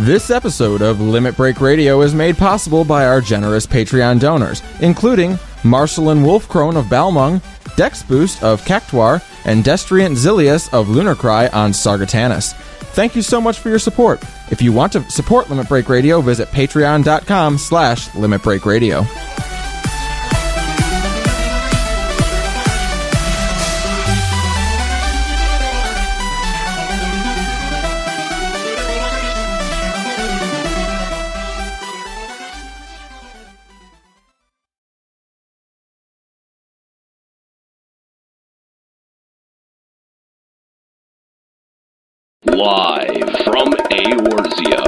This episode of Limit Break Radio is made possible by our generous Patreon donors, including Marcelin Wolfkrone of Balmung, Dexboost of Cactuar, and Destriant Zilius of Lunarcry on Sargatanis. Thank you so much for your support. If you want to support Limit Break Radio, visit patreon.com/limitbreakradio. Live from Eorzea.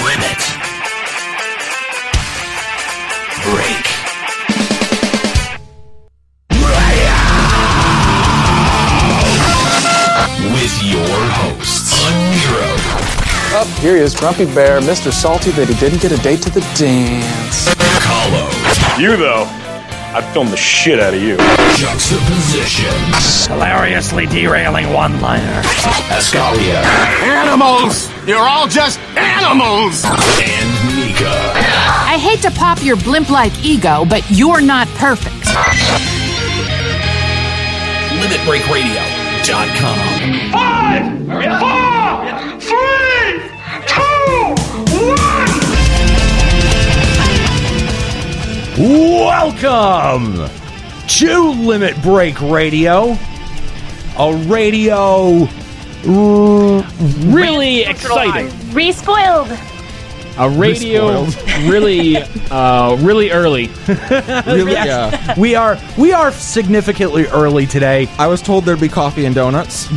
Limit Break Radio. With your hosts, Nero. Up here he is, Grumpy Bear, Mr. Salty that he didn't get a date to the dance. Kahlo. You, though, I'd film the shit out of you. Juxtaposition. Hilariously derailing one-liner. Ascalia. Animals! You're all just animals! And Mika. I hate to pop your blimp-like ego, but you're not perfect. LimitBreakRadio.com. 5, 4, 3, 2, 1! Welcome to Limit Break Radio, a radio really exciting. Re-spoiled. A radio really early. Really, yeah. We are significantly early today. I was told there'd be coffee and donuts.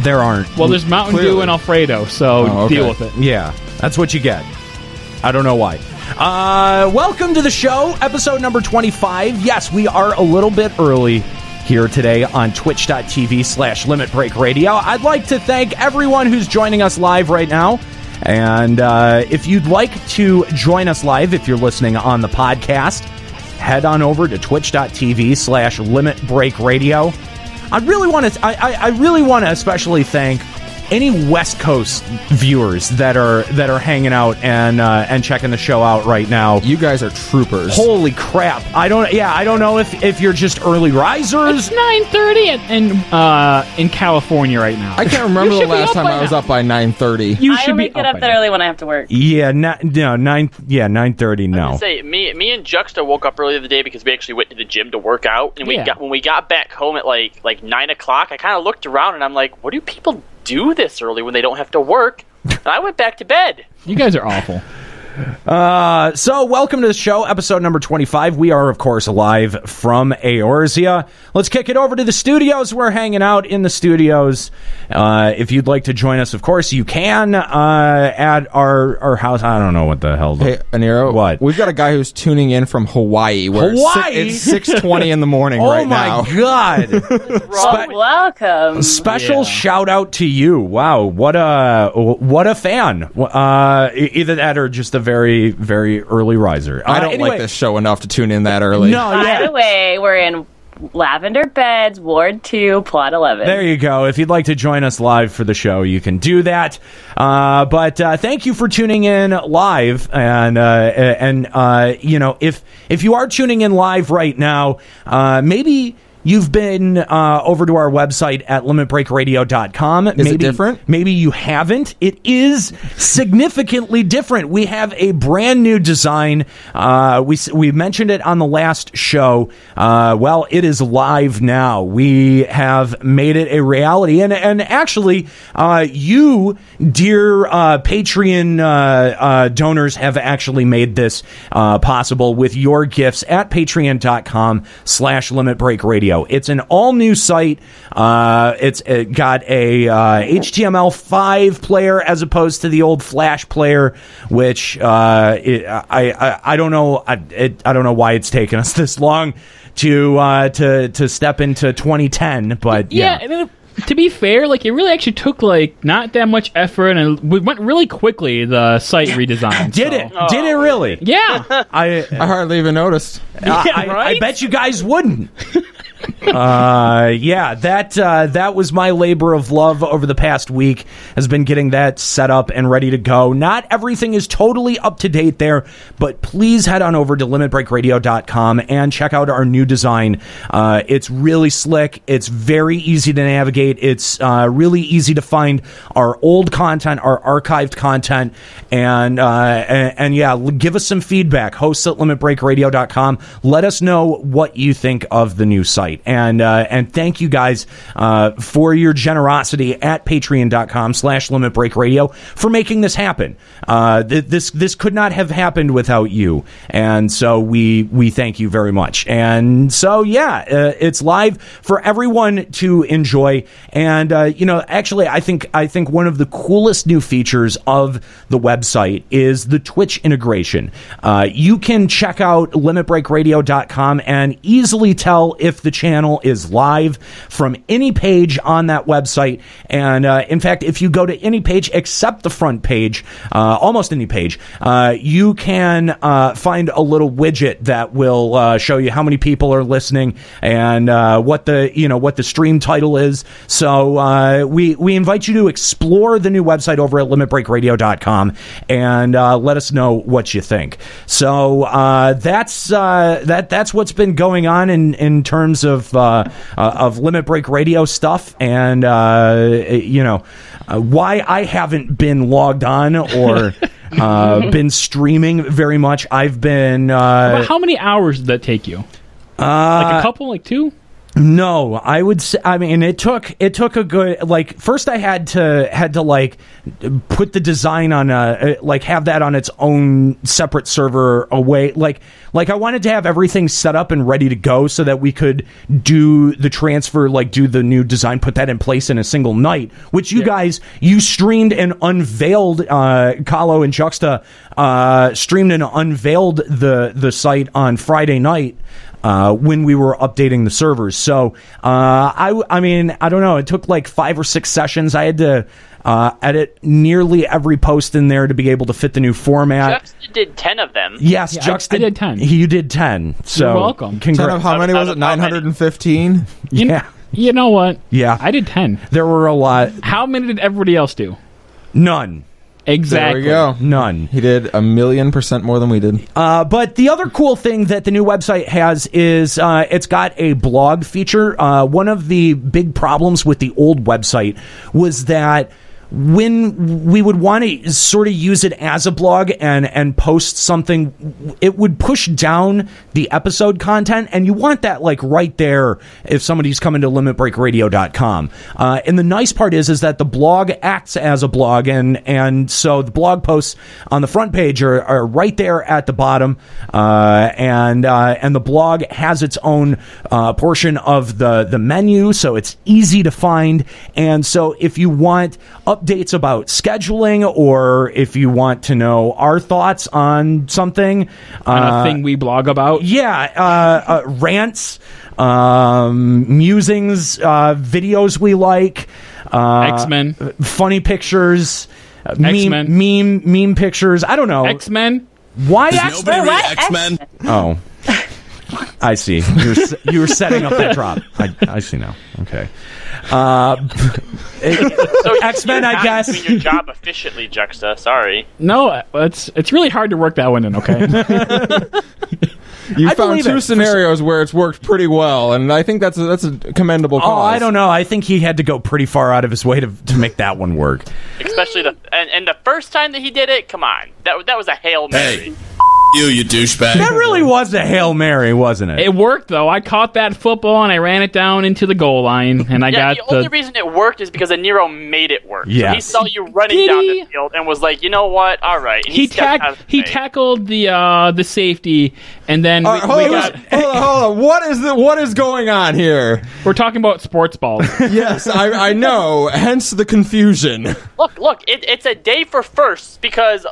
There aren't. Well, there's Mountain Dew and Alfredo, so deal with it. Yeah, that's what you get. I don't know why. Welcome to the show, episode number 25. Yes, we are a little bit early here today on twitch.tv/limitbreakradio. I'd like to thank everyone who's joining us live right now. And if you'd like to join us live, if you're listening on the podcast, head on over to twitch.tv/limitbreakradio. I really want to especially thank any West Coast viewers that are hanging out and checking the show out right now. You guys are troopers. Holy crap! I don't know if you're just early risers. It's 9:30 in California right now. I can't remember the last time I was up by 9:30. You should only get up that early when I have to work. Yeah, 9:30. No. I was gonna say, me and Juxta woke up earlier the day because we actually went to the gym to work out, and when we got back home at like 9 o'clock, I kind of looked around and I'm like, what do people do this early when they don't have to work? And I went back to bed. You guys are awful. So welcome to the show, episode number 25. We are, of course, live from Eorzea. Let's kick it over to the studios. We're hanging out in the studios. If you'd like to join us, of course, you can at our house. I don't know what the hell. Hey, Aniro. What? We've got a guy who's tuning in from Hawaii. It's 6:20 in the morning right now. Oh, my God. Welcome. Special shout out to you. Wow. What a fan. Either that or just a very, very early riser. I don't like this show enough to tune in that early. No, By the way, we're in Lavender Beds, Ward 2, Plot 11. There you go. If you'd like to join us live for the show, you can do that. But thank you for tuning in live. And you know, if you are tuning in live right now, maybe you've been over to our website at limitbreakradio.com. Is it different? Maybe you haven't. It is significantly different. We have a brand new design. We mentioned it on the last show. Well, it is live now. We have made it a reality. And actually, you, dear Patreon donors, have actually made this possible with your gifts at patreon.com/limitbreakradio. It's an all-new site. It's got a HTML5 player as opposed to the old Flash player, which I don't know. I don't know why it's taken us this long to step into 2010. But yeah. I mean, to be fair, like, it really actually took like not that much effort, and it went really quickly. The site redesign. Did it really? Yeah. I hardly even noticed. I bet you guys wouldn't. That was my labor of love over the past week, has been getting that set up and ready to go. Not everything is totally up to date there, but please head on over to limitbreakradio.com and check out our new design. It's really slick. It's very easy to navigate. It's really easy to find our old content, our archived content, and give us some feedback. Hosts at limitbreakradio.com. Let us know what you think of the new site. And thank you guys for your generosity at patreon.com/limitbreakradio for making this happen. This could not have happened without you. And so we thank you very much. And so, it's live for everyone to enjoy. And, actually, I think one of the coolest new features of the website is the Twitch integration. You can check out limitbreakradio.com and easily tell if the channel is live from any page on that website. And in fact, if you go to any page except the front page, almost any page, you can find a little widget that will show you how many people are listening and what the stream title is. So we invite you to explore the new website over at limitbreakradio.com and let us know what you think. So that's what's been going on in terms of Limit Break Radio stuff, and why I haven't been logged on or been streaming very much. I've been. About how many hours did that take you? Like a couple, like 2? No, I would say, I mean, it took a good, first I had to put the design on have that on its own separate server away. Like I wanted to have everything set up and ready to go so that we could do the transfer, do the new design, put that in place in a single night, which you guys, you streamed and unveiled, Kahlo and Juxta, streamed and unveiled the site on Friday night. When we were updating the servers. So, I mean, I don't know. It took 5 or 6 sessions. I had to edit nearly every post in there to be able to fit the new format. Juxta did 10 of them. Yes, yeah, Juxta I did 10. You did 10. So, you're welcome. 10 of how many was it? 915? Yeah. You know what? Yeah. I did 10. There were a lot. How many did everybody else do? None. Exactly. There we go. None. He did 1,000,000% more than we did. But the other cool thing that the new website has is it's got a blog feature. One of the big problems with the old website was that when we would want to sort of use it as a blog and post something, it would push down the episode content, and you want that right there if somebody's coming to limitbreakradio.com. And the nice part is that the blog acts as a blog, and so the blog posts on the front page are right there at the bottom, and the blog has its own portion of the menu, so it's easy to find. And so if you want updates about scheduling, or if you want to know our thoughts on something, on a thing we blog about, rants, musings, videos we like, X-Men, funny pictures, X-Men. meme pictures. I don't know. X-Men. Why Does X-Men? nobody read X-Men? Oh, I see. You were setting up that drop. I see now. Okay. So X-Men, I guess. Doing your job efficiently, Juxta. Sorry. No, it's really hard to work that one in. Okay. You found 2 scenarios where it's worked pretty well, and I think that's a commendable cause. Oh, I don't know. I think he had to go pretty far out of his way to make that one work. Especially the first time that he did it. Come on, that was a Hail Mary. Hey. You douchebag. That really was a Hail Mary, wasn't it? It worked, though. I caught that football, and I ran it down into the goal line, and I got the only reason it worked is because Nero made it work. Yes. So he saw you running down the field and was like, you know what? All right. And he tackled the safety, and then hold on. What is going on here? We're talking about sports balls. Yes, I know. Hence the confusion. Look. It's a day for firsts because.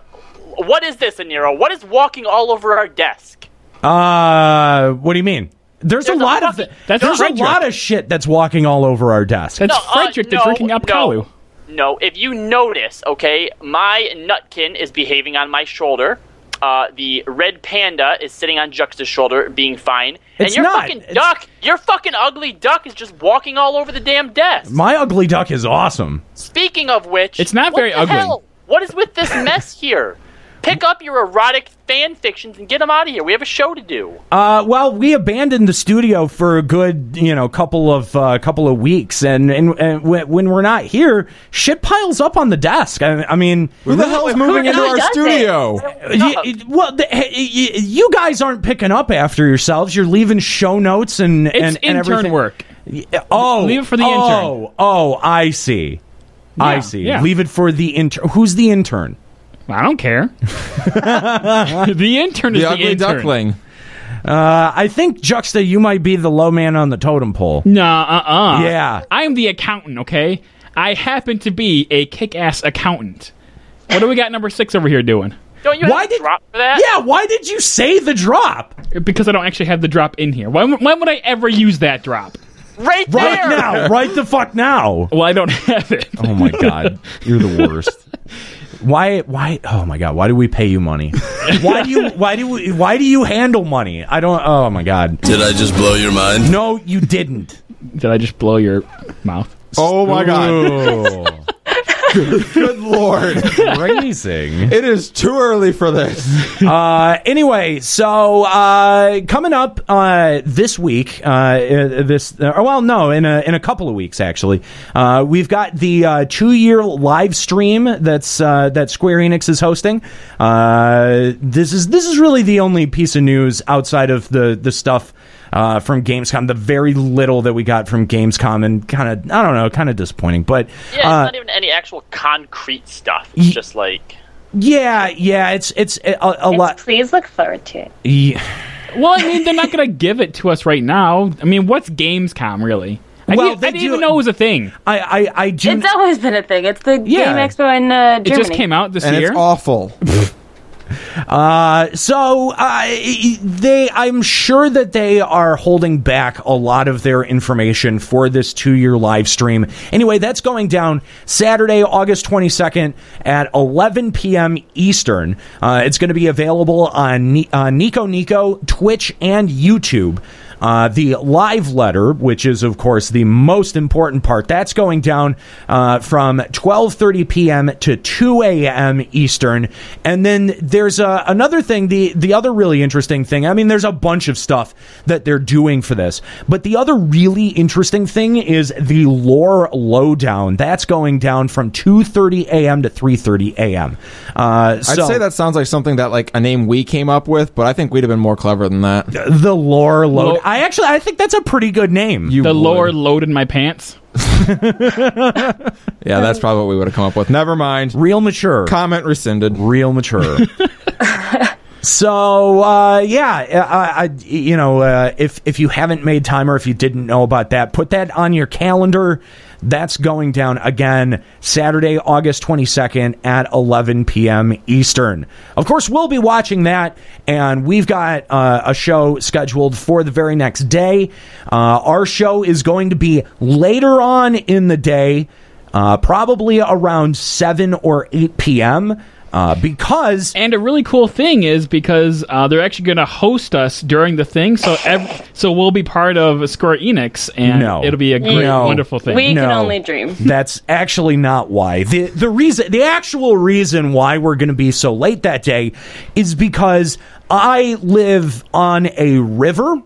What is this, Nero? What is walking all over our desk? What do you mean? There's a lot of shit that's walking all over our desk. That's Frederick that's drinking up Kalu. No, if you notice, okay, my nutkin is behaving on my shoulder. The red panda is sitting on Juxta's shoulder, being fine. And It's your not. fucking duck, your fucking ugly duck is just walking all over the damn desk. My ugly duck is awesome. Speaking of which, It's not what very the ugly. hell? What is with this mess here? Pick up your erotic fan fictions and get them out of here. We have a show to do. Well, we abandoned the studio for a good, couple of weeks, and when we're not here, shit piles up on the desk. I mean, Who the hell is moving into our studio? You guys aren't picking up after yourselves. You're leaving show notes and It's intern everything. work. Oh, Leave it for the intern. Oh, I see. I Yeah, see. yeah. Leave it for the intern. Who's the intern? I don't care. The intern is The the ugly intern. duckling. I think, Juxta, you might be the low man on the totem pole. Nah, Yeah. I'm the accountant, okay? I happen to be a kick-ass accountant. What do we got number 6 over here doing? Don't you have a drop for that? Yeah, why did you say the drop? Because I don't actually have the drop in here. When would I ever use that drop? Right there! Right now. Right the fuck now. Well, I don't have it. Oh, my God. You're the worst. Why? Oh my God! Why do we pay you money? Why do you handle money? I don't. Oh my God! Did I just blow your mind? No, you didn't. Did I just blow your mouth? Oh my God! Good Lord! Raising. It is too early for this. Anyway, so coming up this week, in a couple of weeks actually, we've got the 2-year live stream that Square Enix is hosting. This is really the only piece of news outside of the stuff from Gamescom, the very little that we got from Gamescom, and kind of disappointing. But Yeah, it's not even any actual concrete stuff. It's just like... Yeah, it's a lot. Please look forward to it. Yeah. Well, I mean, they're not going to give it to us right now. I mean, what's Gamescom, really? I didn't even know it was a thing. I do. It's always been a thing. It's the Yeah. Game Expo in Germany. It just came out this And year? it's awful. I'm sure that they are holding back a lot of their information for this 2-year live stream. Anyway, that's going down Saturday, August 22nd at 11 p.m. Eastern. It's going to be available on Nico Nico, Twitch, and YouTube. The live letter, which is, of course, the most important part, that's going down from 12:30 p.m. to 2 a.m. Eastern. And then there's another thing, the other really interesting thing. I mean, there's a bunch of stuff that they're doing for this. But the other really interesting thing is the lore lowdown. That's going down from 2:30 a.m. to 3:30 a.m. I'd say that sounds like something that like a name we came up with, but I think we'd have been more clever than that. The lore load. I think that's a pretty good name. The lore loaded my pants. Yeah, that's probably what we would have come up with. Never mind. Real mature. Comment rescinded. Real mature. So, if you haven't made time or if you didn't know about that, put that on your calendar. That's going down again Saturday, August 22nd at 11 p.m. Eastern. Of course, we'll be watching that, and we've got a show scheduled for the very next day. Our show is going to be later on in the day, probably around 7 or 8 p.m., because... And a really cool thing is because they're actually going to host us during the thing, so we'll be part of Square Enix, and it'll be a great, wonderful thing. We can only dream. That's actually not why. The actual reason why we're going to be so late that day is because I live on a river.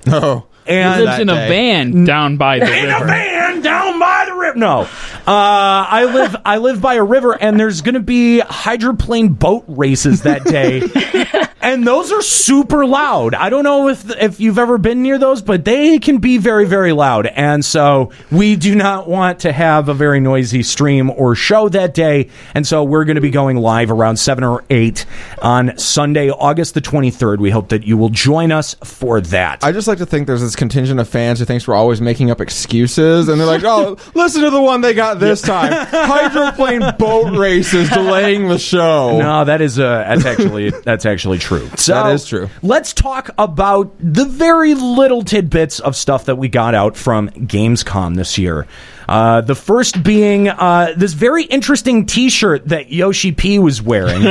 Oh. And he lives in a van down by the river. In a van down by the river. No, I live by a river, and there's going to be hydroplane boat races that day, and those are super loud. I don't know if you've ever been near those, but they can be very, very loud. And so we do not want to have a very noisy stream or show that day, and so we're going to be going live around 7 or 8 on Sunday, August the 23rd. We hope that you will join us for that. I just like to think there's this contingent of fans who thinks we're always making up excuses, and they're like, "Oh, listen to to the one they got this time. Hydroplane boat races delaying the show. No, that's actually true. So, that is true. Let's talk about the very little tidbits of stuff that we got out from Gamescom this year. The first being this very interesting T-shirt that Yoshi P was wearing,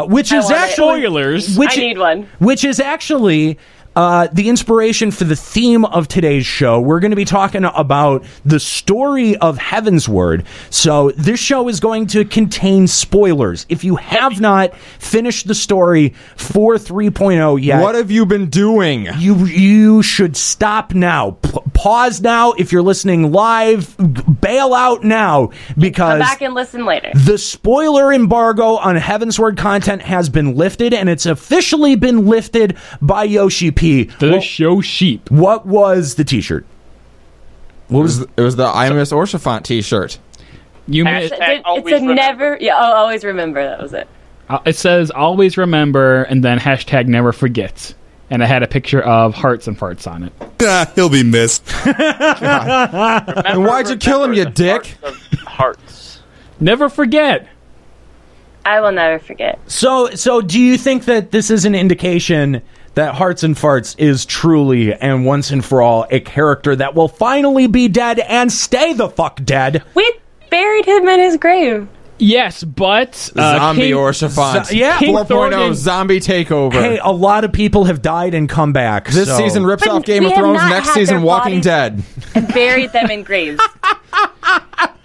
which is actually spoilers. I need one. Which is actually the inspiration for the theme of today's show. We're going to be talking about the story of Heavensward. So this show is going to contain spoilers. If you have not finished the story for 3.0 yet, what have you been doing? You should stop now. Pause now. If you're listening live, bail out now, because come back and listen later. The spoiler embargo on Heavensward content has been lifted, and it's officially been lifted by Yoshi P. The show sheep. What was the T-shirt? It was the I Miss Orshafont T-shirt. It said never. Yeah, I'll always remember. That was it. It says always remember, and then hashtag never forget. And I had a picture of hearts and farts on it. He'll be missed. And why'd you kill him, you dick? Hearts. Never forget. I will never forget. So do you think that this is an indication that Hearts and Farts is truly and once and for all a character that will finally be dead and stay the fuck dead? We buried him in his grave. Yes, but zombie Orshafont. King 4.0 zombie takeover. Hey, a lot of people have died and come back. This season rips off Game of Thrones. Next season, Walking Dead. And buried them in graves.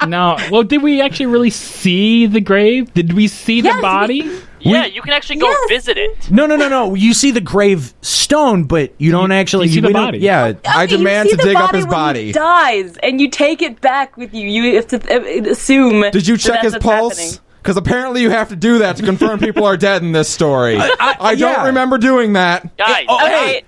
No. Well, did we actually really see the grave? Did we see the body? Yeah, you can actually go visit it. No. You see the grave stone, but you don't actually see the body. Yeah, I demand to dig up his body. He dies, and you take it back with you. You have to assume. Did you check that's his pulse? Because apparently you have to do that to confirm people are dead in this story. I don't remember doing that. Guys, hey.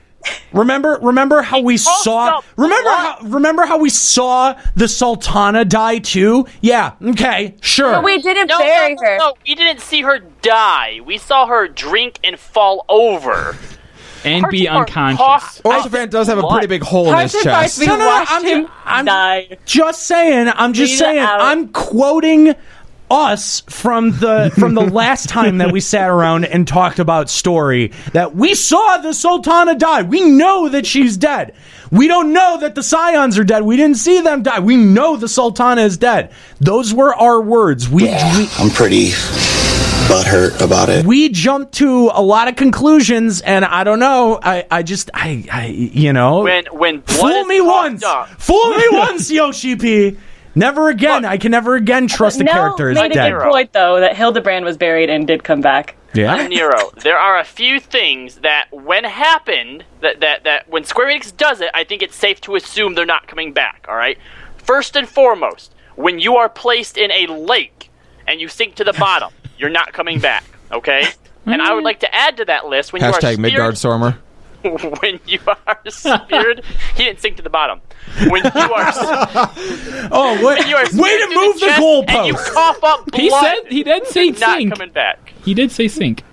Remember how we saw remember how we saw the Sultana die too? Yeah, okay, sure. But we didn't bury her. No, we didn't see her die. We saw her drink and fall over. And be unconscious. Orshafont does have a pretty big hole in his chest. I'm die. Just saying. I'm quoting us from the last time that we sat around and talked about story, that we saw the Sultana die. We know that she's dead. We don't know that the Scions are dead. We didn't see them die. We know the Sultana is dead. Those were our words. I'm pretty butthurt about it. We jumped to a lot of conclusions, and I don't know. I you know, when fool me once, Yoshi P. Never again. I can never again trust a character as made dead. a good point, though, that Hildebrand was buried and did come back. Yeah. Nero, there are a few things that when happened, that when Square Enix does it, I think it's safe to assume they're not coming back, all right? First and foremost, when you are placed in a lake and you sink to the bottom, you're not coming back, okay? And I would like to add to that list, when you are Hashtag Midgard-Stormer. When you are speared, he didn't sink to the bottom. When you are, way to move the goalpost. And you cough up blood. He did say not sink. Coming back. He did say sink.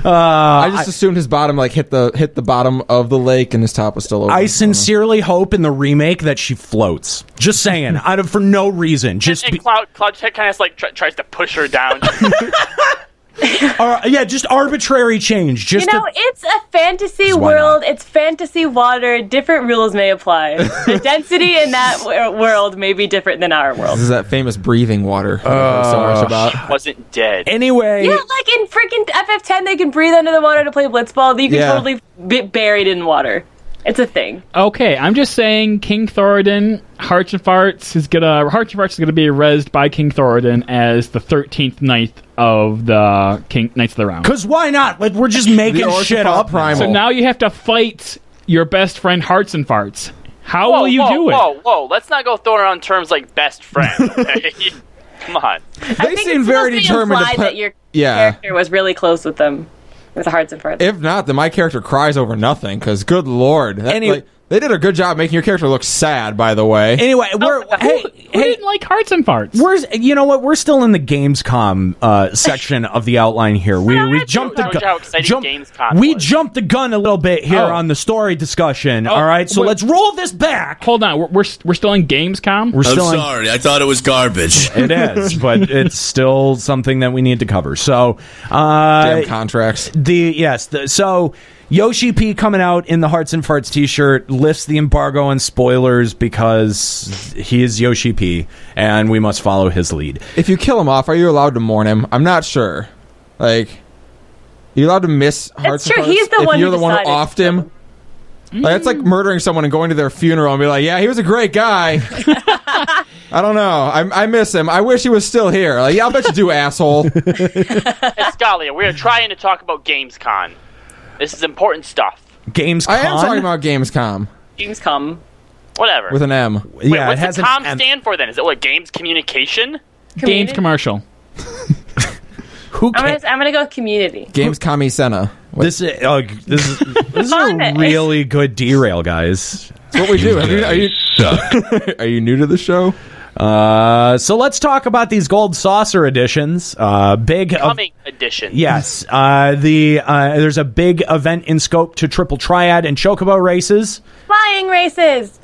I just assumed his bottom hit the bottom of the lake and his top was still open. I sincerely hope in the remake that she floats. Just saying, for no reason. And Cloud kind of tries to push her down. Just arbitrary change. It's a fantasy world. It's fantasy water. Different rules may apply. The density in that world may be different than our world. This is that famous breathing water so much about. She wasn't dead. Anyway. Yeah, like in freaking FF10, they can breathe under the water to play Blitzball. You can totally be buried in water. It's a thing. Okay, I'm just saying King Thoradin, Hearts and Farts is gonna be rezzed by King Thoradin as the 13th Knight of the Knights of the Round. Because why not? We're just making shit up. Primal. So now you have to fight your best friend Hearts and Farts. How will you do it? Whoa! Let's not go throwing around terms like best friend. Okay? Come on. They seem very determined to that your character was really close with them. With the Hearts and Farts. If not, then my character cries over nothing, because good lord. They They did a good job making your character look sad, by the way. Anyway, Who didn't like Hearts and Farts? You know what? We're still in the Gamescom section of the outline here. We jumped the gun. We jumped the gun a little bit here on the story discussion. All right, so let's roll this back. Hold on, we're still in Gamescom. I'm sorry, I thought it was garbage. It is, but it's still something that we need to cover. So, damn contracts. So Yoshi P coming out in the Hearts and Farts t-shirt lifts the embargo on spoilers because he is Yoshi P, and we must follow his lead. If you kill him off, are you allowed to mourn him? I'm not sure. Like, are you allowed to miss Hearts and Farts? He's the one if you're who the one who offed him? Like, it's like murdering someone and going to their funeral and be like, yeah, he was a great guy. I don't know. I miss him. I wish he was still here. Like, yeah, I'll bet you do, asshole. Escalia, we are trying to talk about Gamescom. This is important stuff. Gamescom? I am talking about Gamescom. Gamescom. Whatever. With an M. Wait, what's the com stand for then? Is it what, Games Communication? Games Commercial. I'm gonna go with Community. Games Kami Senna. This is a really good derail, guys. That's what we do. Are you new to the show? So let's talk about these gold saucer editions. Coming edition. Yes. There's a big event in scope to Triple Triad and Chocobo races. Flying races.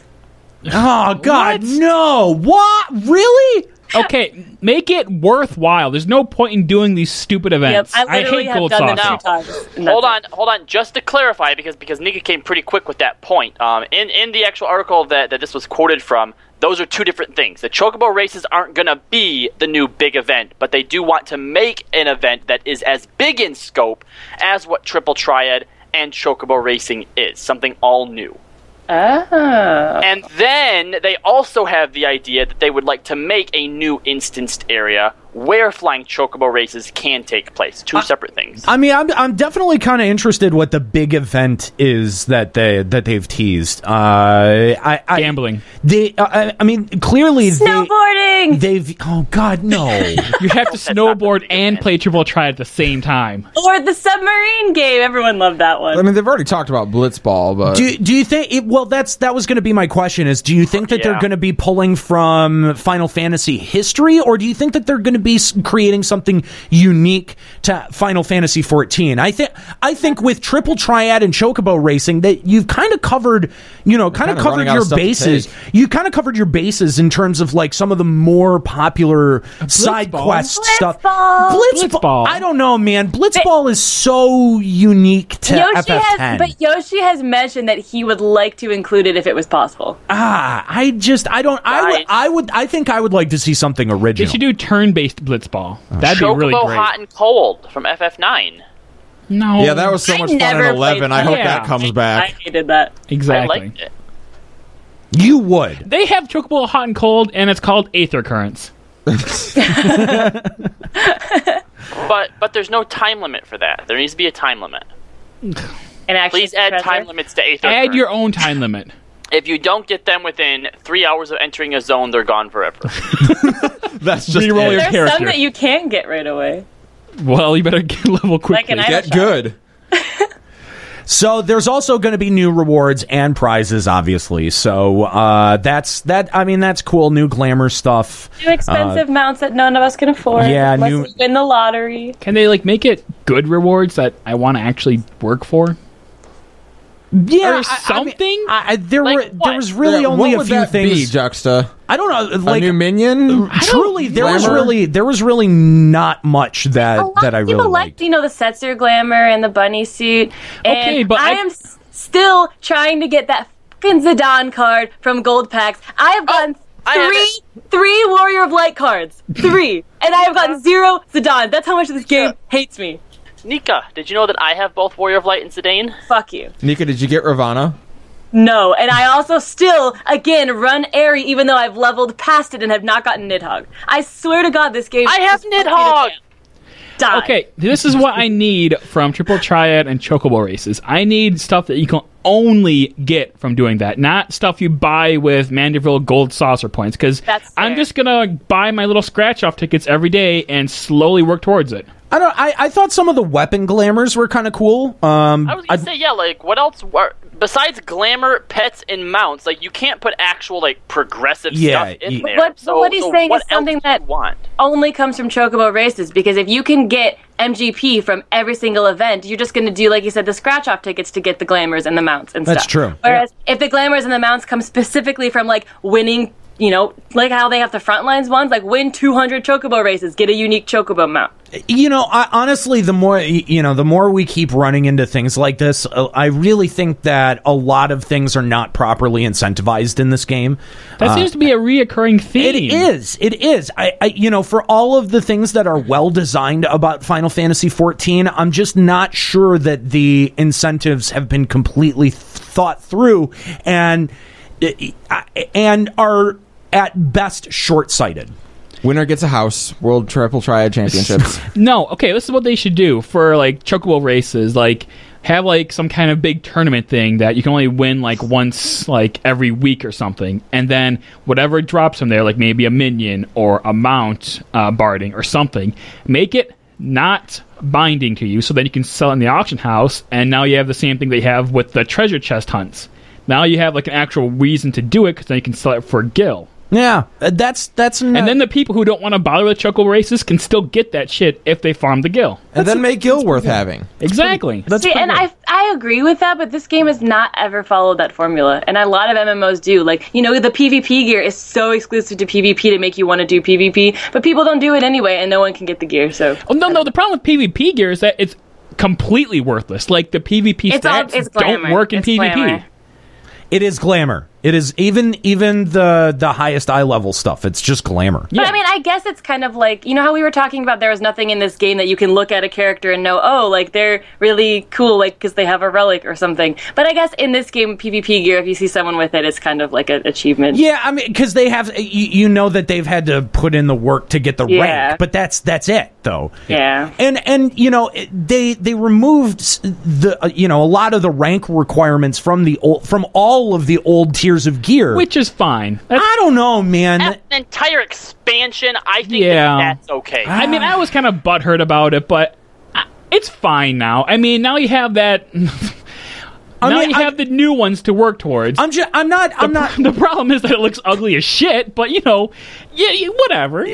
Oh God, no! What? Really? Okay, make it worthwhile. There's no point in doing these stupid events. Yep, I literally hate have gold done saucer. them 2 times. Hold on. Just to clarify, because Nika came pretty quick with that point. In the actual article that this was quoted from, those are two different things. The Chocobo races aren't going to be the new big event, but they do want to make an event that is as big in scope as what Triple Triad and Chocobo Racing is. Something all new. Oh. And then they also have the idea that they would like to make a new instanced area where flying chocobo races can take place. Two separate things. I mean, I'm definitely kind of interested what the big event is that they've teased. Gambling. I mean, clearly snowboarding. They've oh God, no! You have to snowboard and play Triple Triad at the same time. Or the submarine game. Everyone loved that one. I mean, they've already talked about Blitzball, but do you think? That was going to be my question. Is do you think that they're going to be pulling from Final Fantasy history, or do you think that they're going to be creating something unique to Final Fantasy XIV? I think with Triple Triad and Chocobo Racing that you've kind of covered, your bases. You kind of covered your bases in terms of like some of the more popular side quest stuff. Blitzball. I don't know, man. Blitzball is so unique to FF10. But Yoshi has mentioned that he would like to include it if it was possible. I think I would like to see something original. They should do turn-based Blitzball. That'd be really great. Hot and Cold from FF9. No. Yeah, that was so much fun in 11. I hope that comes back. I hated that. Exactly. I liked it. You would. They have Chocobo Hot and Cold, and it's called Aether Currents. But there's no time limit for that. There needs to be a time limit. Please add time limits to Aether Currents. Add your own time limit. If you don't get them within 3 hours of entering a zone, they're gone forever. That's just reroll your There's character. some that you can't get right away. Well, you better get level quickly. Get good. So there's also going to be new rewards and prizes, obviously. So that's cool. New glamour stuff. New expensive mounts that none of us can afford. Yeah, unless we win the lottery. Can they make it good rewards that I want to actually work for? Yeah, or something. There was really only a few things. Be, Juxta? I don't know. Like a new minion. Truly, there was really not much that I really liked. The Setzer glamour and the bunny suit. And okay, but I am still trying to get that fucking Zidane card from Gold Packs. I have gotten three Warrior of Light cards. 3. And I have gotten 0 Zidane. That's how much this game hates me. Nika, did you know that I have both Warrior of Light and Zidane? Fuck you. Nika, did you get Ravana? No, and I also still, again, run Aerie even though I've leveled past it and have not gotten Nidhogg. I swear to God, this game... I have Nidhogg! Die. Okay, this is what I need from Triple Triad and Chocobo Races. I need stuff that you can only get from doing that, not stuff you buy with Mandeville Gold Saucer points, because I'm just going to buy my little scratch-off tickets every day and slowly work towards it. I thought some of the weapon glamours were kind of cool. I was gonna say, yeah, like, what else? Besides glamour, pets, and mounts, like, you can't put actual, like, progressive stuff in there. But what he's saying is something that only comes from Chocobo races, because if you can get MGP from every single event, you're just going to do, like you said, the scratch-off tickets to get the glamours and the mounts and stuff. That's true. Whereas if the glamours and the mounts come specifically from, like, winning, you know, like how they have the Frontlines ones, like, win 200 Chocobo races, get a unique Chocobo mount. You know, honestly, the more we keep running into things like this, I really think that a lot of things are not properly incentivized in this game. That seems to be a reoccurring theme. It is. I for all of the things that are well designed about Final Fantasy XIV, I'm just not sure that the incentives have been completely thought through and are at best short-sighted. Winner gets a house. World Triple Triad Championships. No, okay, this is what they should do for, like, Chocobo races. Like, have, like, some kind of big tournament thing that you can only win, like, once, like, every week or something. And then whatever drops from there, like maybe a minion or a mount barding or something, make it not binding to you so that you can sell it in the auction house. And now you have the same thing they have with the treasure chest hunts. Now you have, like, an actual reason to do it because then you can sell it for a gil. Yeah, that's and then the people who don't want to bother with Chocobo races can still get that shit if they farm the gil. And then make gil worth having. Exactly. I agree with that, but this game has not ever followed that formula, and a lot of MMOs do. Like, you know, the PvP gear is so exclusive to PvP to make you want to do PvP, but people don't do it anyway, and no one can get the gear, so... Oh, no, the problem with PvP gear is that it's completely worthless. Like, the PvP stats don't work in PvP. Glamour. It is glamour. It is even the highest eye level stuff. It's just glamour. But I mean, I guess it's kind of like, you know how we were talking about there was nothing in this game that you can look at a character and know, oh, like they're really cool, like because they have a relic or something. But I guess in this game, PvP gear, if you see someone with it, it's kind of like an achievement. Yeah, I mean, because they have, you know that they've had to put in the work to get the rank, but that's it though. Yeah, and you know they removed the a lot of the rank requirements from all of the old tiers of gear, which is fine. I don't know, man. An entire expansion, I think that's okay. I mean, I was kind of butthurt about it, but it's fine now. I mean, now you have that. You have the new ones to work towards. I'm not. The problem is that it looks ugly as shit, but whatever.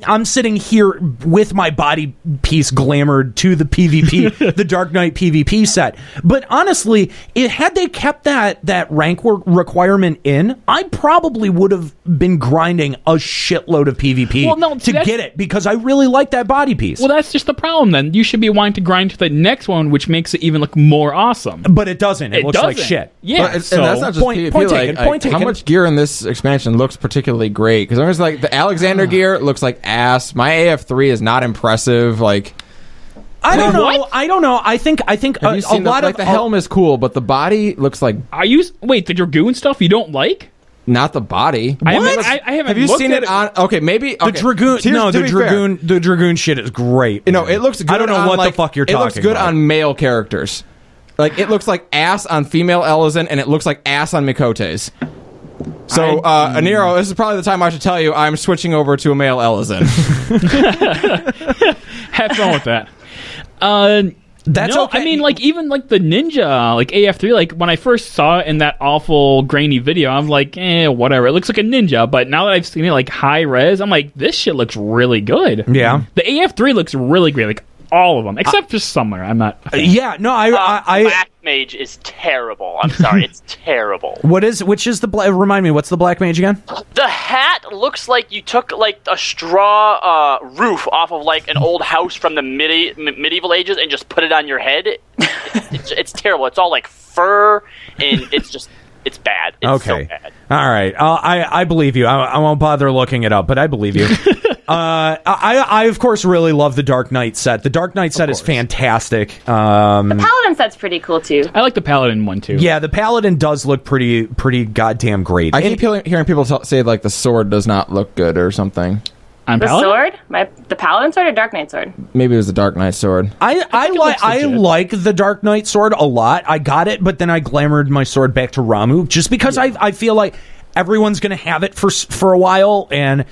I'm sitting here with my body piece glamored to the PvP, the Dark Knight PvP set. But honestly, had they kept that rank requirement in, I probably would have been grinding a shitload of PvP to get it because I really like that body piece. Well, that's just the problem then. You should be wanting to grind to the next one, which makes it even look more awesome. But it doesn't. It looks like shit. Yeah. And that's not just PvP. Point taken. How much gear in this expansion looks particularly great? Because like the Alexander gear looks like ass. My AF3 is not impressive. Like I don't know. I think a lot of the helm is cool, but the body looks like. The Dragoon stuff you don't like? Not the body. I haven't. Have you seen it on? Okay, maybe the Dragoon. The Dragoon shit is great. You know, it looks good. I don't know what the fuck you're talking about. It looks good on male characters. Like it looks like ass on female Elizin, and it looks like ass on Mikote's. So, Aniro, this is probably the time I should tell you I'm switching over to a male Elizin. Have fun with that. That's okay. I mean, like, even, like, the Ninja, like, AF3, like, when I first saw it in that awful grainy video, I'm like, whatever. It looks like a Ninja, but now that I've seen it, like, high res, I'm like, this shit looks really good. Yeah. The AF3 looks really great, like, all of them, except for Summer. I'm not... Black Mage is terrible. I'm sorry, it's terrible. Which is the remind me, what's the Black Mage again? The hat looks like you took like a straw roof off of like an old house from the medieval ages and just put it on your head. It's terrible. It's all like fur and it's bad. It's so bad. All right. I believe you. I won't bother looking it up, but I believe you. I of course really love the Dark Knight set. The Dark Knight set is fantastic. The Paladin set's pretty cool too. I like the Paladin one too. Yeah, the Paladin does look pretty goddamn great. I keep hearing people say like the sword does not look good or something. Sword? The Paladin sword or Dark Knight sword? Maybe it was the Dark Knight sword. I like the Dark Knight sword a lot. I got it, but then I glamored my sword back to Ramu just because I feel like everyone's going to have it for a while, and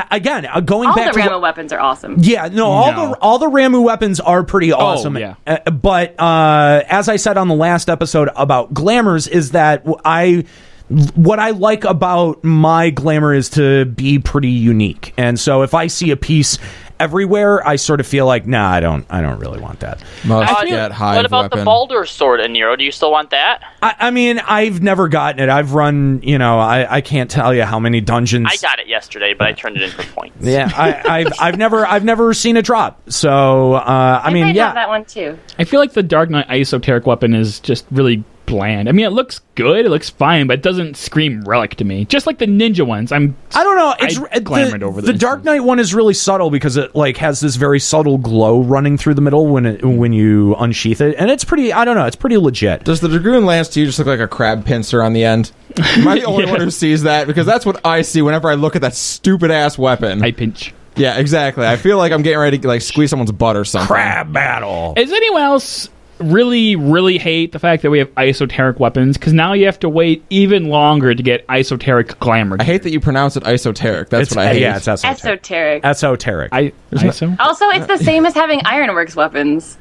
again, going all back the to Ramu weapons are awesome. Yeah, all the Ramu weapons are pretty awesome. yeah. But as I said on the last episode about glamours, is that what I like about my glamour is to be pretty unique. And so if I see a piece everywhere, I sort of feel like, nah, I don't really want that. What about the Baldur sword in Nero? Do you still want that? I mean, I've never gotten it. I've run, I can't tell you how many dungeons. I got it yesterday, but I turned it in for points. Yeah, I've never seen it drop. So I mean, have that one too. I feel like the Dark Knight esoteric weapon is just really bland. I mean, it looks good, it looks fine, but it doesn't scream relic to me. Just like the ninja ones. I don't know. It's glamored over the Dark Knight one is really subtle because it has this very subtle glow running through the middle when you unsheath it, and it's pretty. I don't know. It's pretty legit. Does the Dragoon Lance to you just look like a crab pincer on the end? Am I the only one who sees that? Because that's what I see whenever I look at that stupid ass weapon. I pinch. Yeah, exactly. I feel like I'm getting ready to squeeze someone's butt or something. Crab battle. Is anyone else really hate the fact that we have esoteric weapons? Because now you have to wait even longer to get esoteric glamour. I hate that you pronounce it esoteric. That's what I hate. Yeah, it's esoteric. Esoteric. ISO? Also, it's the same as having Ironworks weapons.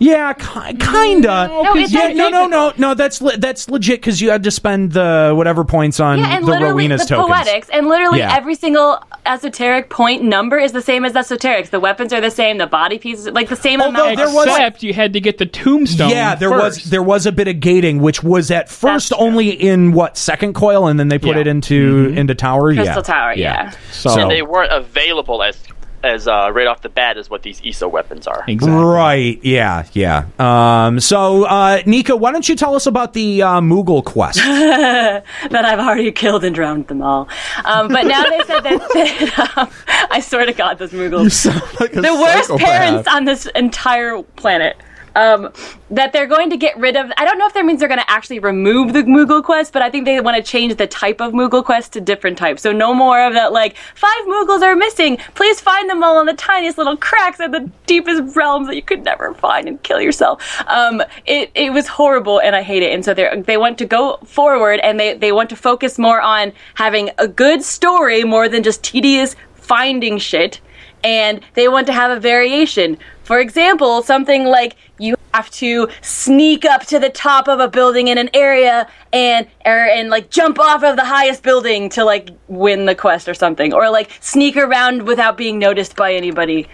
Yeah, kinda. No. That's legit because you had to spend the whatever points on and the literally Rowena's the tokens. poetics, and literally every single esoteric point number is the same as esoterics. The weapons are the same, the body pieces the same amount. Except you had to get the tombstone. Yeah, there was a bit of gating, which was at first only in second coil, and then they put it into tower. Crystal Tower. Yeah. And they weren't available as right off the bat is what these ESO weapons are. Exactly. Right, yeah. So, Nika, why don't you tell us about the Moogle quest? That I've already killed and drowned them all. But now they said that I swear to God, those Moogles. You sound like a the worst psychopath. parents on this entire planet. That they're going to get rid of. I don't know if that means they're going to actually remove the Moogle quest, but I think they want to change the type of Moogle quest to different types. So no more of that, 5 Moogles are missing. Please find them all in the tiniest little cracks in the deepest realms that you could never find and kill yourself. It was horrible, and I hate it. And so they want to go forward, and they want to focus more on having a good story more than just tedious finding shit. And they want to have a variation. For example, something like you have to sneak up to the top of a building in an area and jump off of the highest building to win the quest or something, or sneak around without being noticed by anybody.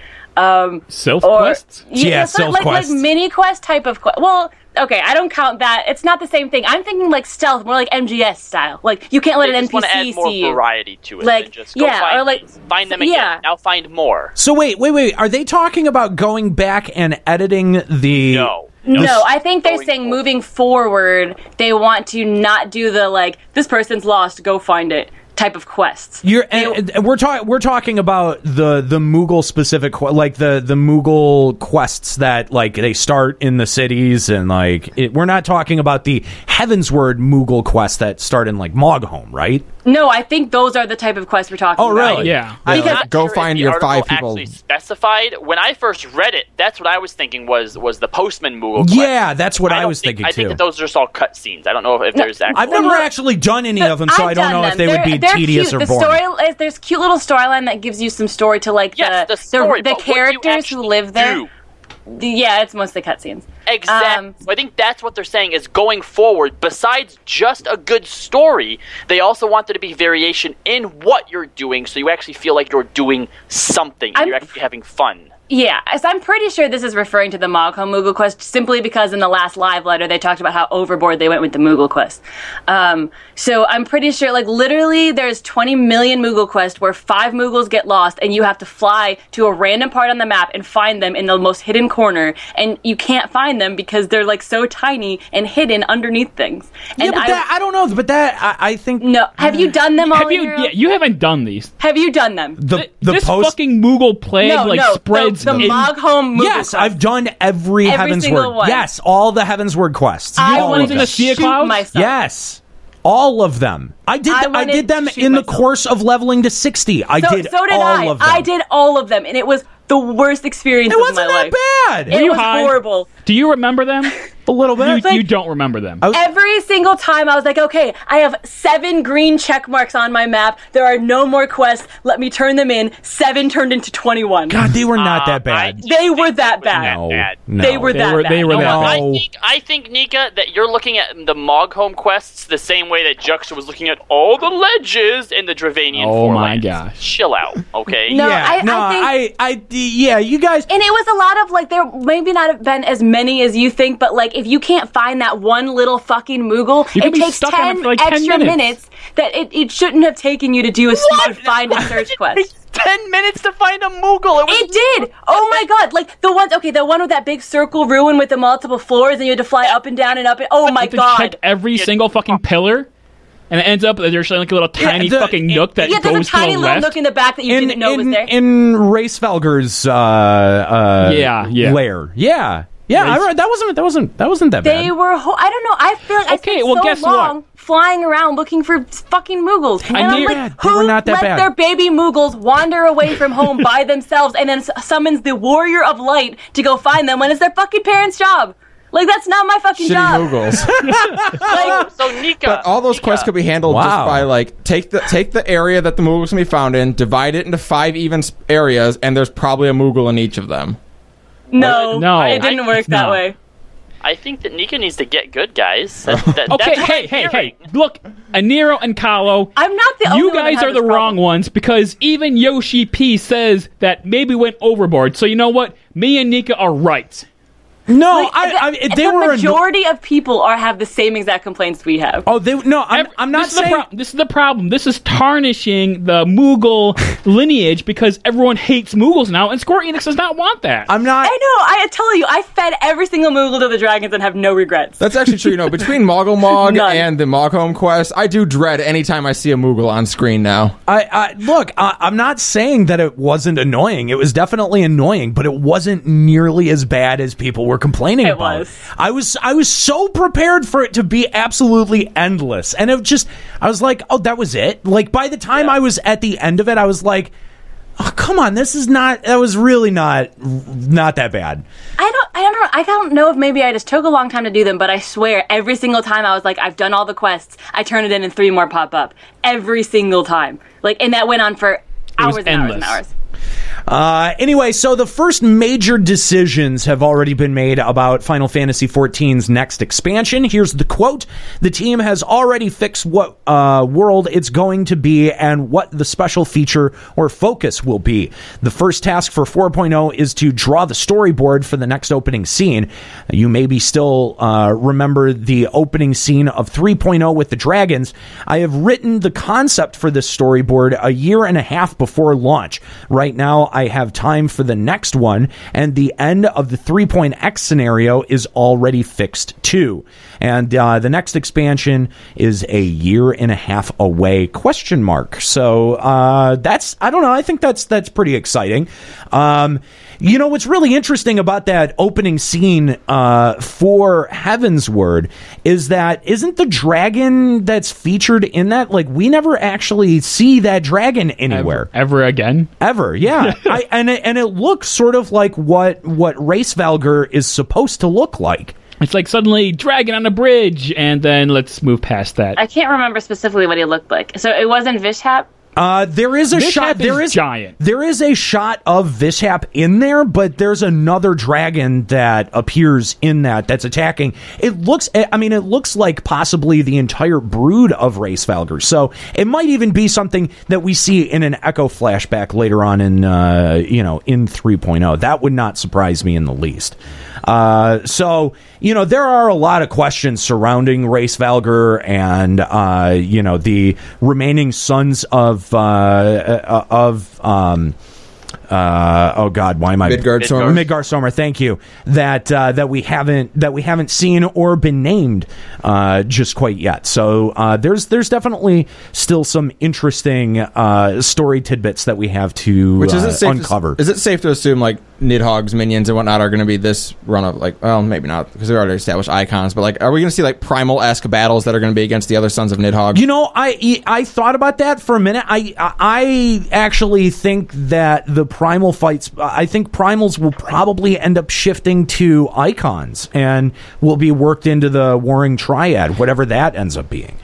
Self quests? Yeah, self quests. Like mini quest type of quest. Well, okay, I don't count that. It's not the same thing. I'm thinking stealth, more like MGS style. You can't let an NPC want to add more see you. variety to it. Than just go find them again. Yeah. Now find more. So wait. Are they talking about going back and editing the... No, I think they're saying moving forward, they want to not do the this person's lost, go find it type of quests. And we're talking about the Moogle specific the Moogle quests that they start in the cities, and we're not talking about the Heavensward Moogle quests that start in Mogholm, right? No, I think those are the type of quests we're talking about. Oh, really? Yeah. Because go find your 5 people. Actually specified. When I first read it, that's what I was thinking was the Postman Moogle quest. Yeah, that's what I was thinking too. I think that those are just all cutscenes. I don't know if there's actually... I've never actually done any of them, so I don't know if they would be tedious cute. or boring. There's cute little storyline that gives you some story to the characters who live there. Yeah, it's mostly cutscenes. Exactly. So I think that's what they're saying is going forward, besides just a good story, they also want there to be variation in what you're doing, so you actually feel like you're doing something and you're actually having fun. Yeah, so I'm pretty sure this is referring to the Mogholm Moogle quest, simply because in the last live letter they talked about how overboard they went with the Moogle quest. So I'm pretty sure, literally, there's 20 million Moogle quests where 5 Moogles get lost, and you have to fly to a random part on the map and find them in the most hidden corner, and you can't find them because they're so tiny and hidden underneath things. And I don't know, but I think... No, have you done them all? Yeah, you haven't done these. Have you done them? This fucking Moogle plague spreads. The Mogholm Moogle Yes, quest. I've done every Heavensward. One. Yes, all the Heavensward quests. I all wanted of them. to see a cloud? myself. Yes. All of them. I did them in the course of leveling to 60. So did all of them. I did all of them, and it was the worst experience of my life. It wasn't that bad. It was horrible. Do you remember them? A little bit. You don't remember them. Every single time I was like, okay, I have 7 green check marks on my map. There are no more quests. Let me turn them in. 7 turned into 21. God, they were not that bad. They were that bad. No. They were that bad. They were that bad. I think, Nika, that you're looking at the Mogholm quests the same way that Juxta was looking at all the ledges in the Dravanian Oh my Forelands. gosh. Chill out, okay? No, you guys. And it was a lot of, like, there maybe not have been as many as you think, but, like, if you can't find that one little fucking Moogle, You could it be takes stuck on it 10 for, like, 10 extra minutes. minutes that it shouldn't have taken you to do a find and search quest. 10 minutes to find a Moogle. It did. Oh my god! Like the one with that big circle ruin with the multiple floors, and you had to fly up and down and up. Oh my You have to god! check every single fucking pillar, and it ends up that there's like a little tiny fucking nook that Yeah, there's a goes to tiny the little left. nook in the back that you didn't know was there. In Racevalger's lair. Yeah, that wasn't that bad. They were. I don't know. I feel like I spent guess so long flying around looking for fucking Moogles, and I'm like, they were who not that let bad. their baby Moogles wander away from home by themselves, and then summons the Warrior of Light to go find them when it's their fucking parents' job? Like, that's not my fucking Shitty job. Moogles. So Nika, But all those quests could be handled just by, like, take the area that the Moogles can be found in, divide it into 5 even areas, and there's probably a Moogle in each of them. No, No. it didn't work that way. I think that Nika needs to get good, guys. Okay, that's what I'm hey. hearing. Look, Aniro and Kahlo, I'm not the only you one that guys has are the this wrong problem. ones because even Yoshi P says that maybe went overboard. So you know what? Me and Nika are right. No, Like, they the were majority of people have the same exact complaints we have. Oh, I'm not saying this is the problem. This is tarnishing the Moogle lineage because everyone hates Moogles now, and Square Enix does not want that. I'm not. I know. I tell you, I fed every single Moogle to the dragons and have no regrets. That's actually true. Between Moggle Mog and the Mogholm quest, I do dread anytime I see a Moogle on screen now. Look, I'm not saying that it wasn't annoying. It was definitely annoying, but it wasn't nearly as bad as people were complaining about. I was so prepared for it to be absolutely endless, and I was like, oh, that was it. Like, by the time I was at the end of it, I was like, oh, come on, that was really not that bad. I don't know if maybe I just took a long time to do them, but I swear every single time I was like, I've done all the quests, I turn it in and 3 more pop up every single time. Like, and that went on for hours and hours and hours. Anyway, so the first major decisions have already been made about Final Fantasy XIV's next expansion. Here's the quote. The team has already fixed what world it's going to be and what the special feature or focus will be. The first task for 4.0 is to draw the storyboard for the next opening scene. You maybe still remember the opening scene of 3.0 with the dragons. I have written the concept for this storyboard a year and a half before launch. Right now, I have time for the next one, and the end of the 3.x scenario is already fixed too. And the next expansion is a year and a half away, ? So I don't know, I think that's pretty exciting. What's really interesting about that opening scene for Heavensward is that isn't the dragon that's featured in that, like, we never actually see that dragon anywhere. Ever again? Ever, yeah. And it looks sort of like what Racevalger is supposed to look like. It's like suddenly dragon on a bridge, and then let's move past that. I can't remember specifically what he looked like. So it wasn't Vishap? There is a shot. There is giant. There is a shot of Vishap in there, but there's another dragon that appears in that's attacking. It looks like possibly the entire brood of Racevalger. So it might even be something that we see in an Echo flashback later on in 3.0. That would not surprise me in the least. So there are a lot of questions surrounding Racevalger and the remaining sons of oh God, why am I Midgard Sommer? Thank you. That we haven't seen or been named just quite yet. So there's definitely still some interesting story tidbits that we have to uncover. Is it safe to assume, like, Nidhogg's minions and whatnot are going to be this run of, like, well, maybe not, because they're already established icons, but, like, are we going to see, like, primal-esque battles that are going to be against the other sons of Nidhogg? You know, I thought about that for a minute. I actually think that the primal fights, I think primals will probably end up shifting to icons and will be worked into the Warring Triad, whatever that ends up being.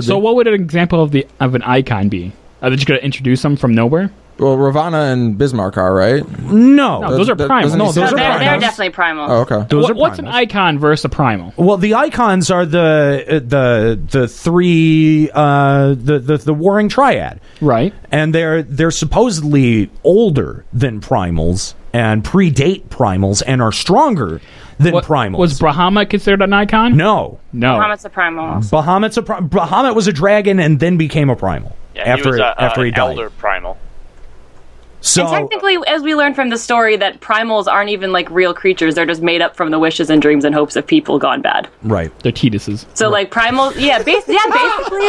So what would an example of an icon be? Are they just going to introduce them from nowhere? Well, Ravana and Bismarck are, right? No, those are primal. No, those are They're primals. definitely primal. Oh, okay. What's an icon versus a primal? Well, the icons are the three the Warring Triad, right? And they're supposedly older than primals and predate primals and are stronger than primals. Was Bahamut considered an icon? No. Bahamut's a primal. Bahamut was a dragon and then became a primal. Yeah, after he was after he an died. elder primal. So, and technically, as we learned from the story, that primals aren't even like real creatures. They're just made up from the wishes and dreams and hopes of people gone bad. Right. They're Tituses. So like primals, basically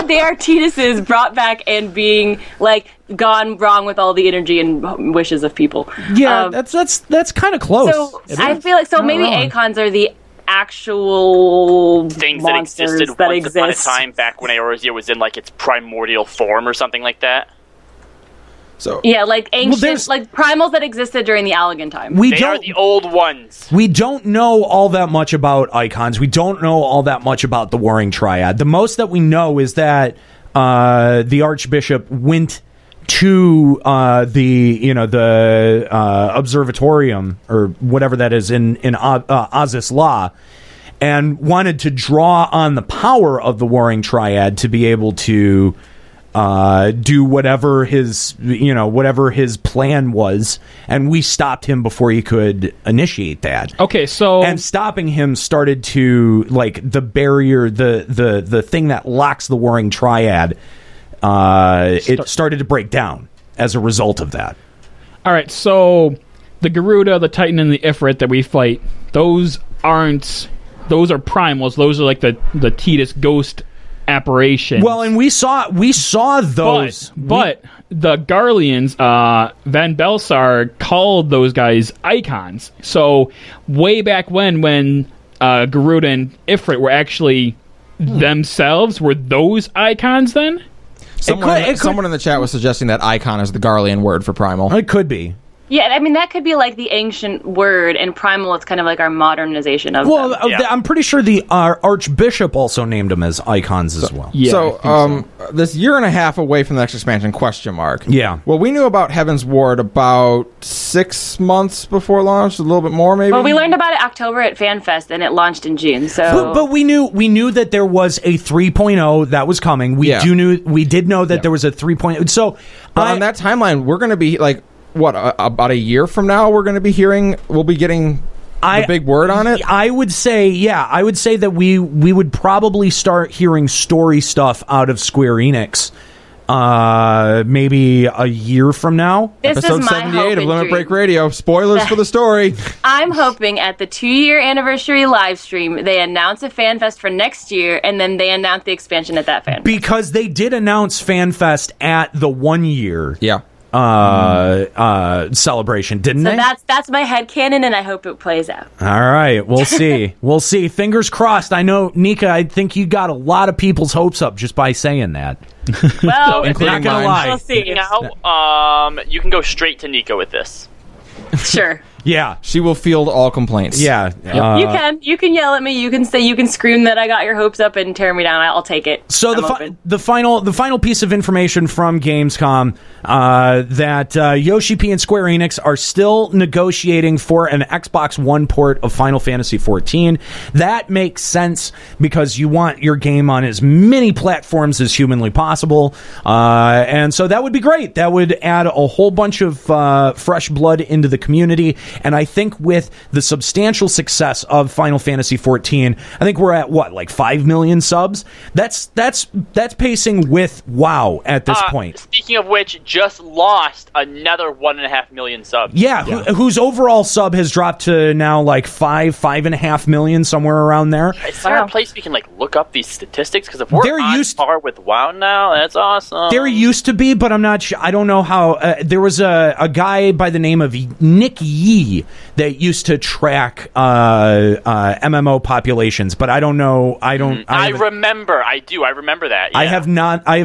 they are Tituses brought back and being like gone wrong with all the energy and wishes of people. Yeah, that's kind of close. So I feel like maybe Acons are the actual things that existed once upon a time back when Eorzea was in like its primordial form or something like that. So yeah, like ancient, like primals that existed during the Allegan time. They are the old ones. We don't know all that much about icons. We don't know all that much about the Warring Triad. The most that we know is that the Archbishop went to the observatorium or whatever that is in Aziz La, and wanted to draw on the power of the Warring Triad to be able to do whatever his plan was, and we stopped him before he could initiate that. Okay, so and stopping him started to like the barrier, the thing that locks the Warring Triad. It started to break down as a result of that. All right, so the Garuda, the Titan, and the Ifrit that we fight, those are primals. Those are like the Titus ghost apparitions. Well, and we saw those, but the Garleans, Van Belsar called those guys icons. So way back when Garuda and Ifrit were actually themselves, were those icons then? Someone in the chat was suggesting that icon is the Garlean word for primal. It could be. Yeah, I mean, that could be like the ancient word, and primal is kind of like our modernization of them. I'm pretty sure the Archbishop also named them as icons as well. Yeah, so this year and a half away from the next expansion, question mark. Yeah. Well, we knew about Heaven's Ward about 6 months before launch, a little bit more maybe. Well, we learned about it October at FanFest, and it launched in June. So, but we knew that there was a 3.0 that was coming. We did know that there was a 3.0. So, on that timeline, we're going to be like, what, about a year from now we'll be getting the big word on it? I would say that we would probably start hearing story stuff out of Square Enix maybe a year from now. This Episode is my 78 of Limit dream. Break Radio. Spoilers for the story. I'm hoping at the 2-year anniversary live stream, they announce a FanFest for next year, and then they announce the expansion at that FanFest. Because they did announce FanFest at the 1 year. Yeah. Celebration, didn't So they? that's my headcanon, and I hope it plays out. All right, we'll see. We'll see. Fingers crossed. I know, Nika, I think you got a lot of people's hopes up just by saying that. Well, including not gonna lie. we'll see. Now, you can go straight to Nico with this. Sure. Yeah. She will field all complaints. Yeah. You can yell at me. You can scream that I got your hopes up and tear me down. I'll take it. So the final piece of information from Gamescom that Yoshi P and Square Enix are still negotiating for an Xbox One port of Final Fantasy XIV. That makes sense because you want your game on as many platforms as humanly possible, and so that would be great. That would add a whole bunch of fresh blood into the community. And I think with the substantial success of Final Fantasy XIV, I think we're at what, like 5 million subs? That's pacing with WoW at this point. Speaking of which, just lost another 1.5 million subs. Yeah, whose overall sub has dropped to now like 5.5 million, somewhere around there. Is there a place we can like look up these statistics? Because if we're on par with WoW now, that's awesome. There used to be, but I'm not sure. I don't know how. There was a guy by the name of Nick Yee that used to track MMO populations, but I don't know. I remember. I remember that. Yeah. I have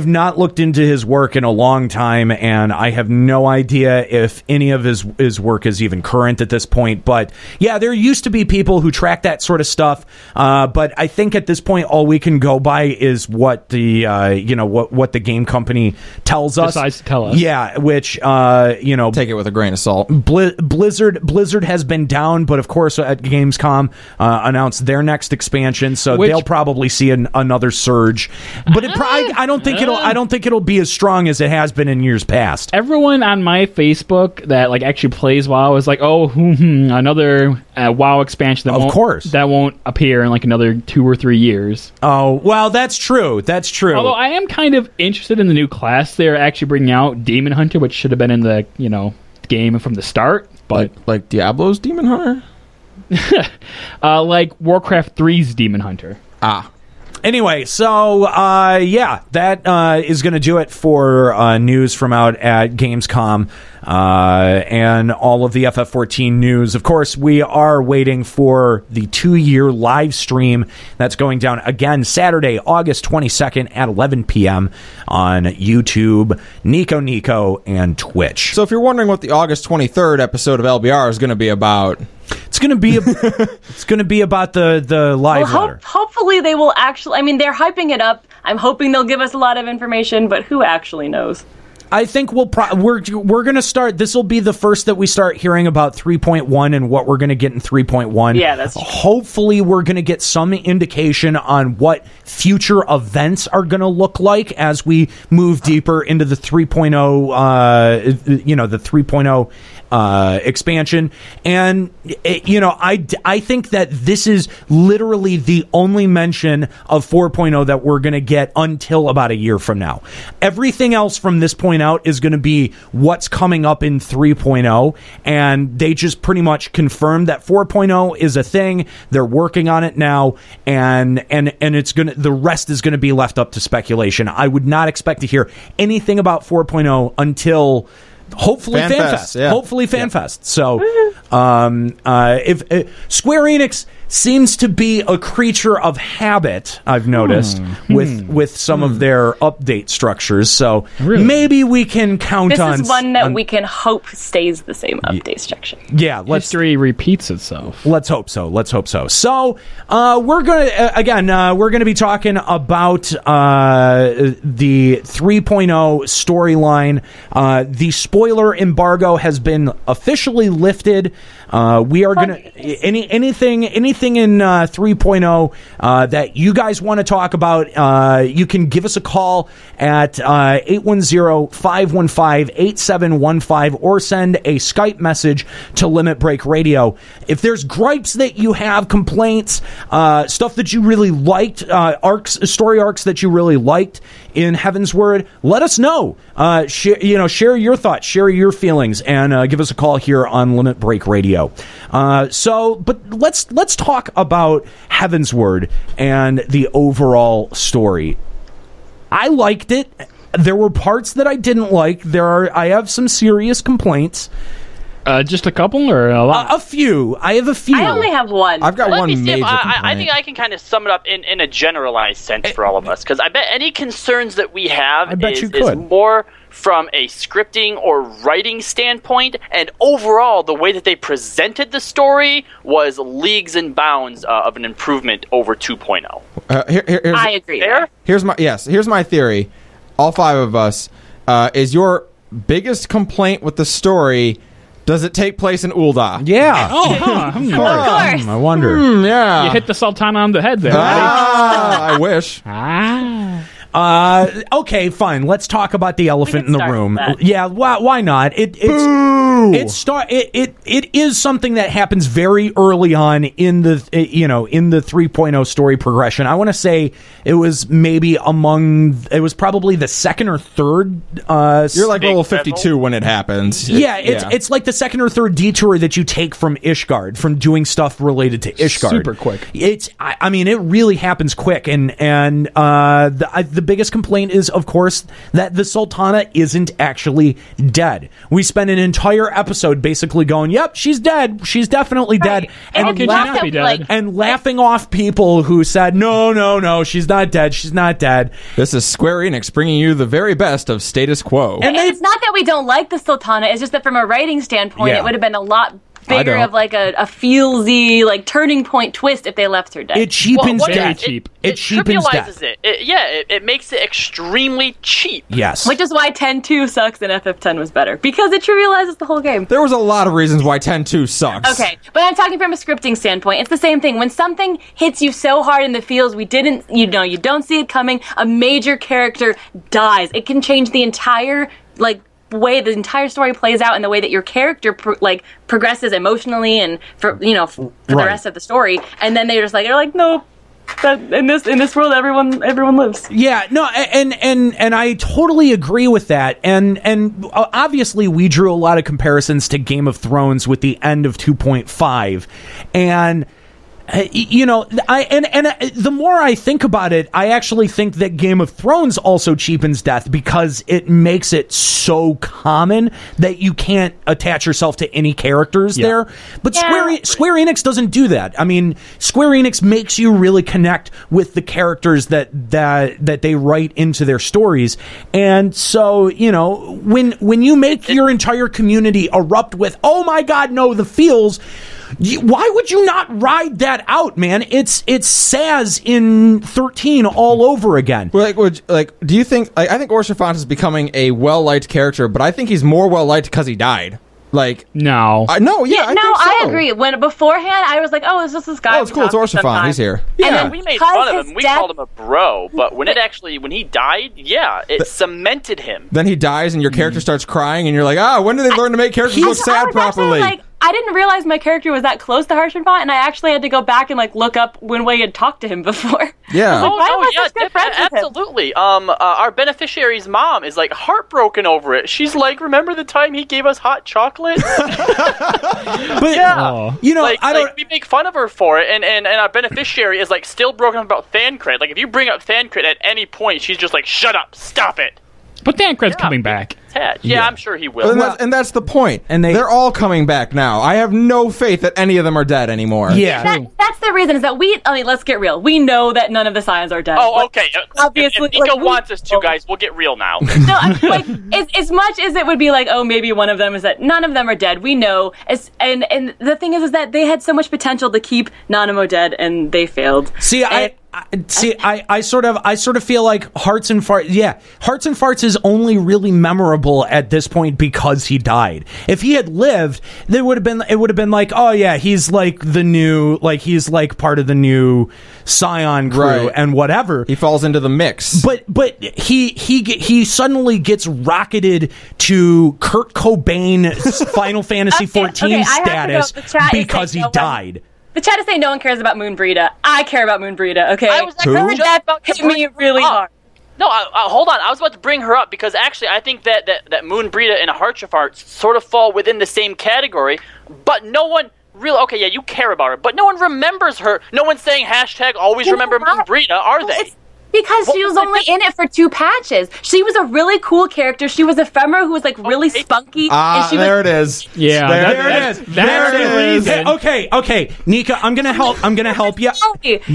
not looked into his work in a long time, and I have no idea if any of his work is even current at this point. But yeah, there used to be people who track that sort of stuff. But I think at this point, all we can go by is what the what the game company tells us. Decides to tell us. Yeah, which take it with a grain of salt. Blizzard has been down, but of course at Gamescom announced their next expansion, so they'll probably see another surge. But I don't think it'll be as strong as it has been in years past. Everyone on my Facebook that like actually plays WoW is like, another WoW expansion that won't appear in like another 2 or 3 years. Oh, well, that's true. That's true. Although I am kind of interested in the new class they're actually bringing out, Demon Hunter, which should have been in the game from the start. But like Diablo's Demon Hunter, like Warcraft 3's Demon Hunter. Anyway, so that is going to do it for news from out at Gamescom and all of the FF14 news. Of course, we are waiting for the 2-year live stream that's going down again Saturday, August 22nd at 11 p.m. on YouTube, Nico, and Twitch. So if you're wondering what the August 23rd episode of LBR is going to be about... It's going to be about the live letter. Hopefully they will actually. I mean, they're hyping it up. I'm hoping they'll give us a lot of information, but who actually knows? I think we're going to start. This will be the first that we start hearing about 3.1 and what we're going to get in 3.1. Yeah, that's true. Hopefully we're going to get some indication on what future events are going to look like as we move deeper into the 3.0. The 3.0. Expansion, and I think that this is literally the only mention of 4.0 that we're going to get until about a year from now. Everything else from this point out is going to be what's coming up in 3.0, and they just pretty much confirmed that 4.0 is a thing. They're working on it now, and the rest is going to be left up to speculation. I would not expect to hear anything about 4.0 until hopefully FanFest. Yeah. Hopefully FanFest. So if Square Enix seems to be a creature of habit, I've noticed, with some of their update structures. So maybe we can count on... This is one that we can hope stays the same update structure. Yeah. History repeats itself. Let's hope so. So we're going to be talking about the 3.0 storyline. The spoiler embargo has been officially lifted. We are going to... Anything in 3.0 that you guys want to talk about, you can give us a call at 810-515-8715 or send a Skype message to Limit Break Radio. If there's gripes that you have, complaints, stuff that you really liked, story arcs that you really liked in Heaven's Word, let us know. Share your thoughts, share your feelings, and give us a call here on Limit Break Radio. But let's talk about Heaven's Word and the overall story. I liked it. There were parts that I didn't like. I have some serious complaints. Just a couple or a lot? A few. I have a few. I only have one. I've got one major complaint. I think I can kind of sum it up in a generalized sense for all of us, because I bet any concerns that we have is more from a scripting or writing standpoint, and overall the way that they presented the story was leagues and bounds of an improvement over 2.0. I agree. There? Here's my theory. All five of us. Is your biggest complaint with the story... Does it take place in Ul'dah? Yeah. Of course. I wonder. Yeah. You hit the Sultana on the head there. I wish. Okay, fine. Let's talk about the elephant in the room. Yeah, why not? It is something that happens very early on in the 3.0 story progression. I want to say it was probably the second or third. You're like level 52 when it happens. It's like the second or third detour that you take from Ishgard, from doing stuff related to Ishgard. Super quick. I mean, it really happens quick, and the biggest complaint is, of course, that the Sultana isn't actually dead. We spent an entire episode basically going, "Yep, she's dead. She's definitely dead," and laughing off people who said, "No, she's not dead. She's not dead." This is Square Enix bringing you the very best of status quo. And it's not that we don't like the Sultana. It's just that from a writing standpoint, it would have been a lot bigger of like a feelsy like turning point twist if they left her dead. It cheapens death. It cheapens death. It makes it extremely cheap. Yes. Which is why 10-2 sucks and FF10 was better. Because it trivializes the whole game. There was a lot of reasons why 10-2 sucks. Okay, but I'm talking from a scripting standpoint. It's the same thing. When something hits you so hard in the feels, you don't see it coming, a major character dies. It can change the entire, way the entire story plays out and the way that your character progresses emotionally and for the rest of the story, and then they're like no, that in this world everyone lives. Yeah, no, and I totally agree with that, and obviously we drew a lot of comparisons to Game of Thrones with the end of 2.5, and the more I think about it, I actually think that Game of Thrones also cheapens death because it makes it so common that you can't attach yourself to any characters there. But Square Enix doesn't do that. I mean, Square Enix makes you really connect with the characters that they write into their stories. And so, when you make your entire community erupt with, "Oh my God, no, the feels," why would you not ride that out, man? It's Saz in 13 all over again. Do you think? I think Orshafant is becoming a well-liked character, but I think he's more well-liked because he died. No. I think so. I agree. When beforehand, I was like, "Oh, is this guy?" Oh, it's cool. It's Orshafant. He's here. Yeah, we made fun of him. We called him a bro, but when he died, it cemented him. Then he dies, and your character starts crying, and you're like, when did they learn to make characters look sad properly? I didn't realize my character was that close to Harshenfont, and I actually had to go back and look up when we had talked to him before. Yeah. Absolutely. Our beneficiary's mom is heartbroken over it. She's like, "Remember the time he gave us hot chocolate?" But we make fun of her for it, and our beneficiary is still broken up about Thancred. If you bring up Thancred at any point, she's just like, "Shut up, stop it." But Thancred's coming back. Yeah, I'm sure he will. And that's the point. And they're all coming back now. I have no faith that any of them are dead anymore. Yeah. That's the reason, is that let's get real. We know that none of the Scions are dead. Oh, okay. Obviously. If Nika wants us to, guys, we'll get real now. No, as much as it would be maybe one of them is that none of them are dead. We know. And the thing is that they had so much potential to keep Nanamo dead, and they failed. I sort of feel like Hearts and Farts. Yeah, Hearts and Farts is only really memorable at this point because he died. If he had lived, it would have been like, oh yeah, he's he's part of the new Scion crew and whatever. He falls into the mix. But he suddenly gets rocketed to Kurt Cobain Final Fantasy XIV status because he died. The chat is saying no one cares about Moon Breeda. I care about Moon Breeda, okay? I was actually just about to hit me really hard. No, hold on. I was about to bring her up because actually I think that Moon Breeda and Hearts of Hearts sort of fall within the same category, but no one really... Okay, yeah, you care about her, but no one remembers her. No one's saying #always remember Moon Breeda, are they? Because she was only in it for 2 patches. She was a really cool character. She was Ephemera who was really spunky. And she there it is. Yeah, there it is. There it is. Okay, Nika, I'm gonna help you.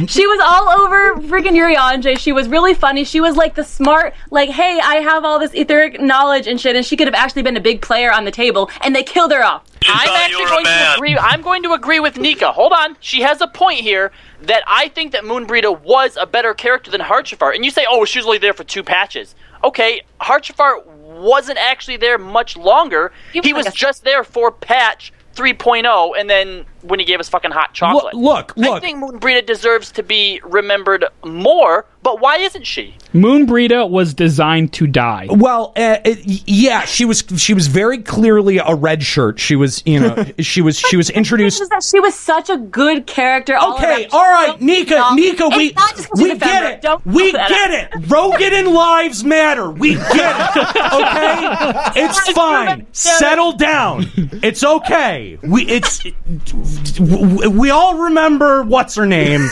She was all over freaking Yuri Anje. She was really funny. She was the smart, hey, I have all this etheric knowledge and shit, and she could have actually been a big player on the table, and they killed her off. I'm going to agree with Nika. Hold on. She has a point here that I think that Moon Breeda was a better character than Haarchefart. And you say, oh, she was only there for 2 patches. Okay, Haarchefart wasn't actually there much longer. He was just there for patch 3.0, and then when he gave us fucking hot chocolate. Look. I think Moon Brita deserves to be remembered more, but why isn't she? Moon Brita was designed to die. Well, yeah, she was very clearly a red shirt. She was, she was introduced. She was such a good character. Okay, all right, Nika, we get it. We get it. Rogan and lives matter. We get it. Okay, it's fine. Settle down. It's okay. We all remember what's her name.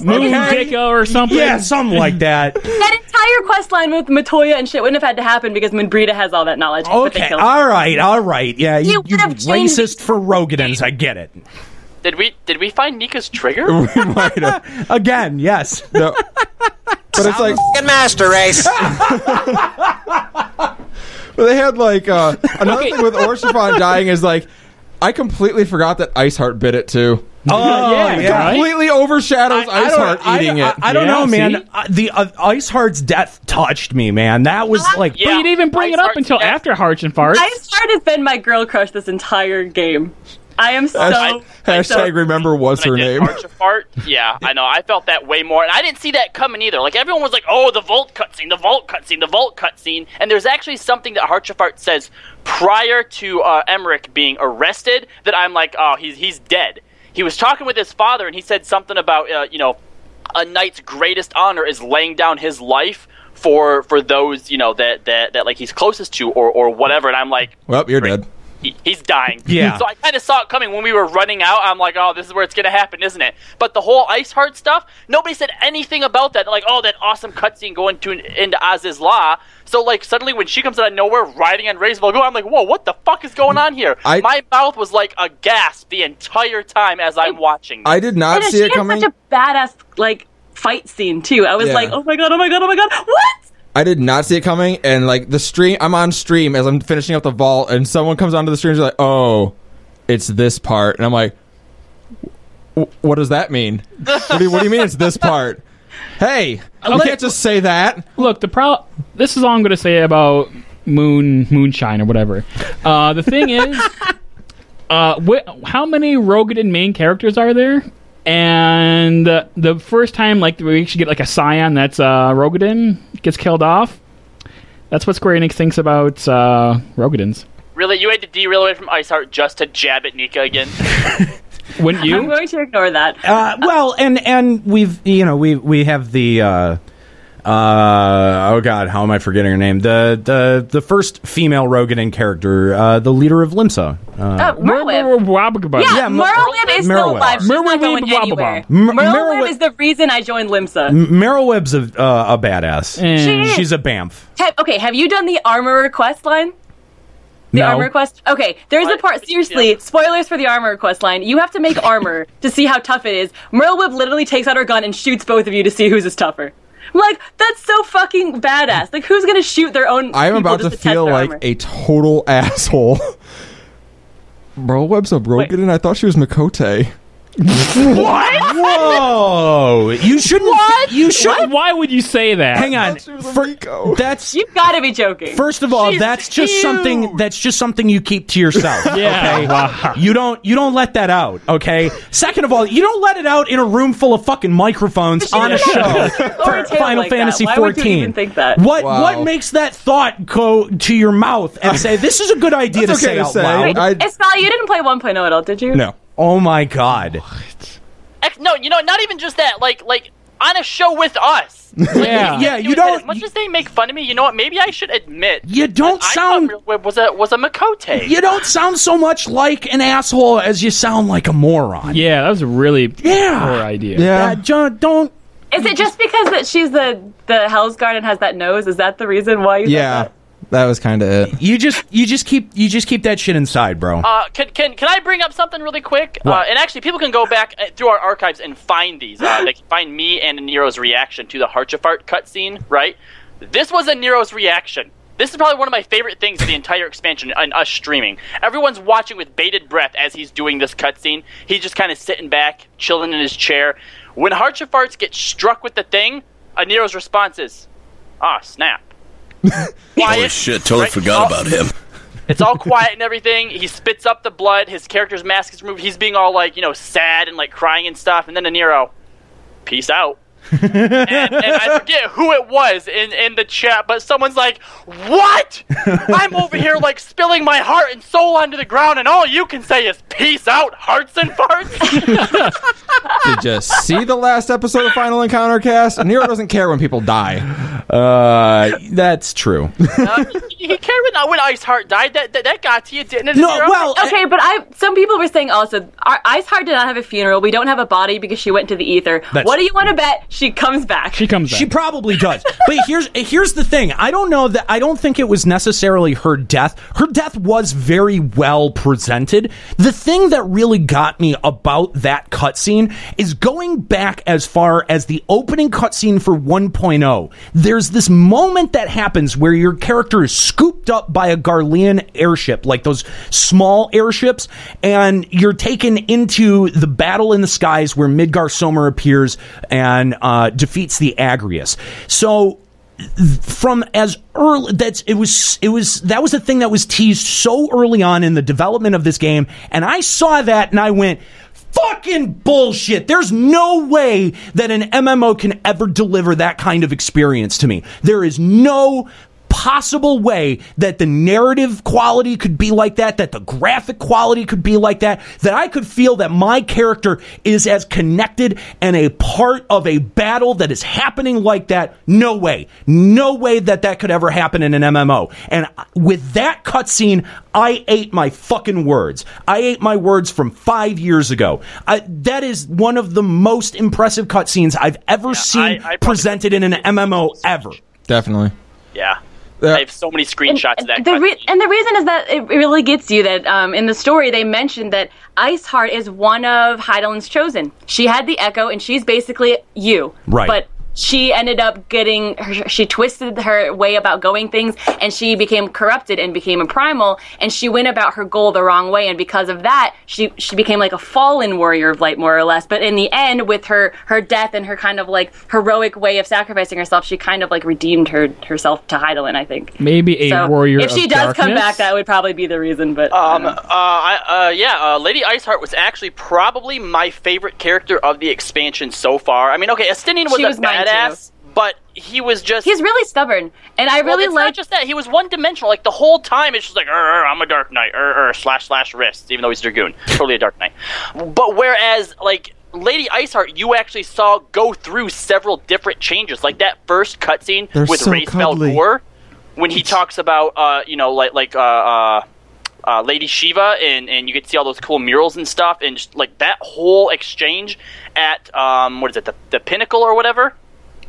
Moon Dicko or something. Yeah, something like that. That entire quest line with Matoya and shit wouldn't have had to happen because Moon Brita has all that knowledge. Okay, all right. Yeah, you racist for Rogadins. I get it. Did we find Nika's trigger? We might have. Again, yes. No. But it's like master race. But they had like another thing with Orshifon dying is like I completely forgot that Iceheart bit it too. Oh, yeah. Completely overshadows Iceheart eating it. I don't know, man. The Iceheart's death touched me, man. That was like... But you didn't even bring it up until after Hearts and Farts. Iceheart has been my girl crush this entire game. I am so... Hashtag remember what's her name. Fart? Yeah, I know. I felt that way more. And I didn't see that coming either. Like, everyone was like, oh, the Vault cutscene, the Vault cutscene, the Vault cutscene. And there's actually something that Harchafart says prior to Emmerich being arrested that I'm like, oh, he's dead. He was talking with his father, and he said something about, a knight's greatest honor is laying down his life for those, that like he's closest to or whatever. And I'm like, well, you're dead. He's dying. Yeah. So I kind of saw it coming when we were running out. I'm like, oh, this is where it's going to happen, isn't it? But the whole Iceheart stuff, nobody said anything about that. Like, oh, that awesome cutscene going into Aziz's Law. So, like, suddenly when she comes out of nowhere riding on Razorville Go, I'm like, whoa, what the fuck is going on here? My mouth was like a gasp the entire time as I'm watching this. I did not see it coming. Such a badass, like, fight scene, too. I was like, oh my god, what? I did not see it coming, and like the stream, I'm on stream as I'm finishing up the vault, and someone comes onto the stream and is like, "Oh, it's this part," and I'm like, "What does that mean? What do you mean it's this part? Hey, you can't just say that." Look, this is all I'm going to say about Moonshine or whatever. The thing is, how many Rogadin main characters are there? And the first time, like, we actually get like a Scion that's Rogadin gets killed off. That's what Square Enix thinks about Rogadins. Really, you had to derail away from Iceheart just to jab at Nika again? Wouldn't you? I'm going to ignore that. Well, and we have the oh god, how am I forgetting her name? The first female Rogadin character, the leader of Limsa. Merlwib. Yeah, Merlwib is still alive. She's not going anywhere. Merlwib is the reason I joined Limsa. Merlwib's a badass. She's a bamf. Okay, have you done the Armorer quest line? The armor quest? Okay, there's a part, seriously, spoilers for the armor quest line. You have to make armor to see how tough it is. Merlwib literally takes out her gun and shoots both of you to see who's is tougher. I'm like, that's so fucking badass. Like, who's gonna shoot their own people? I'm about to feel like a total asshole. Merlwib's a Rogadin? I thought she was Makote. What? Whoa! You shouldn't. What? You should. Why would you say that? Hang on. That's you've got to be joking. First of all, that's just something. That's just something you keep to yourself. Yeah. Okay? Wow. You don't let that out. Okay. Second of all, you don't let it out in a room full of fucking microphones on a show for Final Fantasy XIV. Why would you even think that? What makes that thought go to your mouth and say this is a good idea to say out loud? Escal, you didn't play 1.0 at all, did you? No. Oh my god. No, not even just that. Like on a show with us. Yeah, you don't. As much as they make fun of me, you know what? Maybe I should admit you don't sound. I thought was a Makote. You don't sound so much like an asshole as you sound like a moron. Yeah, that was a really poor idea. Yeah, don't. Is it just because that she's the Hell's Guard and has that nose? Is that the reason why you? Yeah. That was kind of it. You just keep that shit inside, bro. Can I bring up something really quick? And actually, people can go back through our archives and find these. They can find me and Nero's reaction to the Harchafart cutscene. Right? This was a Nero's reaction. This is probably one of my favorite things of the entire expansion and us streaming. Everyone's watching with bated breath as he's doing this cutscene. He's just kind of sitting back, chilling in his chair. When Harchafarts get struck with the thing, Nero's response is, "Ah, snap." Holy shit, totally forgot about him. It's all quiet and everything. He spits up the blood. His character's mask is removed. He's being all like, sad and like crying and stuff. And then De Niro, peace out. and I forget who it was in the chat, but someone's like, "What? I'm over here like spilling my heart and soul onto the ground, and all you can say is peace out, hearts and farts." Did you see the last episode of Final Encounter Cast? Nero doesn't care when people die. That's true. He cared when Iceheart died. That got to you, didn't it? No, well, okay, but some people were saying also, Iceheart did not have a funeral. We don't have a body because she went to the ether. What do you want to bet? She comes back. She comes back. She probably does. But here's the thing. I don't think it was necessarily her death. Her death was very well presented. The thing that really got me about that cutscene is going back as far as the opening cutscene for 1.0. There's this moment that happens where your character is scooped up by a Garlean airship, like those small airships, and you're taken into the battle in the skies where Midgar Somer appears and defeats the Agrius. So from as early that was the thing that was teased so early on in the development of this game, and I saw that and I went, fucking bullshit. There's no way that an MMO can ever deliver that kind of experience to me. There is no possible way that the narrative quality could be like that the graphic quality could be like that I could feel that my character is as connected and a part of a battle that is happening like that. No way that could ever happen in an MMO. And with that cutscene, I ate my fucking words. I ate my words from 5 years ago. That is one of the most impressive cutscenes I've ever seen presented in an MMO ever. Definitely. Yeah. I have so many screenshots of that. And the reason is that it really gets you that in the story they mentioned that Iceheart is one of Heidelin's chosen. She had the Echo, and she's basically you. Right. But she ended up she twisted her way about going things, and she became corrupted and became a primal, and she went about her goal the wrong way, and because of that, she became like a fallen warrior of light, more or less. But in the end, with her death and her kind of like heroic way of sacrificing herself, she kind of like redeemed herself to Heidelin, I think. Maybe a warrior if she of does darkness? come back, that would probably be the reason, but Lady Iceheart was actually probably my favorite character of the expansion so far. I mean, okay, Estinian was a badass, but he's really stubborn, and I really like. Not just that, he was one-dimensional. Like the whole time, it's just like, I'm a Dark Knight, / wrists, even though he's Dragoon, totally a Dark Knight. But whereas like Lady Iceheart, you actually saw go through several different changes, like that first cutscene with so Ra's cuddly. Belgor, when he talks about Lady Shiva, and you get to see all those cool murals and stuff, and just, like that whole exchange at the Pinnacle or whatever.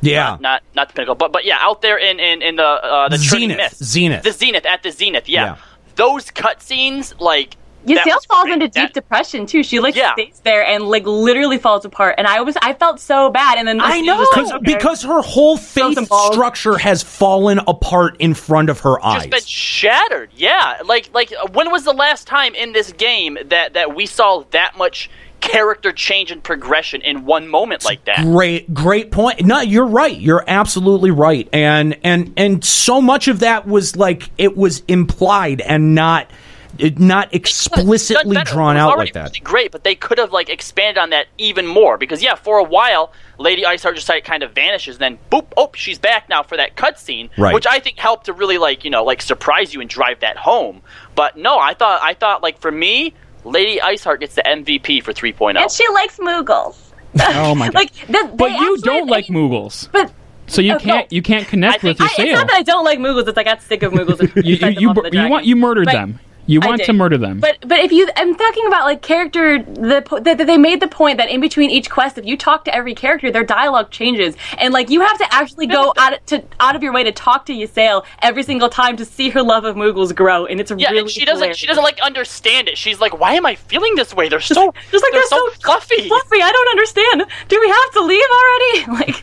Yeah, not the Pinnacle, but yeah, out there in the Zenith, at the Zenith. Yeah. Those cutscenes, like. Ysayle falls into deep depression too. She stays there and like literally falls apart, and I felt so bad. And then I know because her whole faith structure has fallen apart in front of her eyes. Just been shattered. Yeah, like when was the last time in this game that we saw that much character change and progression in one moment like that? Great point. No, you're right. You're absolutely right. And so much of that was like it was implied and not explicitly drawn out like that. Really great, but they could have like expanded on that even more, because for a while Lady Iceheart just kind of vanishes, then boop, she's back now for that cutscene, which I think helped to really like surprise you and drive that home. But no, I thought like for me, Lady Iceheart gets the MVP for 3.0. And she likes Moogles. Oh my god! But you don't like Moogles. But so you can't connect with Ysayle. It's not that I don't like Moogles. It's I got sick of Moogles. You murdered them. You want to murder them. But if I'm talking about like character, that they made the point that in between each quest, if you talk to every character, their dialogue changes, and like you have to actually go out of your way to talk to Ysayle every single time to see her love of Moogles grow, and it's really and she doesn't like understand it. She's like, why am I feeling this way? They're so they're so fluffy. Fluffy, I don't understand. Do we have to leave already? Like,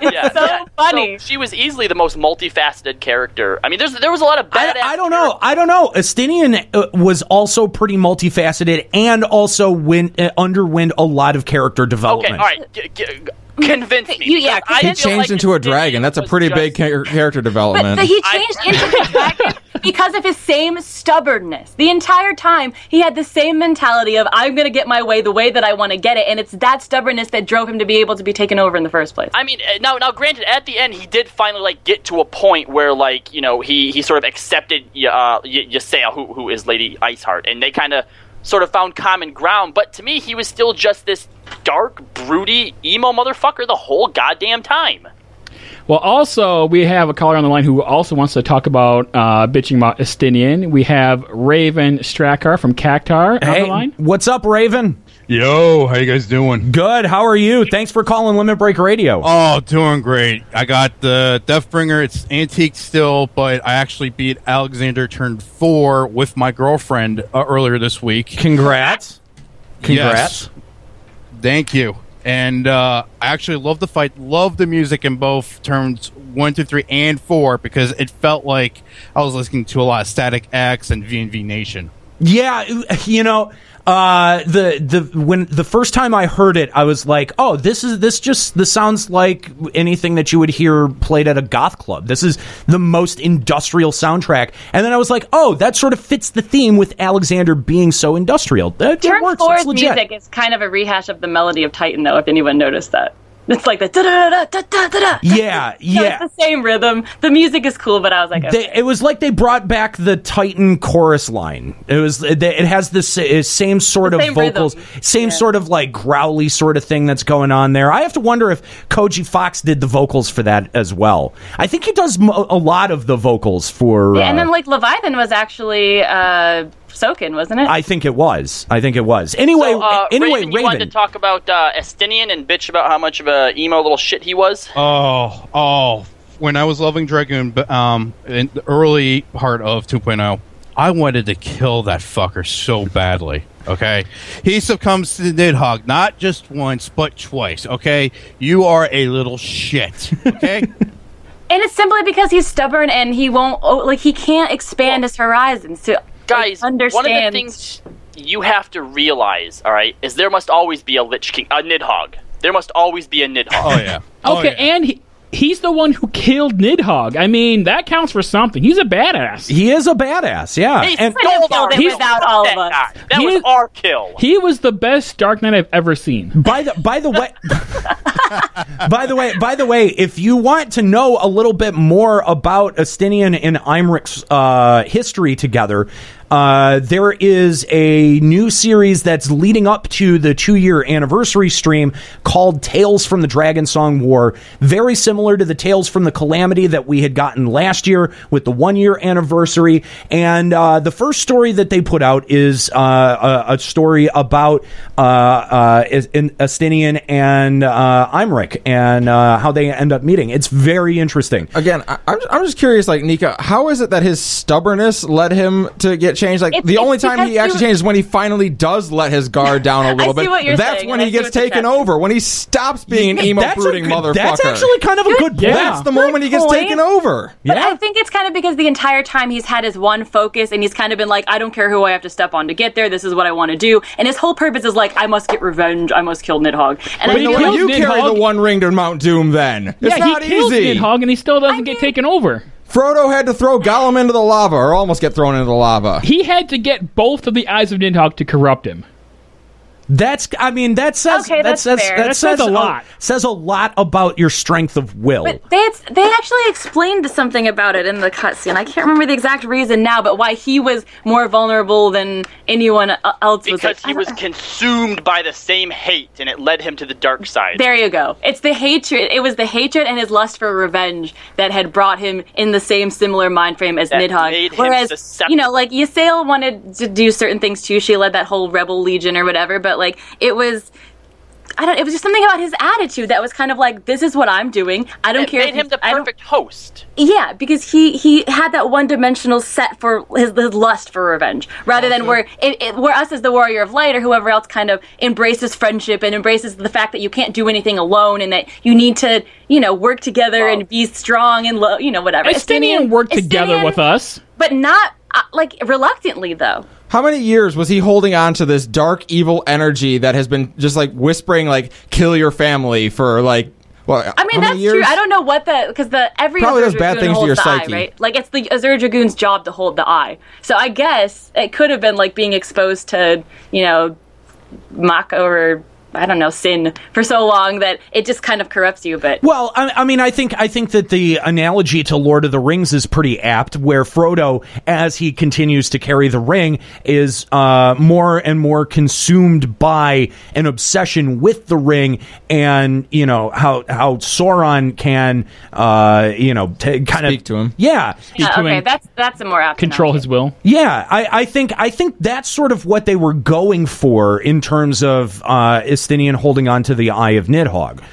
it's so funny. So she was easily the most multifaceted character. I mean, there was a lot of badass. I don't know. Estinian was also pretty multifaceted and also underwent a lot of character development. Okay, all right. Convince me. He changed into a dragon. That's a pretty big character development. But he changed into a dragon because of his same stubbornness. The entire time, he had the same mentality of, I'm going to get my way the way that I want to get it, and it's that stubbornness that drove him to be able to be taken over in the first place. I mean, now granted, at the end, he did finally, like, get to a point where, like, you know, he sort of accepted Ysayle, who is Lady Iceheart, and they kind of sort of found common ground, but to me, he was still just this dark, broody, emo motherfucker the whole goddamn time. Well, also, we have a caller on the line who also wants to talk about bitching about Estinian. We have Raven Strakar from Cactar on the line. What's up, Raven? Yo, how you guys doing? Good, how are you? Thanks for calling Limit Break Radio. Oh, doing great. I got the Deathbringer. It's antique still, but I actually beat Alexander Turn 4 with my girlfriend earlier this week. Congrats. Yes. Thank you. And I actually love the fight, love the music in both turns 1 through 3 and 4 because it felt like I was listening to a lot of Static X and V&V Nation. Yeah, you know, when the first time I heard it, I was like, oh, this sounds like anything that you would hear played at a goth club. This is the most industrial soundtrack. And then I was like, oh, that sort of fits the theme with Alexander being so industrial. That Turn works. 4's music is kind of a rehash of the melody of Titan, though, if anyone noticed that. It's like the da-da-da-da-da-da-da. Yeah. It's the same rhythm. The music is cool, but I was like, okay. It was like they brought back the Titan chorus line. It has this same sort of vocals, rhythm. Sort of like growly sort of thing that's going on there. I have to wonder if Koji Fox did the vocals for that as well. I think he does a lot of the vocals for. Yeah, and then like Leviathan was actually Soken, wasn't it? I think it was. Anyway, Raven, you wanted to talk about Estinian and bitch about how much of a emo little shit he was? Oh. When I was loving Dragoon in the early part of 2.0, I wanted to kill that fucker so badly, okay? He succumbs to Nidhogg not just once, but twice, okay? You are a little shit, okay? And it's simply because he's stubborn and he won't, he can't expand his horizons to... Guys, one of the things you have to realize, all right, is there must always be a Lich King, a Nidhogg. There must always be a Nidhogg. Oh, yeah. And he's the one who killed Nidhogg. I mean, that counts for something. He's a badass. He is a badass, yeah. He stole without all of us. That was our kill. He was the best Dark Knight I've ever seen. By the way, if you want to know a little bit more about Estinian and Imric's history together, there is a new series that's leading up to the 2-year anniversary stream called Tales from the Dragonsong War. Very similar to the Tales from the Calamity that we had gotten last year with the 1-year anniversary. And the first story that they put out is a story about Estinian and Imric and how they end up meeting. It's very interesting. Again, I'm just curious, like, Nika, how is it that his stubbornness led him to get changed? Like, the only time he actually changes is when he finally does let his guard down a little bit. That's when he gets taken over. When he stops being an emo brooding motherfucker. That's actually kind of a good point. That's the moment he gets taken over. But I think it's kind of because the entire time he's had his one focus and he's kind of been like, I don't care who I have to step on to get there. This is what I want to do. And his whole purpose is like, I must get revenge. I must kill Nidhogg. And but you carry the One Ring to Mount Doom then. It's not he kills easy. Nidhogg and he still doesn't get taken over. Frodo had to throw Gollum into the lava, or almost get thrown into the lava. He had to get both of the eyes of Nidhogg to corrupt him. That says a lot. Says a lot about your strength of will. But they actually explained something about it in the cutscene. I can't remember the exact reason now, but why he was more vulnerable than anyone else was. Because he was consumed by the same hate, and it led him to the dark side. There you go. It's the hatred. It was the hatred and his lust for revenge that had brought him in the same similar mind frame as Nidhogg. Whereas, like Ysayle wanted to do certain things too. She led that whole rebel legion or whatever, but like it was just something about his attitude that was kind of like, this is what I'm doing. I don't care. It made him the perfect host. Yeah, because he had that one-dimensional set for his lust for revenge, rather than where us as the Warrior of Light or whoever else kind of embraces friendship and embraces the fact that you can't do anything alone and that you need to, work together and be strong and whatever. Estinian worked together with us, but not reluctantly though. How many years was he holding on to this dark, evil energy that has been just, like, whispering, like, kill your family for, like, Well, I mean, that's true. I don't know what because every probably Azure does bad Dragoon things to holds your the psyche. eye, right? Like it's the Azure Dragoon's job to hold the eye. So I guess it could have been like being exposed to, Mako or I don't know, sin for so long that it just kind of corrupts you. But well, I mean, I think that the analogy to Lord of the Rings is pretty apt, where Frodo, as he continues to carry the ring, is more and more consumed by an obsession with the ring, and how Sauron can kind of speak to him. Yeah, that's a more apt control analogy. his will. Yeah, I think that's sort of what they were going for in terms of Estinian holding on to the eye of Nidhogg.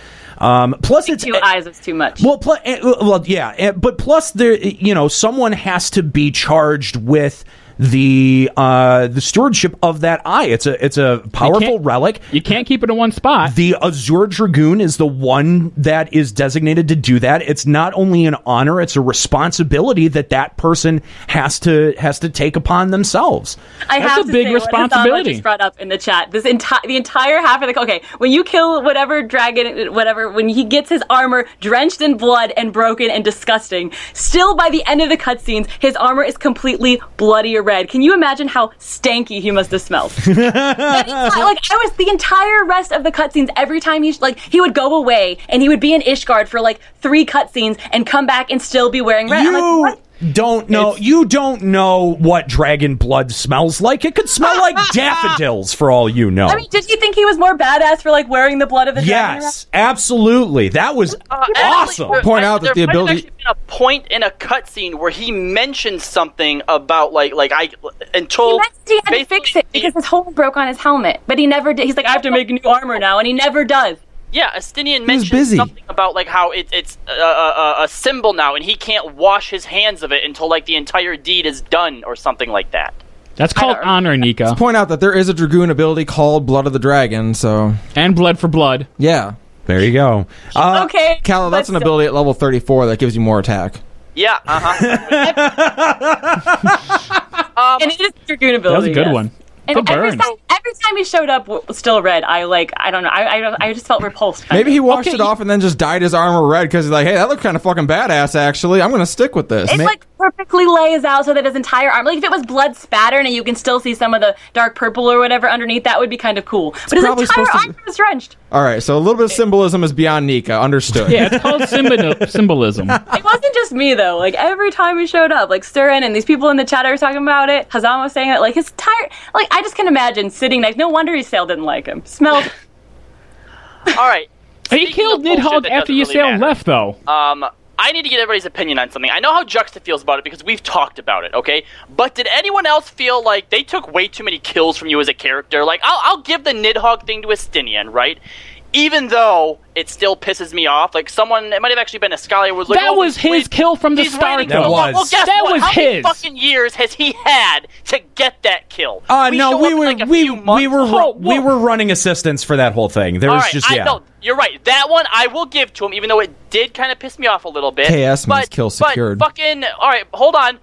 Plus, it's 2 eyes is too much. Well, but plus there, someone has to be charged with the stewardship of that eye. It's a powerful relic. You can't keep it in one spot. The Azure Dragoon is the one that is designated to do that. It's not only an honor; it's a responsibility that person has to take upon themselves. That's a big responsibility. Just brought up in the chat. The entire half of when you kill whatever dragon, when he gets his armor drenched in blood and broken and disgusting, still by the end of the cutscenes, his armor is completely bloody or red. Can you imagine how stanky he must have smelled? The entire rest of the cutscenes, every time he would go away and he would be in Ishgard for 3 cutscenes and come back and still be wearing red. You don't know what dragon blood smells like. It could smell like daffodils for all you know. I mean, did you think he was more badass for wearing the blood of the dragon? Yes, absolutely. That was awesome. Point out that the ability. There might have actually been a point in a cutscene where he mentioned something about He had to fix it because his hole broke on his helmet, but he never did. He's like, I have to make new armor now, and he never does. Yeah, Estinian mentioned something about how it's a symbol now, and he can't wash his hands of it until the entire deed is done, or something like that. That's called honor, Nika. Let's point out that there is a Dragoon ability called Blood of the Dragon, and blood for blood. Yeah. There you go. Okay. Cal, that's an ability at level 34 that gives you more attack. Yeah, And it is a Dragoon ability. That was a good one. And every time he showed up still red, I don't know. I just felt repulsed. Maybe he washed it off and then just dyed his armor red because he's like, hey, that looked kind of fucking badass, actually. I'm going to stick with this. It perfectly lays out so that his entire arm, if it was blood spattered and you can still see some of the dark purple or whatever underneath, that would be kind of cool. But his entire arm was drenched. All right, so a little bit of symbolism is beyond Nika. Understood. Yeah, it's called symbolism. It wasn't just me, though. Every time he showed up, Sturin and these people in the chat are talking about it. Hazan was saying that, his entire... I just can imagine sitting next... No wonder Ysael didn't like him. Smelled... All right. He killed Nidhogg after Ysael left, though. I need to get everybody's opinion on something. I know how Juxta feels about it because we've talked about it, okay? But did anyone else feel like they took way too many kills from you as a character? I'll give the Nidhogg thing to Estinian, right? Even though it still pisses me off. Someone, it might have actually been Ascalia was like, that was his kill from the start. That was. Well, guess that what? was How many his. fucking years has he had to get that kill? We were running assistance for that whole thing. There was No, you're right. That one I will give to him, even though it did kind of piss me off a little bit. KS means kill secured. But fucking, all right, hold on.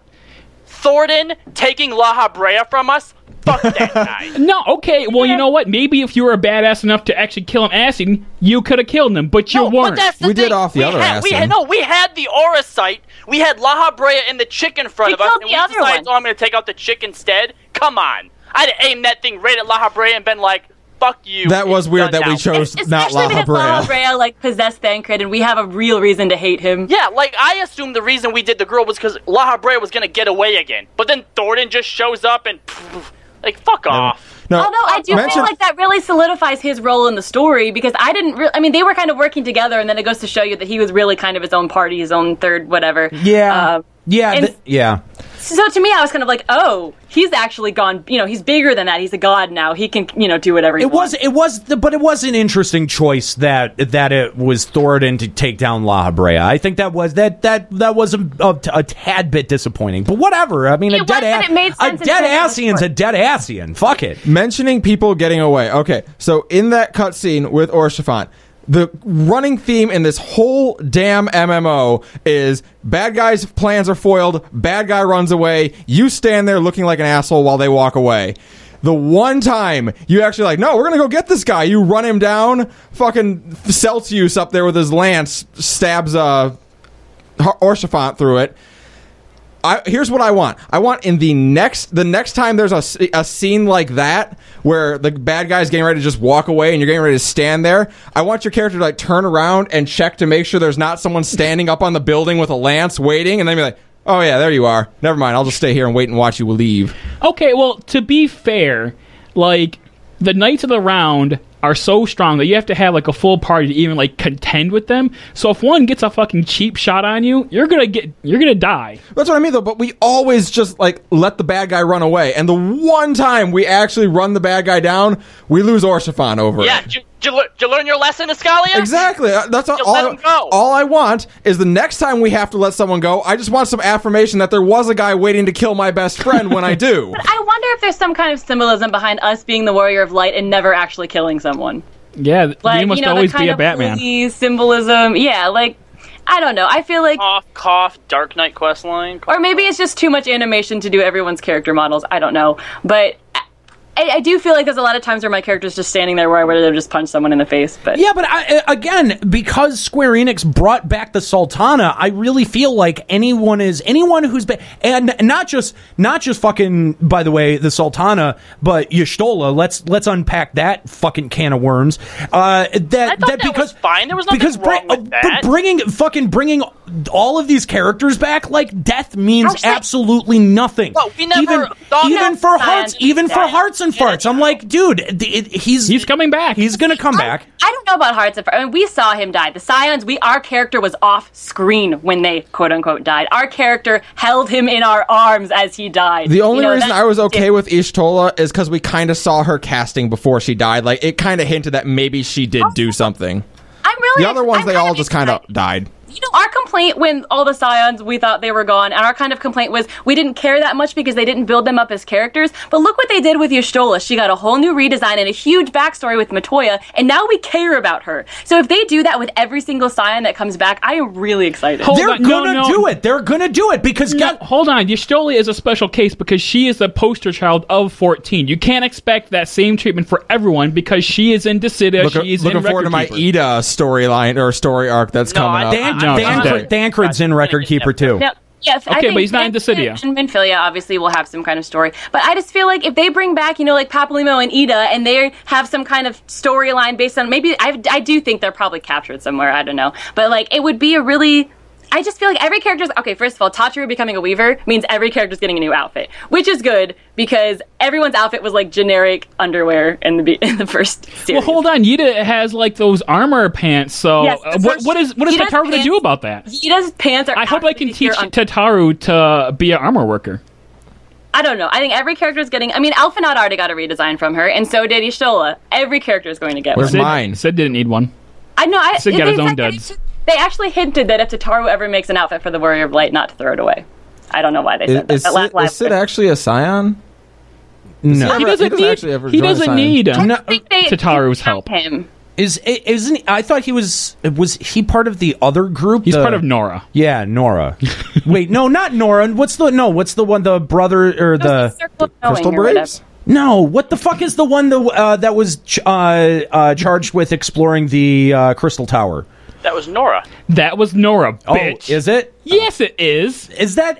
Thornton taking La Habrea from us. Fuck that guy. No, okay. Well, you know what? Maybe if you were badass enough to actually kill him assing, you could have killed him, but you weren't. But that's the thing. Did off the other assing. We had the aura sight. We had La Habrea and the chick in front of us, and we decided, I'm going to take out the chick instead. Come on. I'd have aimed that thing right at La Habrea and been like, fuck you. That was weird that we chose not La Habrea. Especially because La Habrea, possessed Thancred, and we have a real reason to hate him. Yeah, I assumed the reason we did the girl was because La Habrea was going to get away again. But then Thornton just shows up and... fuck off. No, although I do feel like that really solidifies his role in the story because I didn't they were kind of working together, and then it goes to show you that he was really kind of his own party, his own third whatever. Yeah. Yeah. So to me, I was kind of like, oh, he's actually gone, he's bigger than that. He's a god now. He can, do whatever he wants. But it was an interesting choice that it was Thoradin to take down La Habrea. I think that was a tad bit disappointing. But whatever. I mean, a dead Asian's a dead Asian. Fuck it. Mentioning people getting away. Okay, so in that cutscene with Orshafant, the running theme in this whole damn MMO is bad guy's plans are foiled, bad guy runs away, you stand there looking like an asshole while they walk away. the one time you actually like, no, we're gonna go get this guy, you run him down, fucking Celsius up there with his lance stabs Orshafant through it. Here's what I want. I want in the next time there's a scene like that where the bad guy's getting ready to just walk away and you're getting ready to stand there, I want your character to like turn around and check to make sure there's not someone standing up on the building with a lance waiting, and then be like, oh yeah, there you are. Never mind, I'll just stay here and wait and watch you leave. Okay, well, to be fair, like, the Knights of the Round are so strong that you have to have like a full party to even like contend with them. So if one gets a fucking cheap shot on you, you're gonna die. That's what I mean though, but we always just like let the bad guy run away. And the one time we actually run the bad guy down, we lose Orshafant over it. Yeah, did you learn your lesson, Ascalia? Exactly. That's all I want is the next time we have to let someone go, I just want some affirmation that there was a guy waiting to kill my best friend when I do. But I wonder if there's some kind of symbolism behind us being the Warrior of Light and never actually killing someone. Yeah, like, you must always be a Batman. Symbolism, yeah, like, I don't know. I feel like cough, Dark Knight questline, or maybe it's just too much animation to do everyone's character models. I don't know, but I do feel like there's a lot of times where my character's just standing there where I would have just punched someone in the face. But yeah, but again, because Square Enix brought back the Sultana, I really feel like anyone who's been, and not just fucking, by the way, the Sultana, but Y'shtola. Let's unpack that fucking can of worms. I thought that was fine. There was nothing wrong with that. But bringing all of these characters back, like, death means absolutely nothing. Well, we never even for Hearts and Farts. I'm like, dude, he's coming back. He's gonna come back. I don't know about Hearts and Farts. I mean, we saw him die. The Scions, our character was off screen when they quote unquote died. Our character held him in our arms as he died. The only reason I was okay with Y'shtola is because we kind of saw her casting before she died. Like, it kind of hinted that maybe she did do something. The other ones, they all just kind of died. You know, our complaint when all the Scions, we thought they were gone, and our kind of complaint was we didn't care that much because they didn't build them up as characters. But look what they did with Y'shtola. She got a whole new redesign and a huge backstory with Matoya, and now we care about her. So if they do that with every single Scion that comes back, I am really excited. They're gonna do it. They're gonna do it because hold on, Y'shtola is a special case because she is the poster child of 14. You can't expect that same treatment for everyone because she is in Dissidia. Looking forward to my Ida storyline or story arc that's coming up. Dancred's in Record Keeper too. No, yes, okay, but he's not in Dissidia. And Minfilia obviously will have some kind of story. But I just feel like if they bring back, like Papalymo and Ida, and they have some kind of storyline based on, maybe, I do think they're probably captured somewhere, I don't know. But, like, it would be a really... I just feel like every character's... Okay, first of all, Tataru becoming a Weaver means every character's getting a new outfit, which is good because everyone's outfit was like generic underwear in the first series. Well, hold on. Yida has like those armor pants, so yes, what is Tataru going to do about that? Yida's pants are... I hope I can teach Tataru to be an armor worker. I don't know. I think every character is getting... I mean, Alphinaud already got a redesign from her, and so did Y'shtola. Every character is going to get one. Where's mine? Sid didn't need one. I know. Sid got his own duds. They actually hinted that if Tataru ever makes an outfit for the Warrior of Light, not to throw it away. I don't know why they said that. Is Sid actually a Scion? No. He doesn't need Tataru's help. Isn't I thought he was he part of the other group? He's part of Nora. Yeah, Nora. Wait, no, not Nora. What's the one, the brother or the Crystal Braves? No, what the fuck is the one that was charged with exploring the Crystal Tower? That was Nora. That was Nora, bitch. Oh, is it? Yes, it is.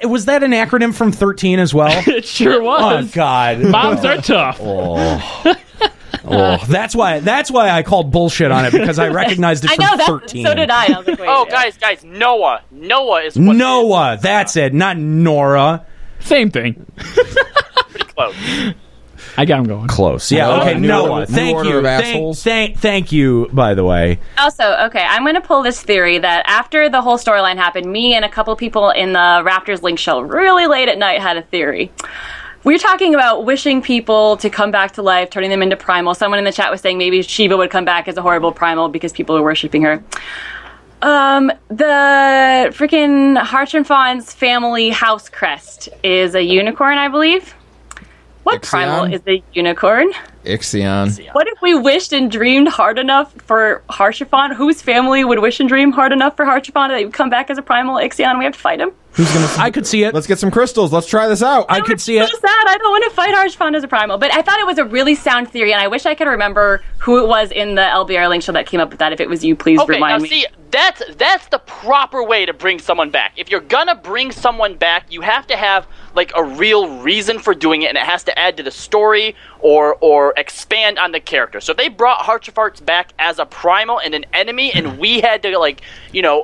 Was that an acronym from 13 as well? It sure was. Oh God, moms are tough. That's why I called bullshit on it because I recognized it from 13. So did I. I was like, wait, guys, Noah. Noah is what Noah. That's it, not Nora. Same thing. Pretty close. I got him going. Close. Yeah, okay, Noah. Thank you. Thank you, by the way. Also, okay, I'm going to pull this theory that after the whole storyline happened, me and a couple people in the Raptors Link show really late at night had a theory. We were talking about wishing people to come back to life, turning them into primal. Someone in the chat was saying maybe Shiva would come back as a horrible primal because people are worshipping her. The freaking Harchenfon's family house crest is a unicorn, I believe. What Ixion? primal is a unicorn? Ixion. What if we wished and dreamed hard enough for Harchefon? Whose family would wish and dream hard enough for Harchefon that he would come back as a primal Ixion and we have to fight him? Who's gonna? I could see it. Let's get some crystals. Let's try this out. I could see it. So sad. I don't want to fight Archfond as a primal, but I thought it was a really sound theory, and I wish I could remember who it was in the LBR link show that came up with that. If it was you, please remind me. See, that's the proper way to bring someone back. If you're gonna bring someone back, you have to have like a real reason for doing it, and it has to add to the story or expand on the character. So if they brought Hearts of Hearts back as a primal and an enemy, and we had to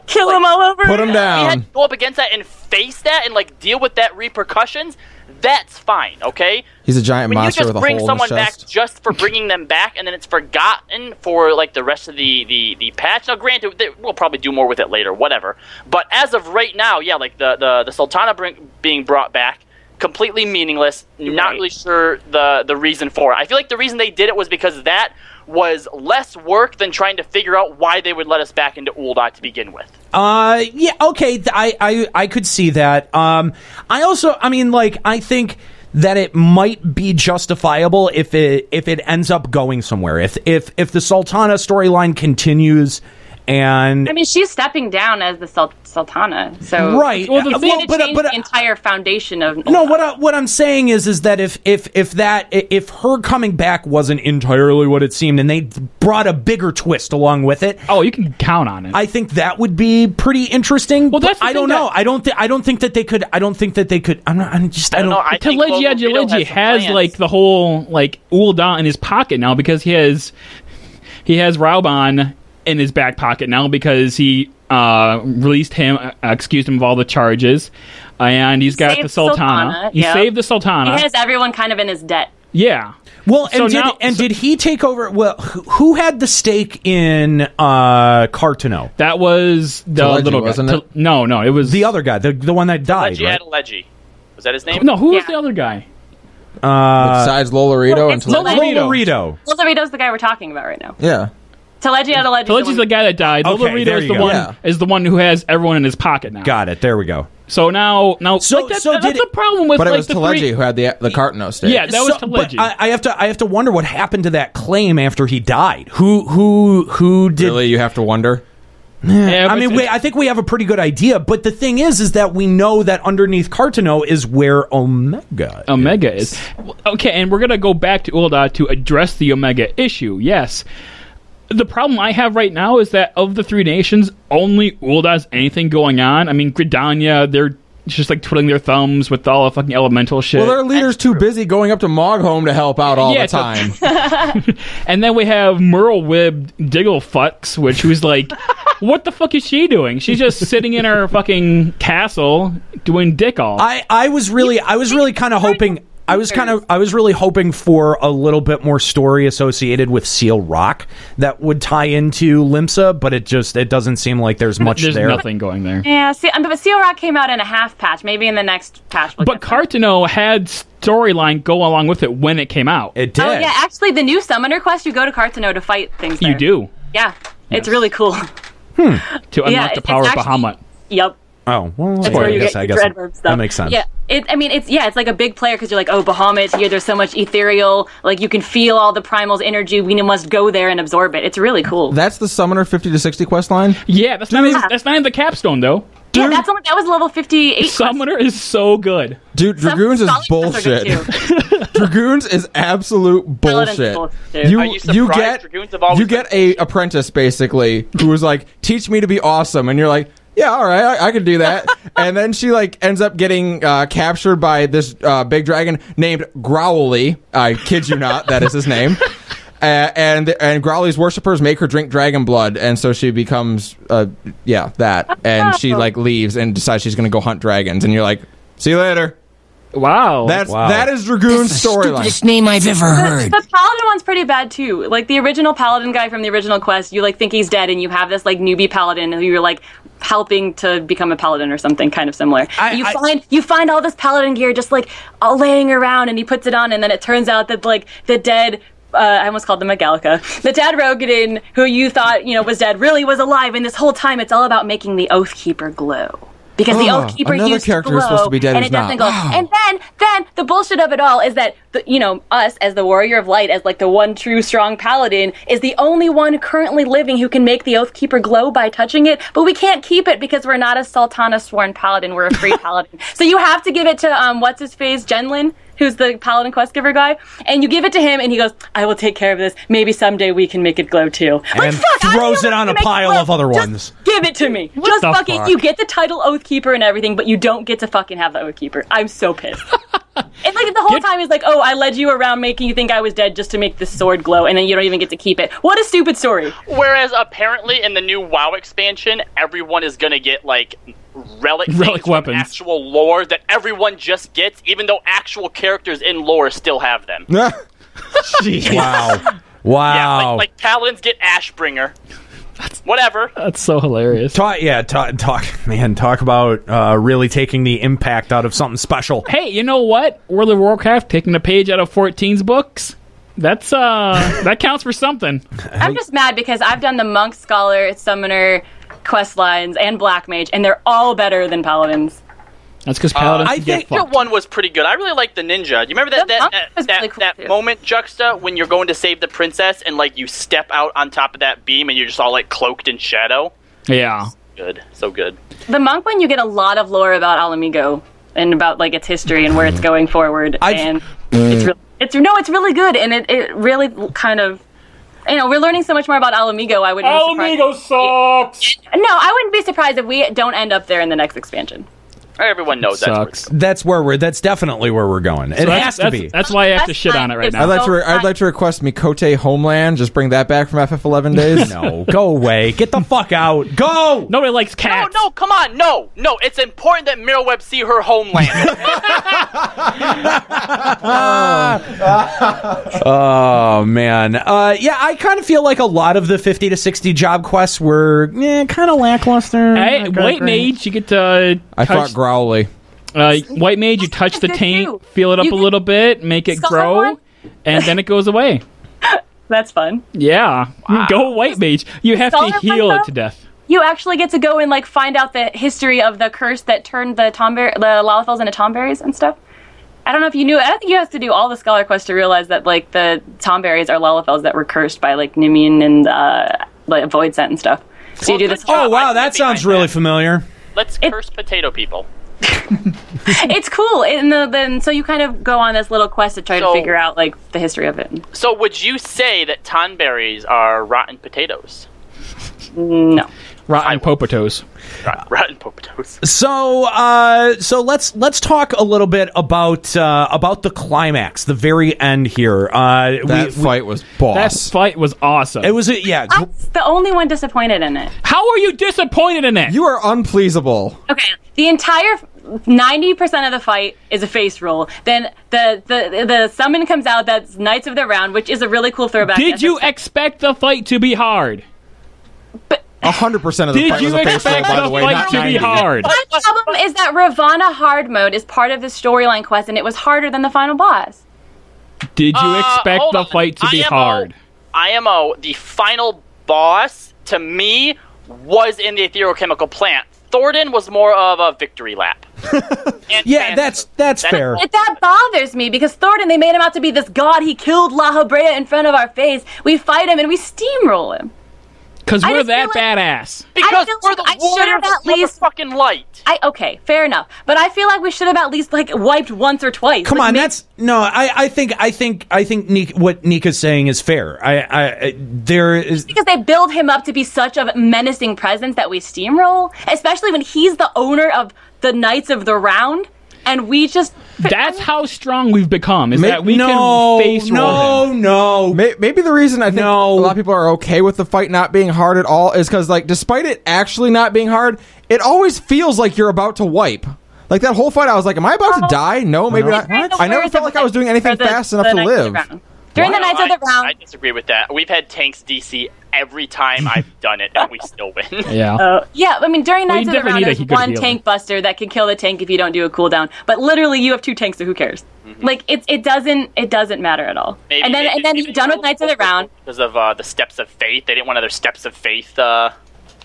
kill him all over, put him down, we had to go up against that and face that and deal with that repercussions. That's fine, okay? He's a giant monster with a hole in his chest. When you just bring someone back just for bringing them back, and then it's forgotten for the rest of the patch. Now, granted, we'll probably do more with it later, whatever. But as of right now, yeah, the Sultana being brought back, completely meaningless. Not really sure the reason for it. I feel like the reason they did it was because that was less work than trying to figure out why they would let us back into Ul'dah to begin with. Yeah, okay, I could see that. I think that it might be justifiable if it ends up going somewhere. If the Sultana storyline continues. And I mean, she's stepping down as the Sultana, so right. Well, the entire foundation of no. What I'm saying is that if her coming back wasn't entirely what it seemed, and they brought a bigger twist along with it, you can count on it. I think that would be pretty interesting. Well, I don't know. I don't think that they could. I don't think that they could. I don't know. Teleji has the whole Ul'dah in his pocket now because he has Rauban in his back pocket now because he released him, excused him of all the charges, and he's got the Sultana. He saved the Sultana. He has everyone kind of in his debt. Yeah. Well, did he take over? Well, who had the stake in Cartano? That was the little guy. Wasn't it? No, it was the other guy, the one that died. Teleji. Was that his name? No, who was the other guy? Besides Lolorito and Lolorito. Lolorito's the guy we're talking about right now. Yeah. Teleji's the guy that died. Okay, Lolorito is the one who has everyone in his pocket now. Got it. There we go. So now, that's the problem with. But it was Teleji who had the Cartano stake. Yeah, that was Teleji. But I have to wonder what happened to that claim after he died. Who did? Really, you have to wonder. Yeah, I think we have a pretty good idea, but the thing is that we know that underneath Cartano is where Omega is. Okay, and we're gonna go back to Ul'dah to address the Omega issue. Yes. The problem I have right now is that of the three nations, only Ul'dah has anything going on. I mean, Gridania, they're just twiddling their thumbs with all the fucking elemental shit. Well, their leader's too busy going up to Mogholm to help out all the time. And then we have Merle-Wib Digglefucks, who's what the fuck is she doing? She's just sitting in her fucking castle doing dick all. I was really kind of hoping. I was really hoping for a little bit more story associated with Seal Rock that would tie into Limsa, but it doesn't seem like there's much there. There's nothing going there. Yeah, but Seal Rock came out in a half patch. Maybe in the next patch. But Cartano had storyline go along with it when it came out. It did. Oh yeah, actually, the new Summoner quest, you go to Cartano to fight things. You do. Yeah, it's really cool. To unlock the power of Bahamut. Yep. Oh, well, that's where you get your Dreadverb stuff. That makes sense. Yeah, it's like a big player because you're like, oh, Bahamut's here. There's so much ethereal. You can feel all the Primal's energy. We must go there and absorb it. It's really cool. That's the Summoner 50 to 60 quest line? Yeah, that's not in the capstone, though. Dude, yeah, that was level 58. Summoner is so good. Dude, Dragoons is bullshit. Dragoons is absolute bullshit. You get a apprentice, basically, who was like, teach me to be awesome. And you're like, yeah, all right, I could do that. And then she ends up getting captured by this big dragon named Growly. I kid you not, that is his name. And Growly's worshippers make her drink dragon blood, and so she becomes that. And she leaves and decides she's going to go hunt dragons. And you're like, see you later. Wow. That is Dragoon's storyline. Stupidest name I've ever heard. The Paladin one's pretty bad too. The original Paladin guy from the original quest, you think he's dead, and you have this newbie Paladin who you're helping to become a Paladin or something kind of similar. You find all this Paladin gear just all laying around, and he puts it on, and then it turns out that the dead. I almost called them a Gallica. The dead Rogadin, who you thought was dead, really was alive, and this whole time it's all about making the Oathkeeper glow. Because the Oathkeeper another used character to who's glow, supposed to be dead and who's it doesn't not. go. Wow. And then the bullshit of it all is that us as the Warrior of Light, as like the one true strong paladin, is the only one currently living who can make the Oathkeeper glow by touching it. But we can't keep it because we're not a Sultana sworn paladin. We're a free paladin. So you have to give it to what's his face, Genlin, who's the paladin quest giver guy, and you give it to him, and he goes, "I will take care of this. Maybe someday we can make it glow too." And throws it on a pile of other ones. Give it to me. What the fucking, fuck? you get the title Oathkeeper and everything, but you don't get to fucking have the Oathkeeper. I'm so pissed. And like the whole time he's like, "Oh, I led you around making you think I was dead just to make this sword glow, and then you don't even get to keep it." What a stupid story. Whereas apparently in the new WoW expansion, everyone is gonna get like relic weapons, actual lore that everyone just gets, even though actual characters in lore still have them. Wow. Yeah, like paladins get Ashbringer. Whatever. That's so hilarious. Talk about really taking the impact out of something special. Hey, you know what? World of Warcraft taking a page out of 14's books. That's that counts for something. I'm just mad because I've done the Monk, Scholar, Summoner quest lines and Black Mage, and they're all better than Paladins. That's because Paladins I get think fucked. one was pretty good. I really liked the ninja. Do you remember that moment, Juxta, when you're going to save the princess and like you step out on top of that beam and you're just all like cloaked in shadow? Yeah. Good. So good. The Monk one, you get a lot of lore about Alamigo and about like its history and where it's going forward, and it's really good, and it really kind of. We're learning so much more about Alamigo. I would. Alamigo sucks. No, I wouldn't be surprised if we don't end up there in the next expansion. Everyone knows Sucks. That's definitely where we're going. It has to be. That's why I have to shit on it right now. I'd like to request Mikote Homeland. Just bring that back from FF11 days. No, go away. Get the fuck out. Go. Nobody likes cats. No, come on. No. It's important that Mirrorweb see her homeland. Oh man. Yeah, I kind of feel like a lot of the 50 to 60 job quests were kind of lackluster. Hey, White Mage, you get to. I fought Growly. White Mage, you touch the tank, feel it up a little bit, make it grow, and then it goes away. That's fun. Yeah. Go White Mage. You have to Scholar heal one, it to death. You actually get to go and like find out the history of the curse that turned the Lalafels into tomberries and stuff. I don't know if you knew. I don't think you have to do all the Scholar quests to realize that like the tomberries are Lalafels that were cursed by like Nimian and like Void Scent and stuff. So you do this. Oh wow, that sounds really familiar. Let's curse potato people. It's cool, and so you kind of go on this little quest to try to figure out like the history of it. So would you say that tonberries are rotten potatoes? No. Rotten popotos. Rotten popotos. So let's talk a little bit about the climax, the very end here. That fight was boss. That fight was awesome. It was I'm the only one disappointed in it. How are you disappointed in it? You are unpleasable. Okay, the entire 90% of the fight is a face roll. Then the summon comes out. That's Knights of the Round, which is a really cool throwback. Did you expect the fight to be hard? 100% of the fight was a face roll, by the way, not 90. hard? My problem is that Ravana hard mode is part of the storyline quest, and it was harder than the final boss. Did you expect the fight to be hard? IMO, the final boss, to me, was in the etherochemical plant. Thornton was more of a victory lap. Yeah, that's fair. That bothers me because Thornton, they made him out to be this god. He killed La Habrea in front of our face. We fight him and we steamroll him. Because we're that badass. Because we're the warriors of motherfucking light. Okay, fair enough. But I feel like we should have at least like wiped once or twice. Come on, I think what Nika's saying is fair. There is because they build him up to be such a menacing presence that we steamroll, especially when he's the owner of the Knights of the Round, and we just. That's how strong we've become. That we can face roll him. No. Maybe the reason I think a lot of people are okay with the fight not being hard at all is because, like, despite it actually not being hard, it always feels like you're about to wipe. Like that whole fight, I was like, "Am I about to die?" No, maybe not. I never felt like I was doing anything fast enough to live. During the Knights of the Round, I disagree with that. We've had tanks DC every time I've done it, and we still win. Yeah. Yeah, I mean, during Knights of the Round, there's one healer. tank buster that can kill the tank if you don't do a cooldown. But literally, you have two tanks, so who cares? Mm-hmm. Like, it doesn't matter at all. Maybe, and then you're done with Knights of the Round. Because of the Steps of Faith. They didn't want another Steps of Faith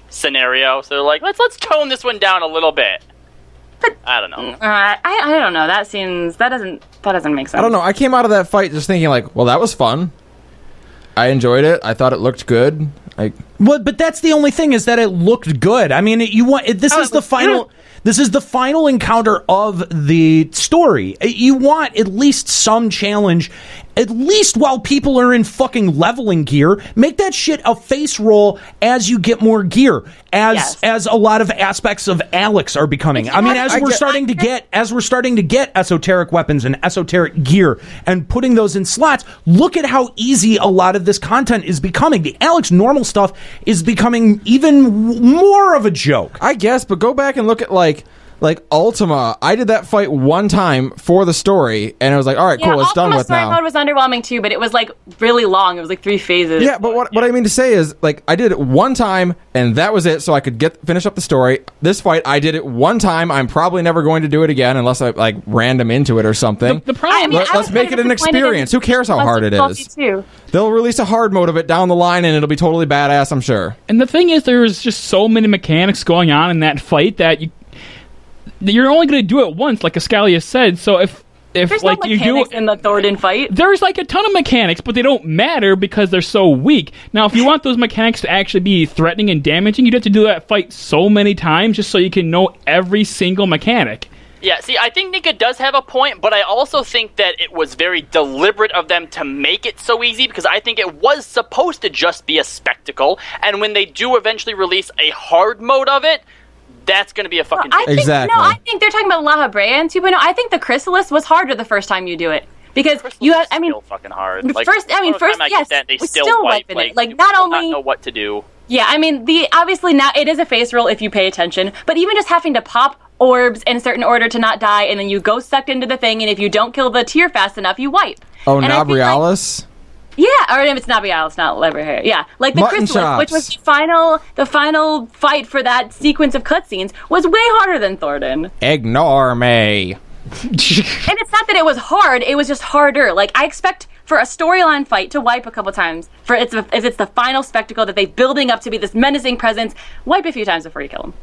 scenario. So they're like, let's tone this one down a little bit. I don't know. I don't know. That doesn't make sense. I don't know. I came out of that fight just thinking like, well, that was fun. I enjoyed it. I thought it looked good. Well, but that's the only thing, is that it looked good. I mean, this is the final. This is the final encounter of the story. You want at least some challenge, at least while people are in fucking leveling gear. Make that shit a face roll as you get more gear, as a lot of aspects of Alex are becoming. I mean, as we're starting to get esoteric weapons and esoteric gear and putting those in slots, look at how easy a lot of this content is becoming. The Alex normal stuff is becoming even more of a joke. I guess, but go back and look at like Ultima. I did that fight one time for the story, and it was like, all right, cool, it's done with now. Story mode was underwhelming too, but it was like really long. It was like 3 phases. Yeah, but what I mean to say is, like, I did it one time, and that was it, so I could finish up the story. This fight, I did it one time. I'm probably never going to do it again unless I like random into it or something. The problem, let's make it an experience. Who cares how hard it is? They'll release a hard mode of it down the line, and it'll be totally badass, I'm sure. And the thing is, there's just so many mechanics going on in that fight that you're only going to do it once, like Ascalia said. So if there's like no you do in the Thornton fight, there's like a ton of mechanics, but they don't matter because they're so weak. Now, if you want those mechanics to actually be threatening and damaging, you'd have to do that fight so many times just so you can know every single mechanic. Yeah, see, I think Nika does have a point, but I also think that it was very deliberate of them to make it so easy, because I think it was supposed to just be a spectacle, and when they do eventually release a hard mode of it, that's going to be a fucking exactly. No, I think they're talking about La Habrea and 2.0. I think the Chrysalis was harder the first time you do it. Because still fucking hard. Like, first, yes, they still wipe it. Like, not only know what to do. Yeah, I mean, obviously now it is a face roll if you pay attention, but even just having to pop orbs in a certain order to not die, and then you go sucked into the thing, and if you don't kill the tier fast enough, you wipe. Oh, Nabrialis? Yeah, or if it's not Bialis, not Leverhair. Yeah, like the Mutton Chrysalis, chops. which was the final fight for that sequence of cutscenes, was way harder than Thornton. Ignore me. And it's not that it was hard; it was just harder. Like, I expect for a storyline fight to wipe a couple times. If it's the final spectacle that they're building up to be this menacing presence, wipe a few times before you kill him.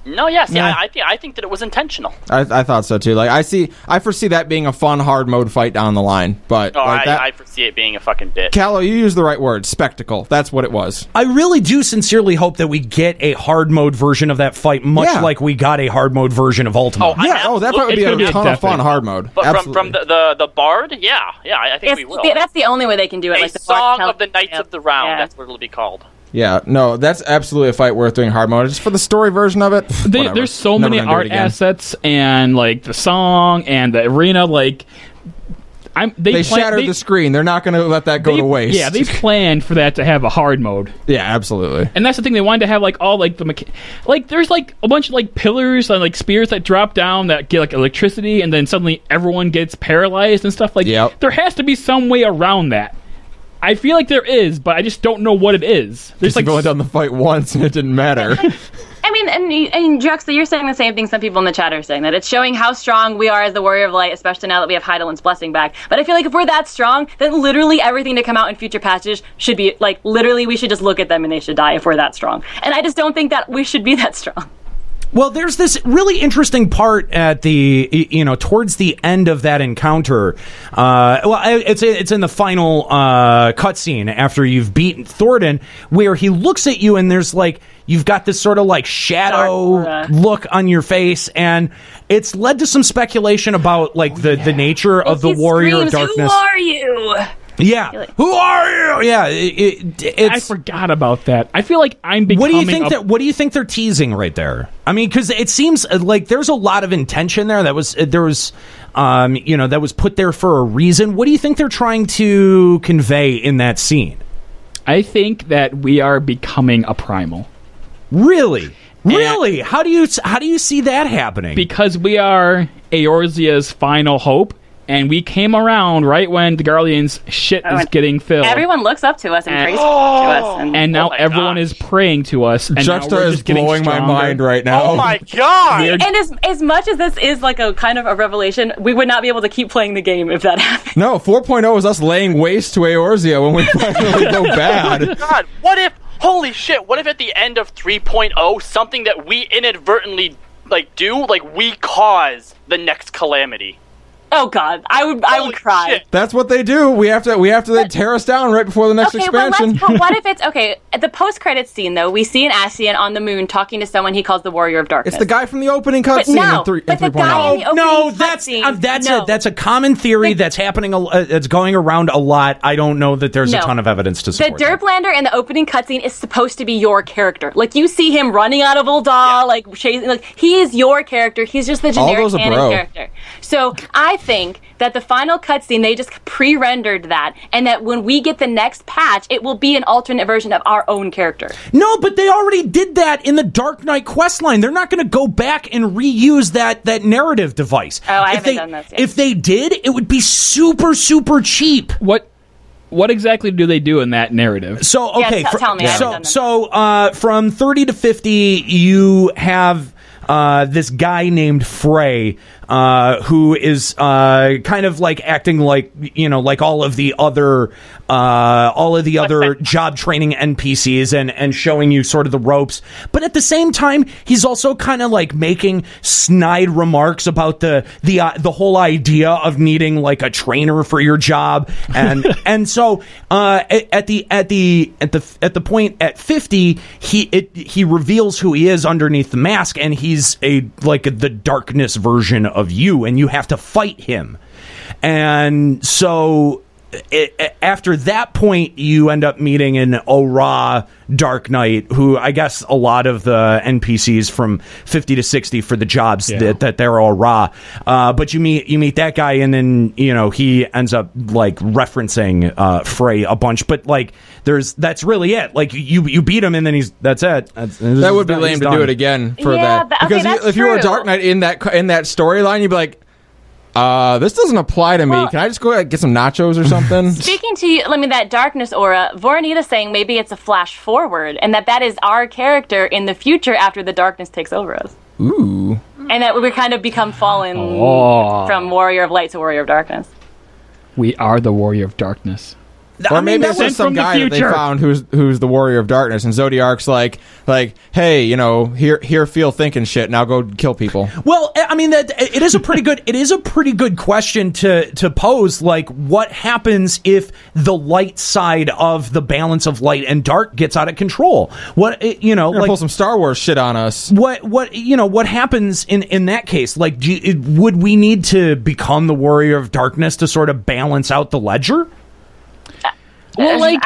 No, yes, yeah. I think that it was intentional. I thought so too. Like I foresee that being a fun hard mode fight down the line. But I foresee it being a fucking bitch. Callow, you used the right word, spectacle. That's what it was. I really do sincerely hope that we get a hard mode version of that fight, much like we got a hard mode version of Ultima. That fight would be a ton of fun hard mode. But from the Bard, I think we will. That's the only way they can do it. A like the Song of the Knights of the Round. That's what it'll be called. Yeah, no, that's absolutely a fight worth doing hard mode. Just for the story version of it, there's so many art assets and like the song and the arena. Like, they shattered the screen. They're not going to let that go to waste. Yeah, they planned for that to have a hard mode. Yeah, absolutely. And that's the thing, they wanted to have like all like the like there's like a bunch of like pillars and like spears that drop down that get like electricity, and then suddenly everyone gets paralyzed and stuff. Like, there has to be some way around that. I feel like there is, but I just don't know what it is. There's like, you've only done the fight once and it didn't matter. I mean, and Juxta, you're saying the same thing some people in the chat are saying, that it's showing how strong we are as the Warrior of Light, especially now that we have Heidelin's Blessing back. But I feel like if we're that strong, then literally everything to come out in future patches should be, like, literally we should just look at them and they should die if we're that strong. And I just don't think that we should be that strong. Well, there's this really interesting part at towards the end of that encounter. It's in the final cutscene after you've beaten Thornton, where he looks at you and there's like, you've got this sort of like shadow look on your face, and it's led to some speculation about like the nature of the Warrior of Darkness. Who are you? Yeah, who are you? Yeah, I forgot about that. I feel like I'm becoming. What do you think they're teasing right there? I mean, because it seems like there's a lot of intention there. That was put there for a reason. What do you think they're trying to convey in that scene? I think that we are becoming a primal. Really? Really? How do you see that happening? Because we are Eorzea's final hope. And we came around right when the Garlean's shit is getting filled. Everyone looks up to us and prays to us. And now everyone is praying to us. And Juxta is blowing my mind right now. Oh my god! And as much as this is like a kind of a revelation, we would not be able to keep playing the game if that happened. No, 4.0 is us laying waste to Eorzea when we finally go bad. Oh my god, what if, holy shit, what if at the end of 3.0, something that we inadvertently do, like, we cause the next calamity. Oh God, I would cry. Shit. That's what they do. We have to tear us down right before the next expansion. But what if it's okay? At the post-credits scene, though, we see an Ascian on the moon talking to someone he calls the Warrior of Darkness. It's the guy from the opening cutscene in 3.0. No, that's a common theory that's happening. It's going around a lot. I don't know that there's a ton of evidence to support the Derplander in the opening cutscene is supposed to be your character. Like, you see him running out of Ul'dah, like chasing. Like, he is your character. He's just the generic canon character. So I think that the final cutscene, they just pre-rendered that, and that when we get the next patch, it will be an alternate version of our own character. No, but they already did that in the Dark Knight questline. They're not going to go back and reuse that narrative device. Oh, I haven't done that yet. If they did, it would be super, super cheap. What exactly do they do in that narrative? So, okay. Tell me. So, from 30 to 50, you have this guy named Frey, who is kind of like acting like, like all of the other job training NPCs and showing you sort of the ropes. But at the same time, he's also kind of like making snide remarks about the whole idea of needing like a trainer for your job, and so at the point at 50, he reveals who he is underneath the mask, and he's the darkness version of you, and you have to fight him. And so after that point, you end up meeting an Ora Dark Knight, who I guess a lot of the NPCs from 50 to 60 for the jobs that they're Ora. But you meet that guy, and then he ends up like referencing Frey a bunch. But like that's really it. Like you beat him, and then that's it. That would be lame to do it again for that. Because if you were a Dark Knight in that storyline, you'd be like, this doesn't apply to me. Can I just go get some nachos or something? Speaking to you, that darkness aura, Voronita's saying maybe it's a flash forward, and that is our character in the future after the darkness takes over us. Ooh. And that we kind of become fallen from Warrior of Light to Warrior of Darkness. We are the Warrior of Darkness. Or maybe it's just some guy that they found who's the Warrior of Darkness, and Zodiark's like, hey, here, feel, think, and shit. Now go kill people. Well, it is a pretty good question to pose. Like, what happens if the light side of the balance of light and dark gets out of control? Pull some Star Wars shit on us. What happens in that case? Like, would we need to become the Warrior of Darkness to sort of balance out the ledger? Well,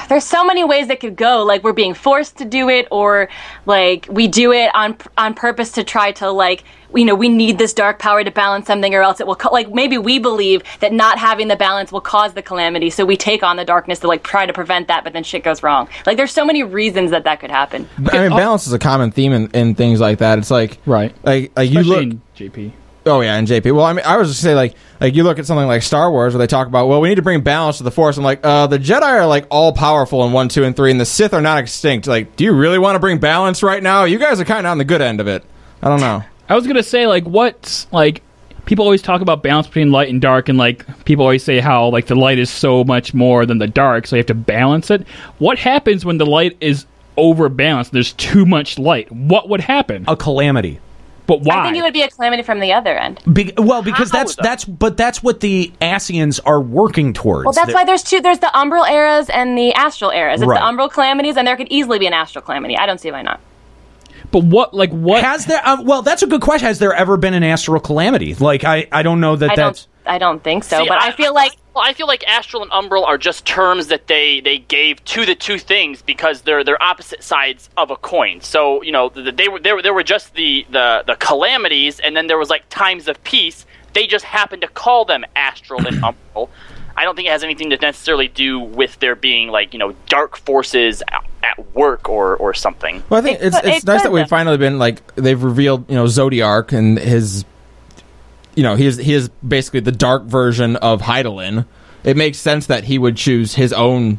there's so many ways that could go. Like, we're being forced to do it, or like we do it on purpose to try to we need this dark power to balance something, or else it will maybe we believe that not having the balance will cause the calamity, so we take on the darkness to try to prevent that, but then shit goes wrong. Like, there's so many reasons that could happen. Balance is a common theme in things like that. It's like especially you look in JP. Oh yeah, and JP. Well, I was just say like you look at something like Star Wars, where they talk about, well, we need to bring balance to the Force. I'm like, the Jedi are all powerful in 1, 2, and 3, and the Sith are not extinct. Like, do you really want to bring balance right now? You guys are kind of on the good end of it. I don't know. I was gonna say people always talk about balance between light and dark, and people always say how the light is so much more than the dark, so you have to balance it. What happens when the light is overbalanced? There's too much light. What would happen? A calamity. But why? I think it would be a calamity from the other end. Because that's what the Ascians are working towards. Well, that's why there's two. There's the umbral eras and the astral eras. It's the umbral calamities, and there could easily be an astral calamity. I don't see why not. But what has there? Well, that's a good question. Has there ever been an astral calamity? I don't know that's. I don't think so. But I feel like. Well, I feel like astral and umbral are just terms that they gave to the two things because they're opposite sides of a coin. So there were just the calamities, and then there was times of peace. They just happened to call them astral and umbral. I don't think it has anything to necessarily do with there being dark forces at work or something. Well, I think it's nice that we've finally been they've revealed Zodiark and his. He is basically the dark version of Hydaelyn. It makes sense that he would choose his own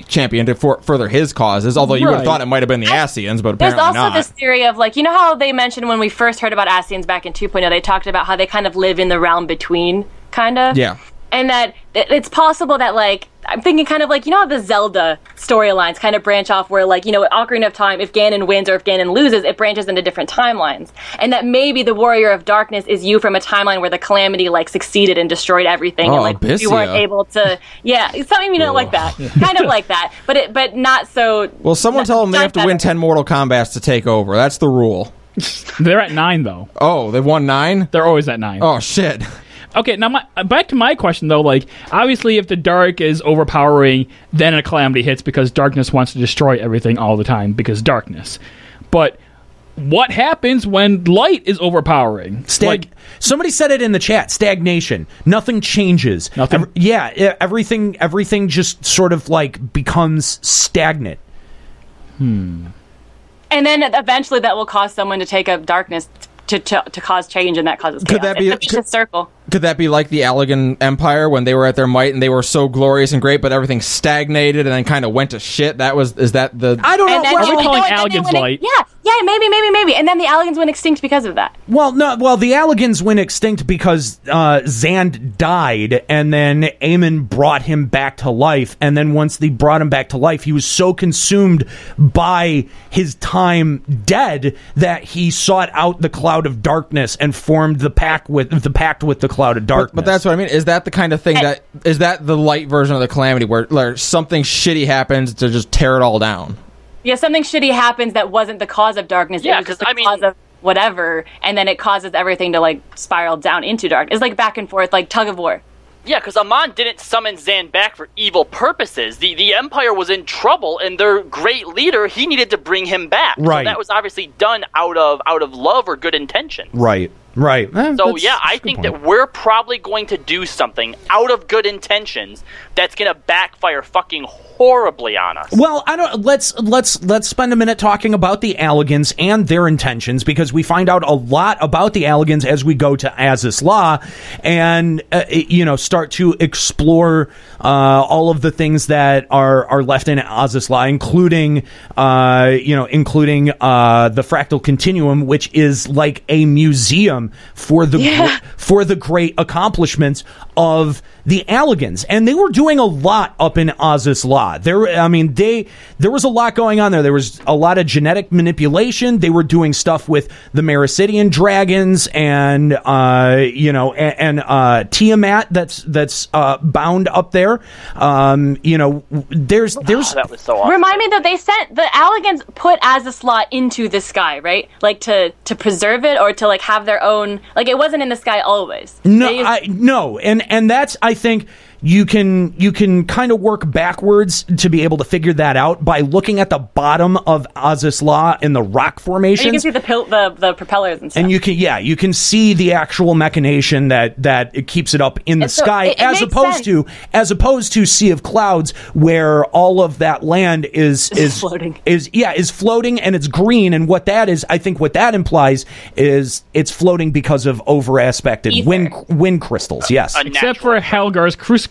champion to further his causes, although you would have thought it might have been the Ascians, but apparently not. There's also this theory of how they mentioned when we first heard about Ascians back in 2.0, they talked about how they kind of live in the realm between, kind of. Yeah. And that it's possible that I'm thinking kind of like, you know how the Zelda storylines kind of branch off where, like, you know, Ocarina of Time, if Ganon wins or if Ganon loses, it branches into different timelines. And that maybe the Warrior of Darkness is you from a timeline where the Calamity, like, succeeded and destroyed everything. And, like, you weren't able to... Yeah, something, you know, like that. Kind of like that. But not so... Well, someone tell them they have to win 10 Mortal Kombats to take over. That's the rule. They're at 9, though. Oh, they've won 9? They're always at 9. Oh, shit. Okay, now back to my question, though. Like, obviously, if the dark is overpowering, then a calamity hits because darkness wants to destroy everything all the time because darkness. But what happens when light is overpowering? Somebody said it in the chat. Stagnation. Nothing changes. Nothing. Everything just sort of like becomes stagnant. And then eventually that will cause someone to take up darkness to cause change, and that causes chaos. Could that be it's a vicious circle? Could that be like the Allegan Empire when they were at their might and they were so glorious and great, but everything stagnated and then kind of went to shit? Is that the? I don't know. Are we calling Allegans light? Yeah, maybe. And then the Allegans went extinct because of that. Well, no. Well, the Allegans went extinct because Zand died, and then Aemon brought him back to life. And then once they brought him back to life, he was so consumed by his time dead that he sought out the cloud of darkness and formed the pact with the cloud of darkness. But that's what I mean. Is that the kind of thing is that the light version of the calamity where something shitty happens to just tear it all down? Yeah, something shitty happens that wasn't the cause of darkness. Yeah, it was just the cause of whatever, and then it causes everything to like spiral down into darkness. It's like back and forth, like tug of war. Yeah, because Amon didn't summon Zan back for evil purposes. The Empire was in trouble, and their great leader, he needed to bring him back. Right. So that was obviously done out of love or good intention. Right. So yeah, I think that we're probably going to do something out of good intentions that's going to backfire fucking horribly on us. Well, I don't. Let's spend a minute talking about the Allegans and their intentions, because we find out a lot about the Allegans as we go to Azys Lla and start to explore all of the things that are left in Azys Lla, including the Fractal Continuum, which is like a museum for the great accomplishments of the Allegans. And they were doing a lot up in Azys Lla. There was a lot going on there. There was a lot of genetic manipulation. They were doing stuff with the Mericidian dragons and Tiamat that's bound up there. There's that was so awesome. Remind me that they sent the Allegans put Azys Lla into the sky, right? Like to preserve it or to like have their own. Like it wasn't in the sky always. No, and that's, I think, you can kind of work backwards to be able to figure that out by looking at the bottom of Azys Lla in the rock formations. And you can see the propellers and stuff. And you can see the actual machination that it keeps it up in the sky, as opposed to Sea of Clouds, where all of that land is floating. Is floating, and it's green. And what that is, I think what that implies is it's floating because of over aspected wind crystals. Yes, except for Helgar's crucible.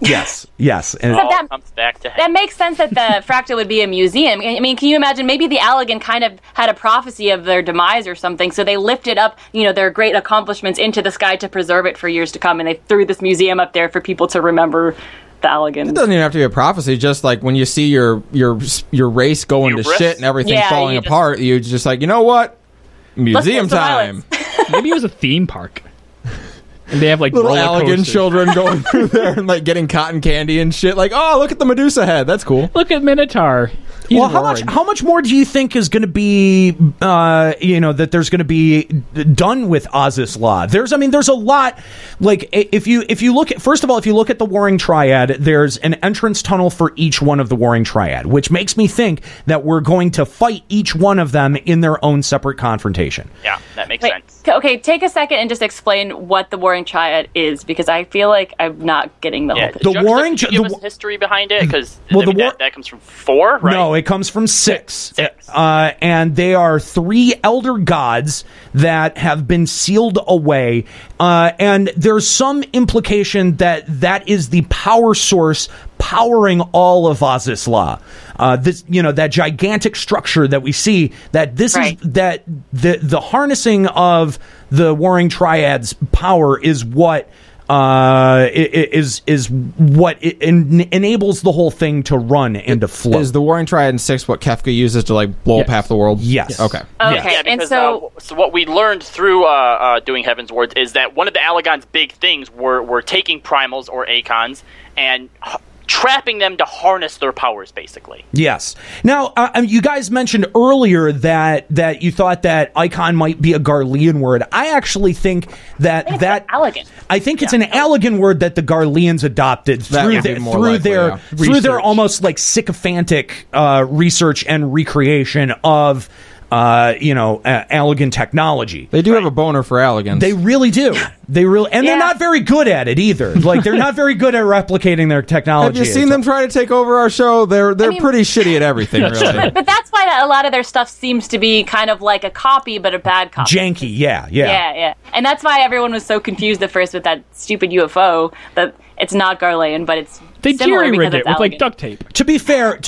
Yes. And it comes back to that makes sense that the Fractal would be a museum. I mean, can you imagine maybe the Allegan kind of had a prophecy of their demise or something, so they lifted up, their great accomplishments into the sky to preserve it for years to come, and they threw this museum up there for people to remember the Allegans. It doesn't even have to be a prophecy, just like when you see your race going to shit and everything falling apart, you're just like, you know what? Museum time. Maybe it was a theme park. And they have like little Allegan children going through there and like getting cotton candy and shit. Like, oh, look at the Medusa head. That's cool. Look at Minotaur. Well, how much more do you think is going to be, that there's going to be done with Azys Lla? There's a lot. Like, if you look at, first of all, if you look at the Warring Triad, there's an entrance tunnel for each one of the Warring Triad, which makes me think that we're going to fight each one of them in their own separate confrontation. Yeah, that makes sense. Okay, take a second and just explain what the Warring Triad is, because I feel like I'm not getting the whole picture. The Warring give us history behind it, because that comes from 4, right? No, it comes from 6. And they are 3 elder gods that have been sealed away. And there's some implication that is the power source powering all of Azys Lla. That gigantic structure that we see, that this is that the harnessing of the Warring Triad's power is what is what enables the whole thing to run and to flow. Is the Warring Triad in 6 what Kefka uses to like blow up half the world? Yes. Okay. Okay, Yeah, because, and so what we learned through doing Heaven's Wards is that one of the Allagon's big things were taking primals or Acons and trapping them to harness their powers, basically. Yes. Now, you guys mentioned earlier that you thought that Icon might be a Garlean word. I actually think that Allagan. I think it's an Allagan word that the Garleans adopted through their almost like sycophantic research and recreation of Allagan technology. They do have a boner for Allagans. They really do. They're not very good at it either. Like, they're not very good at replicating their technology. Have you seen them try to take over our show? They're pretty shitty at everything, really. But that's why a lot of their stuff seems to be kind of like a copy, but a bad copy. Janky, yeah. And that's why everyone was so confused at first with that stupid UFO, that it's not Garlean, but it's They similar because jerry-rigged it's it with like Allagan. duct tape. To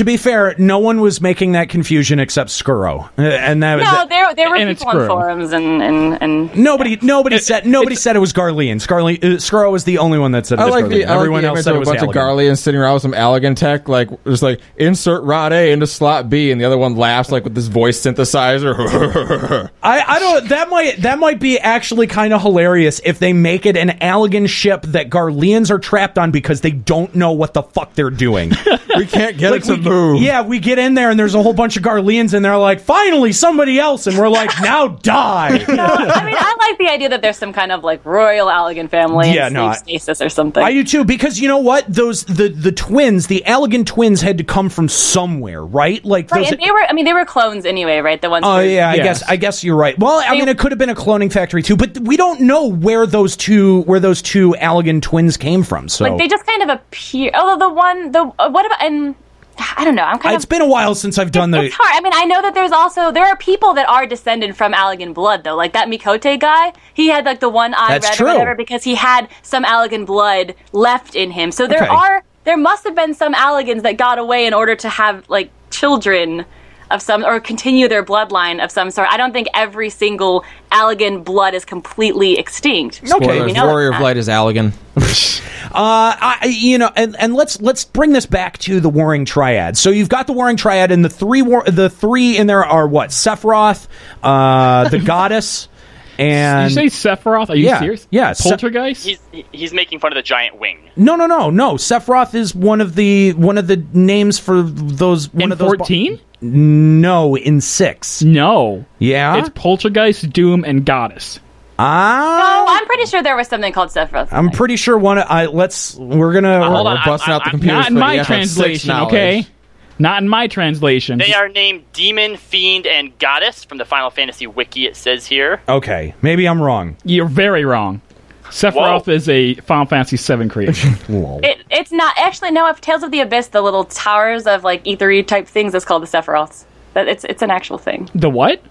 be fair, no one was making that confusion except Skuro, and that No, there were and it's people on Skuro. forums and nobody said it was Garlean. Skuro was the only one that said it I was like Garlean. Everyone else said it a was bunch of Allagan. Garleans sitting around with some Allagan tech, like just like insert rod A into slot B, and the other one laughs like with this voice synthesizer. I don't. That might be actually kind of hilarious if they make it an Allagan ship that Garleans are trapped on because they don't know what the fuck they're doing. We can't get it to move. Yeah, we get in there and there's a whole bunch of Garleans and they're like, finally somebody else, and we're like, now die. No, I mean, I like the idea that there's some kind of like royal Allagan family in stasis or something. I do too, because you know what? The twins, the Allagan twins, had to come from somewhere, right? Like, right, and they were clones anyway, right? The ones. Oh yeah, I guess you're right. Well, I mean, it could have been a cloning factory too, but we don't know where those two Allagan twins came from. So like they just kind of appear. Although what about and. I don't know. It's been a while since I've done It's hard. I mean, I know that there are people that are descended from Allagan blood, though. Like that Mikote guy, he had like the one eye red or whatever because he had some Allagan blood left in him. So there must have been some Allagans that got away in order to have like children of some or continue their bloodline of some sort. I don't think every single Allagan blood is completely extinct. Okay, Warrior of Light is Allagan. And let's bring this back to the Warring Triad. So you've got the Warring Triad, and the three in there are what? Sephiroth, the Goddess, and Did you say Sephiroth? Are you serious? Yeah, Poltergeist. He's making fun of the giant wing. No. Sephiroth is one of the names for those. In 14? No, in 6. No. Yeah? It's Poltergeist, Doom, and Goddess. No, I'm pretty sure there was something called Sephiroth. I'm pretty sure we're busting out the computers. Not in my translation, okay? Not in my translation. They are named Demon, Fiend, and Goddess from the Final Fantasy Wiki, it says here. Okay, maybe I'm wrong. You're very wrong. Sephiroth is a Final Fantasy VII creation. It's not actually no. If Tales of the Abyss, the little towers of like ethery type things, is called the Sephiroths. It's an actual thing. The what?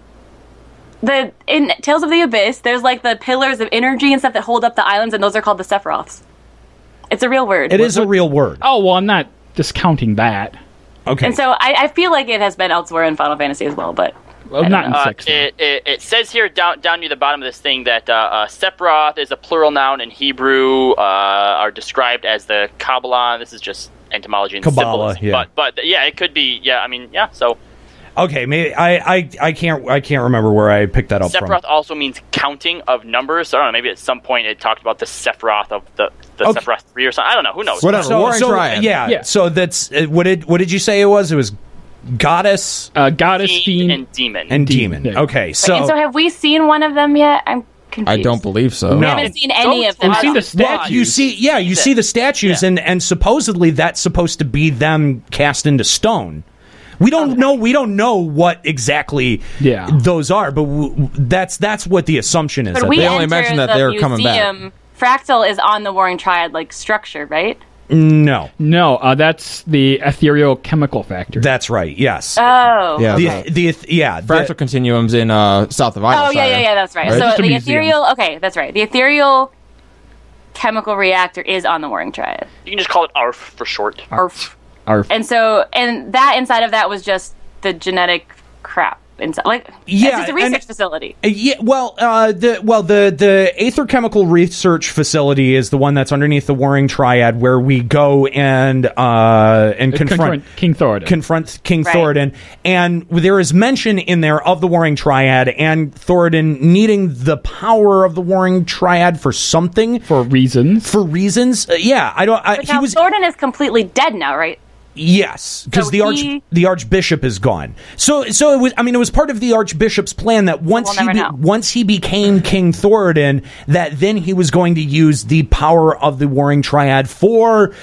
In Tales of the Abyss, there's like the pillars of energy and stuff that hold up the islands, and those are called the Sephiroths. It's a real word. It is a real word. Oh well, I'm not discounting that. Okay. And so I feel like it has been elsewhere in Final Fantasy as well, but. Well, not in 6. It says here down near the bottom of this thing that Sephiroth is a plural noun in Hebrew, are described as the Kabbalah. This is just entomology and Kabbalah, symbolism. yeah. But yeah, it could be. Yeah, I mean, yeah. So okay, maybe I can't remember where I picked that up from. Sephiroth also means counting of numbers. So I don't know. Maybe at some point it talked about the Sephiroth of the Sephiroth 3 or something. I don't know. Who knows? Whatever. Warring Triad. Yeah. So that's what did you say it was? It was Goddess, Fiend, and Demon. Yeah. Okay, so and so have we seen one of them yet? I'm confused. I don't believe so. We haven't seen any of them. We've seen the statues. You see the statues, and supposedly that's supposed to be them cast into stone. We don't know. We don't know what exactly those are, but that's what the assumption is. But they only mentioned that they're coming back. Fractal is on the Warring Triad like structure, right? No, that's the ethereal chemical factor. That's right. Yes. Oh. Yeah. Fractal continuums in south of Idaho. Oh yeah, that's right. So the ethereal. Okay, that's right. The ethereal chemical reactor is on the Warring Triad. You can just call it ARF for short. ARF. ARF. And that inside of that was just the genetic crap. inside. Like, Yeah, it's just a research facility. The Aether Chemical Research Facility is the one that's underneath the Warring Triad, where we go and confront King Thoradin. Thoradin, and there is mention in there of the Warring Triad and Thoradin needing the power of the Warring Triad for something, for reasons. Thoradin is completely dead now, right? Yes, because the Archbishop is gone. So it was part of the Archbishop's plan that once he became King Thoradin, that then he was going to use the power of the Warring Triad for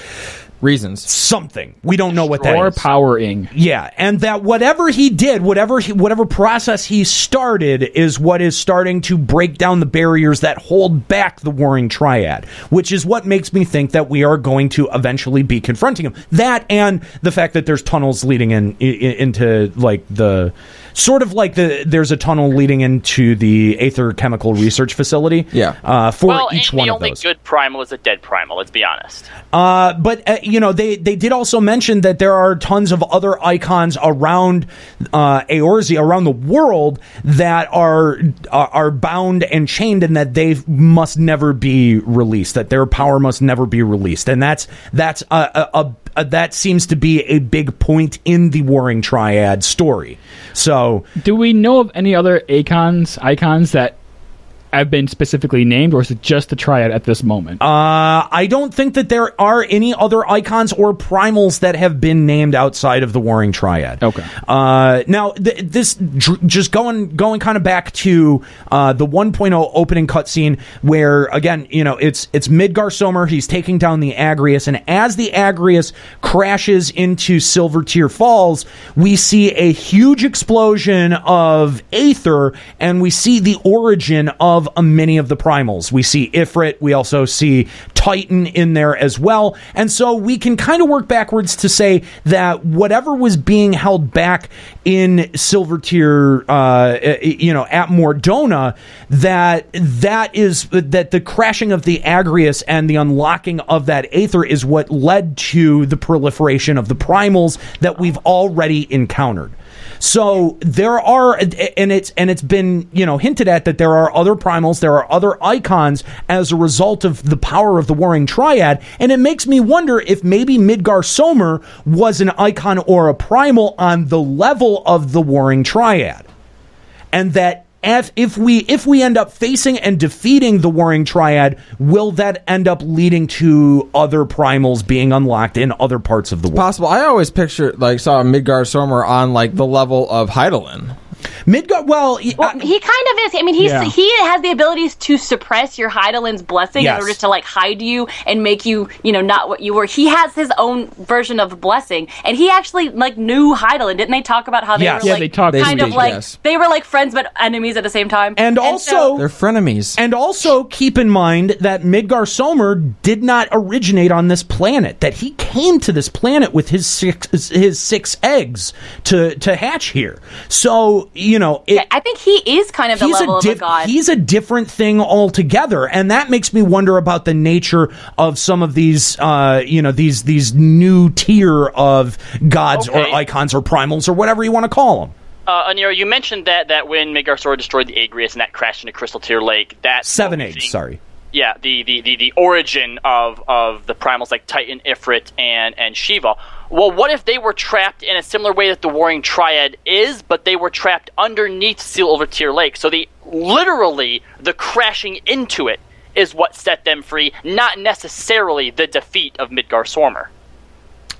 reasons. Something. We don't know what that is. Or powering. Yeah, and that whatever he did, whatever process he started is what is starting to break down the barriers that hold back the Warring Triad, which is what makes me think that we are going to eventually be confronting him. That and the fact that there's tunnels leading into like the sort of like there's a tunnel leading into the Aether Chemical Research Facility. Yeah. For each one of those. The only good primal is a dead primal. Let's be honest. But they did also mention that there are tons of other icons around Eorzea, around the world, that are bound and chained, and that they must never be released. That their power must never be released, and that seems to be a big point in the Warring Triad story. So, do we know of any other icons that have been specifically named, or is it just the Triad at this moment? I don't think that there are any other icons or primals that have been named outside of the Warring Triad. Okay. Now, just going kind of back to the 1.0 opening cutscene, where again, it's Midgar Somer. He's taking down the Agrius, and as the Agrius crashes into Silvertear Falls, we see a huge explosion of Aether, and we see the origin of many of the primals. We see Ifrit, we also see Titan in there as well, and so we can kind of work backwards to say that whatever was being held back in Silvertear, at Mordona, that the crashing of the Agrius and the unlocking of that Aether is what led to the proliferation of the primals that we've already encountered. So there are, and it's been hinted at that there are other primals, there are other icons as a result of the power of the Warring Triad, and it makes me wonder if maybe Midgar Somer was an icon or a primal on the level of the Warring Triad, and that if we end up facing and defeating the Warring Triad, will that end up leading to other primals being unlocked in other parts of the world? Possible. I always saw Midgar Somer on the level of Hydaelyn. Midgar, he kind of is. I mean, he has the abilities to suppress your Hydaelyn's blessing in order to hide you and make you, not what you were. He has his own version of blessing, and he actually knew Hydaelyn. Didn't they talk about how they were they talked they were friends but enemies at the same time? And also they're frenemies. And also keep in mind that Midgar Somer did not originate on this planet. That he came to this planet with his six eggs to hatch here. So I think he is kind of the level of a god. He's a different thing altogether, and that makes me wonder about the nature of some of these, these new tier of gods or icons or primals or whatever you want to call them. Aniro, you mentioned that when Midgar Somer destroyed the Agrius and that crashed into Crystal Tear Lake, that 7 eggs. Sorry. Yeah, the origin of the primals like Titan, Ifrit, and Shiva. Well, what if they were trapped in a similar way that the Warring Triad is, but they were trapped underneath Silvertear Lake? So the crashing into it is what set them free, not necessarily the defeat of Midgar Somer.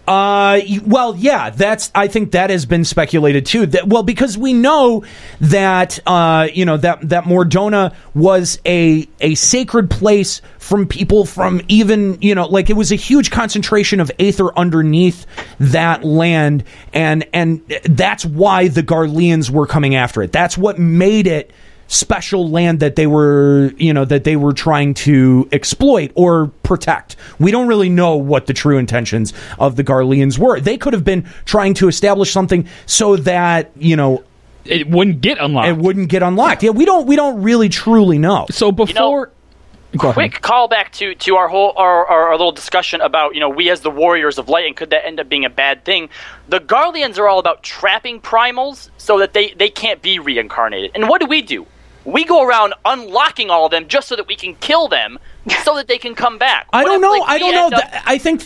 Well, yeah, I think that has been speculated too. Because we know that, that Mordona was a sacred place from people from even, it was a huge concentration of Aether underneath that land. And that's why the Garleans were coming after it. That's what made it special land that they were trying to exploit or protect. We don't really know what the true intentions of the Garleans were. They could have been trying to establish something so that, it wouldn't get unlocked. Yeah, we don't really truly know. So before quick callback to our whole our little discussion about, we as the Warriors of Light, and could that end up being a bad thing? The Garleans are all about trapping primals so that they can't be reincarnated. And what do? We go around unlocking all of them just so that we can kill them so that they can come back. I don't know. I think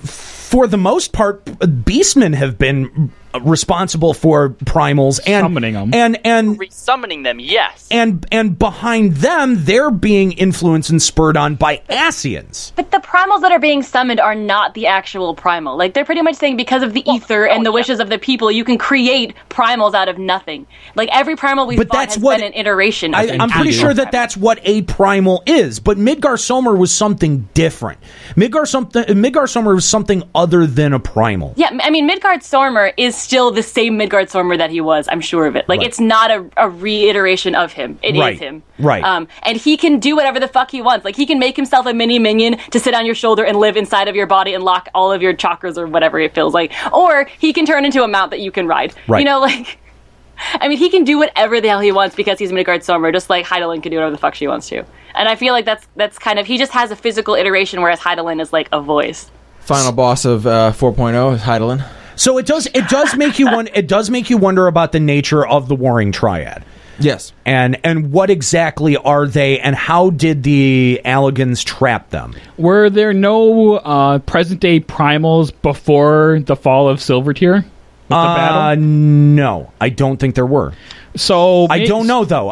for the most part, beastmen have been responsible for primals and summoning them, and summoning them. Yes, and behind them, they're being influenced and spurred on by Ascians. But the primals that are being summoned are not the actual primal. Like, they're pretty much saying because of the ether and the wishes of the people, you can create primals out of nothing. Like, every primal we've fought has been an iteration. I'm pretty sure that's what a primal is. But Midgar Somer was something different. Midgar Somer was something other than a primal. Yeah, I mean, Midgard Somer is still the same Midgard Somer that he was, I'm sure of it. Like, it's not a reiteration of him. It is him. Right. And he can do whatever the fuck he wants. Like, he can make himself a mini minion to sit on your shoulder and live inside of your body and lock all of your chakras or whatever it feels like. Or he can turn into a mount that you can ride. Right. I mean, he can do whatever the hell he wants because he's Midgard Somer, just like Hydaelyn can do whatever the fuck she wants to. And I feel like that's kind of, he just has a physical iteration, whereas Hydaelyn is like a voice. Final boss of 4.0 is Hydaelyn. So it does make you wonder about the nature of the Warring Triad. Yes. And what exactly are they, and how did the Allagans trap them? Were there no present-day primals before the fall of Silvertear? The battle? No, I don't think there were. So I don't know, though.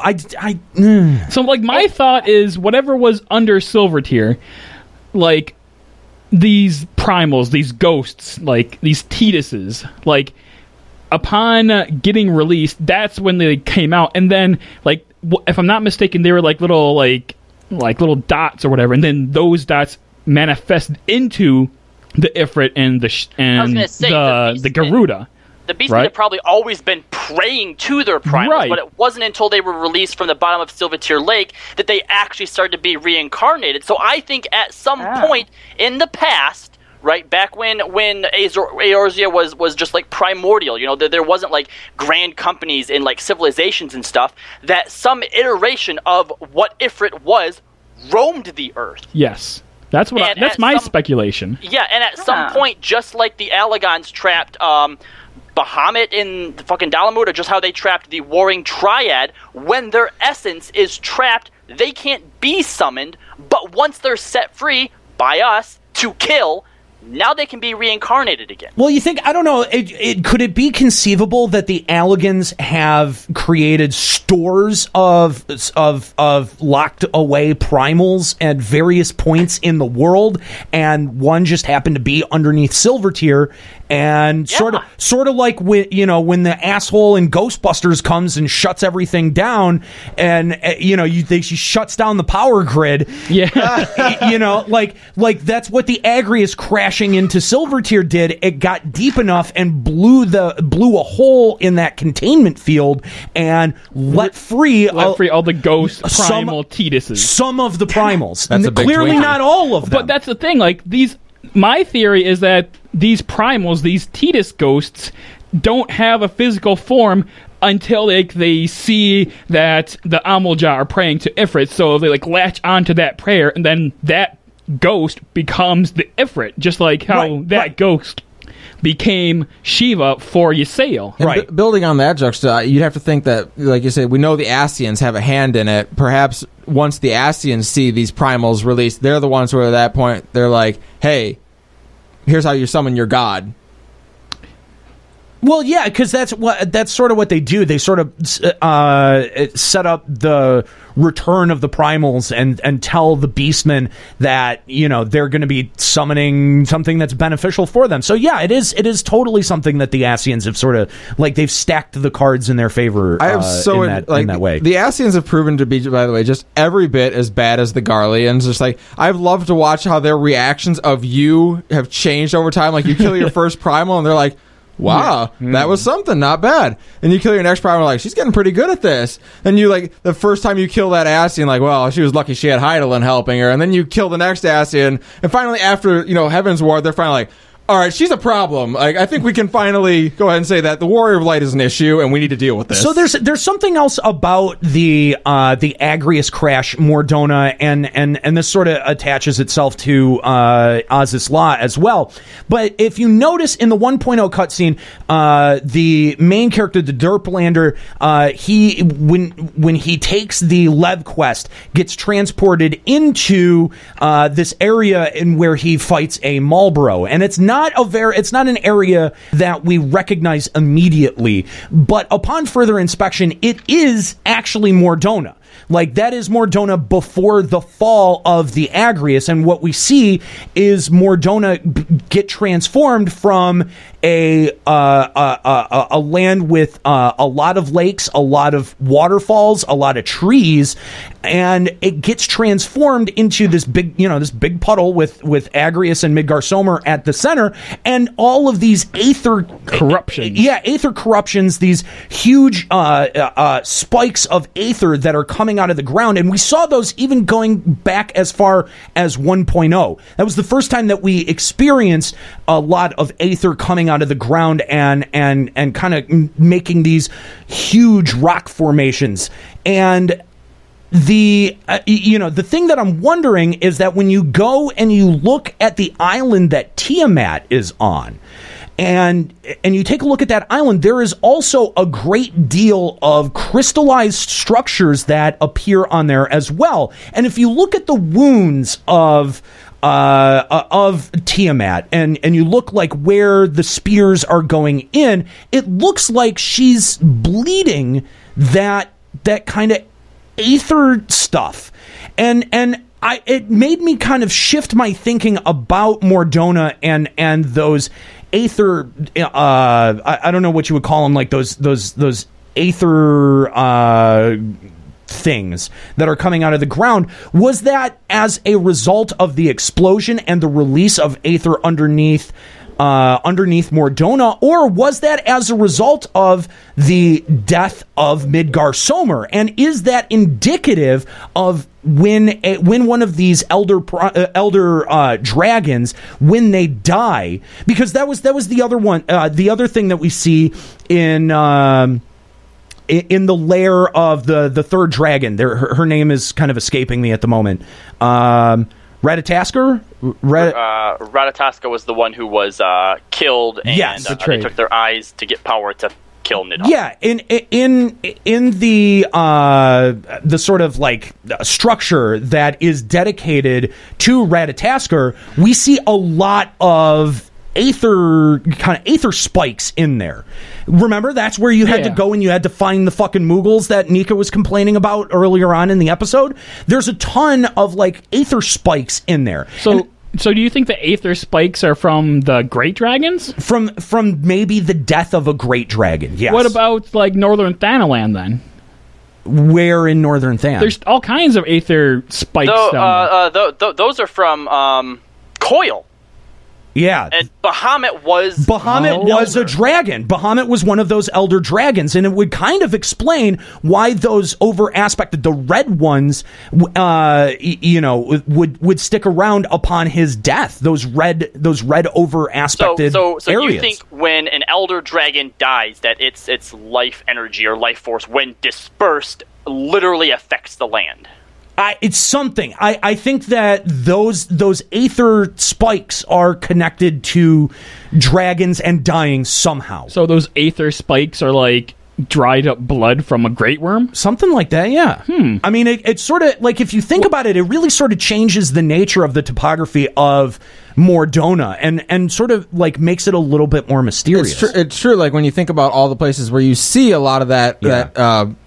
So, like, my thought is whatever was under Silvertear, like, these primals, these ghosts, like, these Tituses, like, upon getting released, that's when they came out. And then, like, if I'm not mistaken, they were like little little dots or whatever, and then those dots manifest into the Ifrit and the Garuda. The Beastmen have probably always been praying to their primals, but it wasn't until they were released from the bottom of Silvertear Lake that they actually started to be reincarnated. So I think at some point in the past, right, back when Eorzea was just like primordial, there wasn't like grand companies and like civilizations and stuff, that some iteration of what Ifrit was roamed the earth. Yes. That's my speculation. Yeah, and at some point, just like the Allagans trapped Bahamut in the fucking Dalamud, or just how they trapped the Warring Triad, when their essence is trapped, they can't be summoned, but once they're set free by us to kill, now they can be reincarnated again. Well, you think, I don't know, could it be conceivable that the Allagans have created stores of locked away primals at various points in the world, and one just happened to be underneath Silvertear, and sort of like when the asshole in Ghostbusters comes and shuts everything down, and she shuts down the power grid. Yeah, like that's what the Agrias crashing into Silvertear did. It got deep enough and blew a hole in that containment field and let free all the ghost primal Tituses. Some of the primals. That's a big clearly Twinkie. Not all of them. But that's the thing. Like these, my theory is that these primals, these Titus ghosts, don't have a physical form until they see that the Amulja are praying to Ifrit, so they latch onto that prayer, and then that ghost becomes the Ifrit, just like how ghost became Shiva for Ysael. Right. Building on that, Juxta, you'd have to think that, like you said, we know the Ascians have a hand in it. Perhaps once the Ascians see these primals released, they're the ones who are at that point, they're like, hey, here's how you summon your god. Well, yeah, because that's sort of what they do. They sort of set up the return of the primals and tell the beastmen that they're going to be summoning something that's beneficial for them. So yeah, it is totally something that the Ascians have sort of they've stacked the cards in their favor. In that way. The Ascians have proven to be, by the way, just every bit as bad as the Garleans. Just I've loved to watch how their reactions of you have changed over time. Like you kill your first primal and they're like, wow, that was something, not bad. And you kill your next primal, like, she's getting pretty good at this. And you, the first time you kill that Ascian, well, she was lucky she had Hydaelyn helping her. And then you kill the next Ascian. And finally, after, Heaven's Ward, they're finally like, All right, she's a problem. Like, I think we can finally go ahead and say that the Warrior of Light is an issue, and we need to deal with this. So there's something else about the Agrius crash, Mordona, and this sort of attaches itself to Oz's Law as well. But if you notice in the 1.0 cutscene, the main character, the Derplander, he when he takes the Lev quest, gets transported into this area in where he fights a Marlboro, and it's not an area that we recognize immediately, but upon further inspection, it is actually Mordona. Like, that is Mordona before the fall of the Agrius, and what we see is Mordona get transformed from a land with a lot of lakes, a lot of waterfalls, a lot of trees, and it gets transformed into this big puddle with Agrius and Midgard-Sommer at the center, and all of these aether corruptions. Aether corruptions, these huge spikes of aether that are coming out of the ground, and we saw those even going back as far as 1.0. That was the first time that we experienced a lot of aether coming out of the ground and kind of making these huge rock formations. And the thing that I'm wondering is that when you go and you look at the island that Tiamat is on, and you take a look at that island, there is also a great deal of crystallized structures that appear on there as well. And if you look at the wounds of Tiamat and you look like where the spears are going in, it looks like she's bleeding that kind of aether stuff. And it made me kind of shift my thinking about Mordona and those aether, I don't know what you would call them, like those aether things that are coming out of the ground. Was that as a result of the explosion and the release of aether underneath Mordona, or was that as a result of the death of Midgard-Sommer? And is that indicative of when one of these elder dragons, when they die? Because that was the other one, the other thing that we see in the lair of the third dragon. Her name is kind of escaping me at the moment. Ratatoskr? Ratatoskr was the one who was killed, and they took their eyes to get power to kill Nidhogg. Yeah, in the sort of like structure that is dedicated to Ratatoskr, we see a lot of aether spikes in there. Remember, that's where you had to go and you had to find the fucking Moogles that Nika was complaining about earlier on in the episode. There's a ton of like aether spikes in there. So do you think the aether spikes are from the great dragons? From maybe the death of a great dragon, yes. What about like Northern Thanaland then? Where in Northern Than? There's all kinds of aether spikes down there. Those are from Coil. Yeah. And Bahamut was a dragon. Bahamut was one of those elder dragons, and it would kind of explain why those over-aspected, the red ones, would stick around upon his death. Those red over-aspected so areas. You think when an elder dragon dies that its life energy or life force, when dispersed, literally affects the land? It's something. I think that those aether spikes are connected to dragons and dying somehow. So those aether spikes are like dried up blood from a great worm? Something like that, yeah. I mean, it's sort of like, if you think about it, it really sort of changes the nature of the topography of Mordona and sort of like makes it a little bit more mysterious. It's true. Like when you think about all the places where you see a lot of that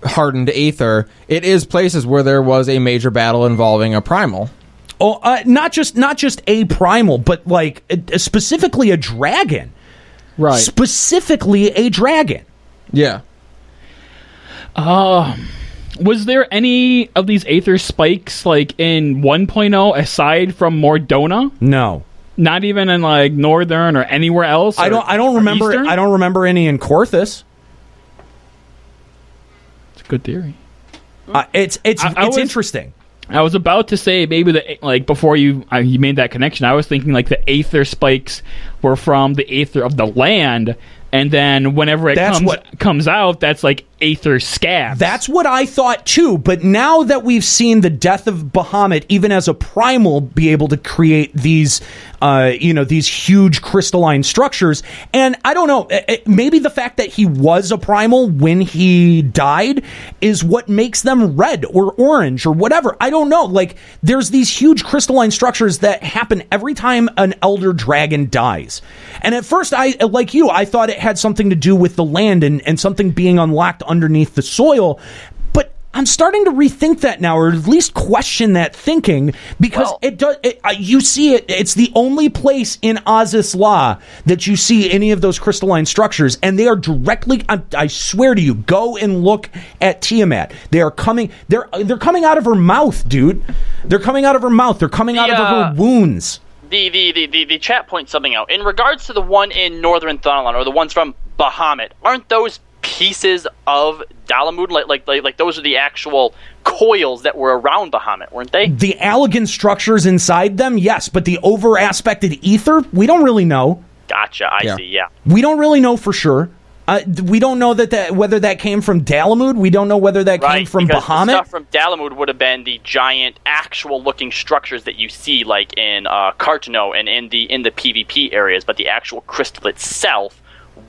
hardened aether, it is places where there was a major battle involving a primal. Oh, not just a primal, but like specifically a dragon. Right. Specifically a dragon. Yeah. Was there any of these aether spikes like in 1.0 aside from Mordona? No. Not even in like Northern or anywhere else? I don't remember. Eastern? I don't remember any in Korthus. It's a good theory. It's interesting. I was about to say maybe before you made that connection, I was thinking like the aether spikes were from the aether of the land, and then whenever it comes out, that's like aether scabs. That's what I thought too, but now that we've seen the death of Bahamut, even as a primal, be able to create these, these huge crystalline structures, and I don't know, maybe the fact that he was a primal when he died is what makes them red or orange or whatever. I don't know. Like, there's these huge crystalline structures that happen every time an elder dragon dies. And at first, I thought it had something to do with the land and something being unlocked underneath the soil, but I'm starting to rethink that now, or at least question that thinking, because you see it. It's the only place in Oz's Law that you see any of those crystalline structures, and they are directly. I swear to you, go and look at Tiamat. They are coming. They're coming out of her mouth, dude. They're coming out of her mouth. They're coming out of her wounds. The chat points something out in regards to the one in Northern Thanalan, or the ones from Bahamut. Aren't those pieces of Dalamud, like those are the actual coils that were around Bahamut, weren't they? The Allegan structures inside them, yes, but the over-aspected ether, we don't really know. Gotcha, I see, yeah. We don't really know for sure. We don't know whether that came from Dalamud. We don't know whether that came from Bahamut. The stuff from Dalamud would have been the giant, actual-looking structures that you see, like in Cartano and in the PvP areas, but the actual crystal itself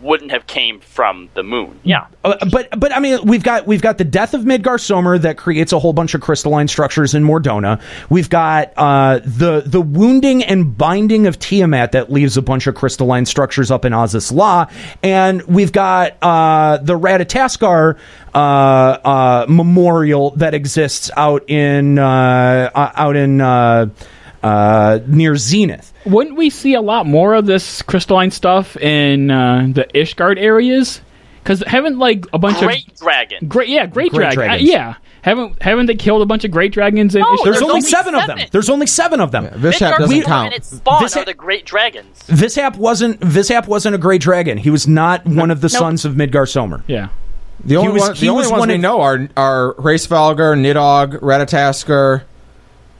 wouldn't have came from the moon. Yeah. But I mean, we've got the death of Midgar Somer that creates a whole bunch of crystalline structures in Mordona. We've got the wounding and binding of Tiamat that leaves a bunch of crystalline structures up in Oz's Law, and we've got the Ratatoskar memorial that exists out in near Zenith. Wouldn't we see a lot more of this crystalline stuff in the Ishgard areas? Because haven't a bunch great dragon. Great dragon. Yeah. Haven't they killed a bunch of great dragons in Ishgard? There's only 7 of them. There's only 7 of them. Yeah, Vishap doesn't count. And its spawn are the great dragons. Vishap wasn't a great dragon. He was not one of the sons of Midgar Somer. Yeah. The only ones we know are Hraesvelgr, Nidhogg, Ratatoskar,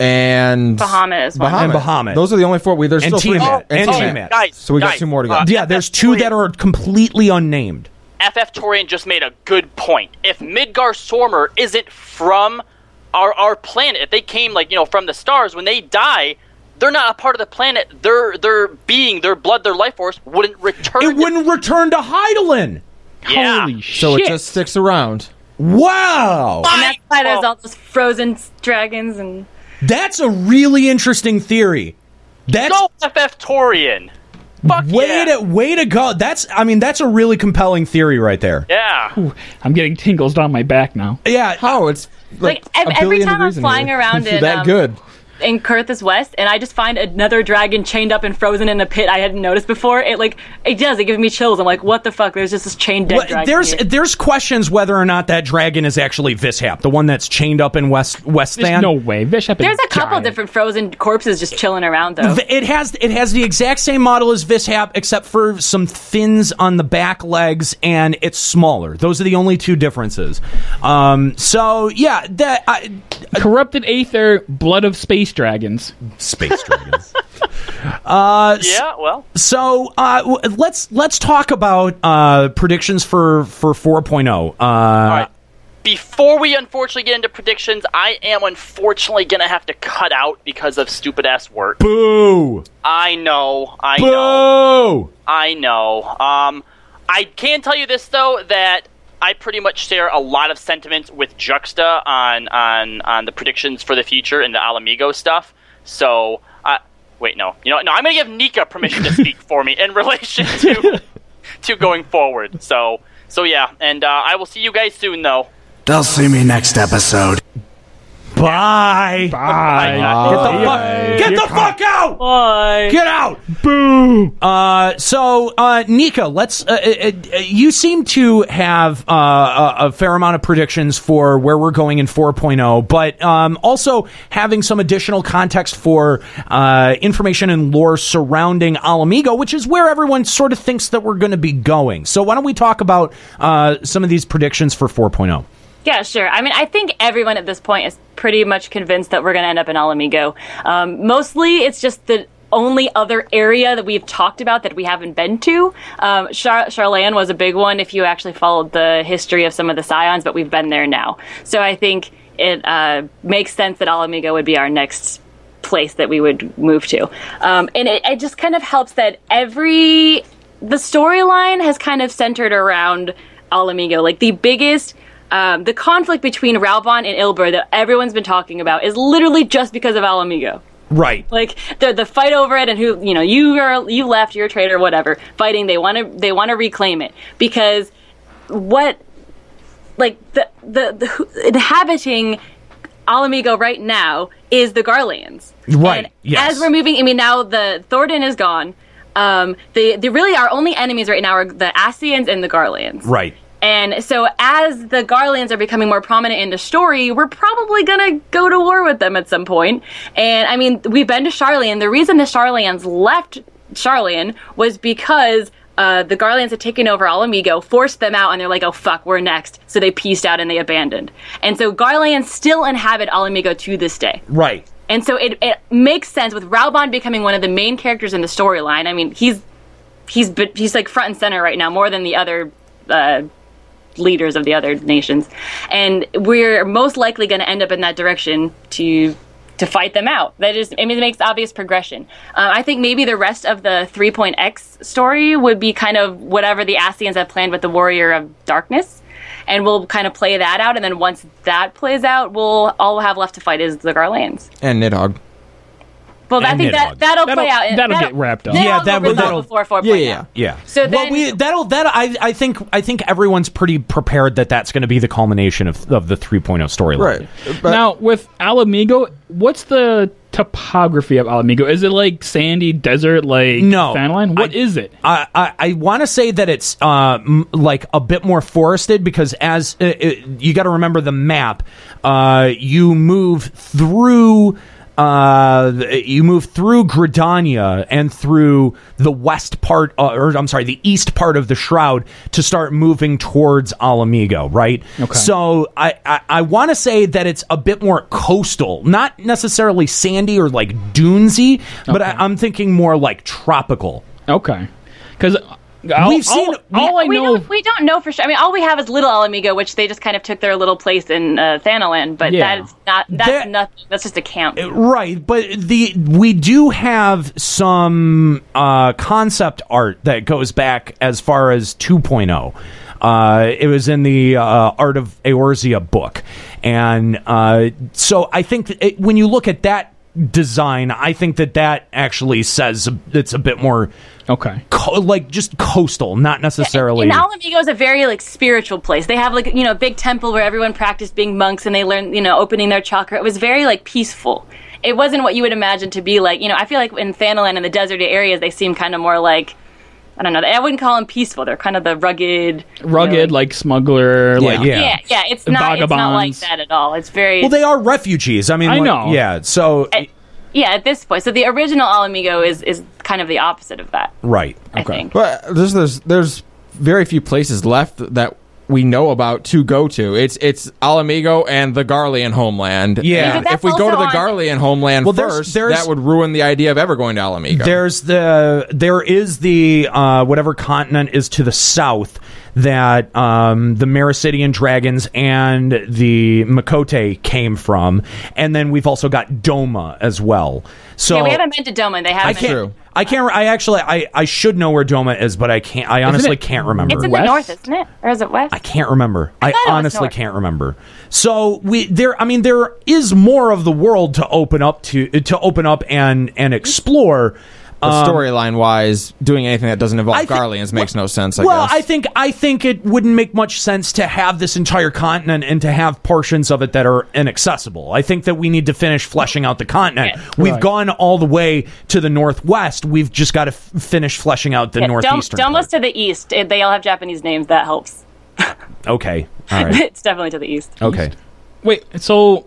and Bahamut as well. And Bahamut. Those are the only 4. There's still 3 more. And Tiamat. Guys, so we got 2 more to go. Yeah, there's 2 that are completely unnamed. FF Torian just made a good point. If Midgar Somer isn't from our planet, if they came from the stars, when they die, they're not a part of the planet. Their being, their blood, their life force wouldn't return. It wouldn't return to Hydaelyn. Yeah. Holy shit. So it just sticks around. Wow. And that's why there's all those frozen dragons and... That's a really interesting theory. Go FF Torian. Fuck way to go. That's a really compelling theory right there. Yeah. Ooh, I'm getting tingles down my back now. Yeah. How? It's every time I'm flying around in that good. in Kurthus West, and I just find another dragon chained up and frozen in a pit I hadn't noticed before. It gives me chills. I'm like, what the fuck? There's just this chained dead dragon. There's questions whether or not that dragon is actually Vishap, the one that's chained up in West There's Than. no way. Vishap is There's a couple giant. different frozen corpses just chilling around though. It has the exact same model as Vishap, except for some fins on the back legs, and it's smaller. Those are the only 2 differences. So yeah, corrupted aether, blood of space dragons. Space dragons. Yeah, well. So let's talk about predictions for 4.0. All right. Before we unfortunately get into predictions, I am unfortunately going to have to cut out because of stupid-ass work. Boo! I know. Boo! I know. I can tell you this, though, that I pretty much share a lot of sentiments with Juxta on the predictions for the future and the Alamigo stuff. So, wait, no. No, I'm going to give Nika permission to speak for me in relation to going forward. So yeah, and I will see you guys soon, though. They'll see me next episode. Bye. Get the fuck out. Bye. Get out. Boo. So Nika, let's. You seem to have a fair amount of predictions for where we're going in 4.0, but also having some additional context for information and lore surrounding Alamigo, which is where everyone sort of thinks that we're going to be going. So why don't we talk about some of these predictions for 4.0? Yeah, sure. I mean, I think everyone at this point is pretty much convinced that we're going to end up in Alamigo. Mostly, it's just the only other area that we've talked about that we haven't been to. Charlan was a big one if you actually followed the history of some of the Scions, but we've been there now. So I think it makes sense that Alamigo would be our next place that we would move to. And it just kind of helps that the storyline has kind of centered around Alamigo. Like, the biggest... the conflict between Raubon and Ilber that everyone's been talking about is literally just because of Alamigo. Right. Like, the fight over it, and who, you left, you're a traitor, whatever, fighting, they want to reclaim it. Because the inhabiting Alamigo right now is the Garleans. Right, and yes. as we're moving, I mean, now the Thornton is gone. They really, our only enemies right now are the Ascians and the Garleans. Right. And so as the Garleans are becoming more prominent in the story, we're probably going to go to war with them at some point. And, I mean, we've been to Charlian. The reason the Charlians left Charlian was because the Garleans had taken over Alamigo, forced them out, and they're like, oh, fuck, we're next. So they pieced out and they abandoned. And so Garleans still inhabit Alamigo to this day. Right. And so it makes sense with Raubon becoming one of the main characters in the storyline. I mean, he's like front and center right now, more than the other leaders of the other nations, and we're most likely going to end up in that direction to fight them out. It makes obvious progression. I think maybe the rest of the 3.x story would be kind of whatever the Ascians have planned with the Warrior of Darkness, and we'll kind of play that out, and then once that plays out, all we'll have left to fight is the Garleans. And Nidhogg. Well, I think that'll play out. That'll get wrapped up. Yeah, that'll before 4.0. Yeah. So then, I think everyone's pretty prepared that's going to be the culmination of the 3.0 storyline. Right. But now, with Alamigo, what's the topography of Alamigo? Is it like sandy desert, like Fanline? What is it? I want to say that it's like a bit more forested, because as you got to remember the map, you move through Gridania and through the west part, the east part of the Shroud to start moving towards Alamigo, right? Okay. So I want to say that it's a bit more coastal, not necessarily sandy or like dunesy, but I'm thinking more like tropical. Okay. Because we don't know for sure. I mean, all we have is Little Alamigo, which they just kind of took their little place in Thanalan, but that's nothing. That's just a camp. Right, but we do have some concept art that goes back as far as 2.0. It was in the Art of Eorzea book. And so I think when you look at that design, I think that actually says it's a bit more just coastal, not necessarily. And Alamigo is a very spiritual place. They have a big temple where everyone practiced being monks and they learned opening their chakra. It was very peaceful. It wasn't what you would imagine to be like. I feel like in Thanalan and the deserty areas they seem kind of more like, I don't know. I wouldn't call them peaceful. They're kind of the rugged, like smuggler, yeah. It's not like that at all. It's very they are refugees. I mean, I know. Yeah, so at this point, so the original Alamigo is kind of the opposite of that, right? I think. But there's very few places left that we know about to go to. It's Alamigo and the Garlean homeland. Yeah. And if we go to the Garlean homeland first, that would ruin the idea of ever going to Alamigo. There is the whatever continent is to the south that the Mericidian dragons and the Makote came from, and then we've also got Doma as well. So we haven't been to Doma. They haven't. True. I should know where Doma is, but I can't. I honestly can't remember. It's in the north, isn't it? Or is it west? I can't remember. I honestly can't remember. So there is more of the world to open up and explore. Storyline wise, doing anything that doesn't involve Garleans makes no sense. I guess. I think it wouldn't make much sense to have this entire continent and to have portions of it that are inaccessible. I think that we need to finish fleshing out the continent. Yeah. We've gone all the way to the northwest. We've just got to finish fleshing out the northeastern. Doma's to the east. They all have Japanese names. That helps. Okay, all right. It's definitely to the east. Okay. Wait, so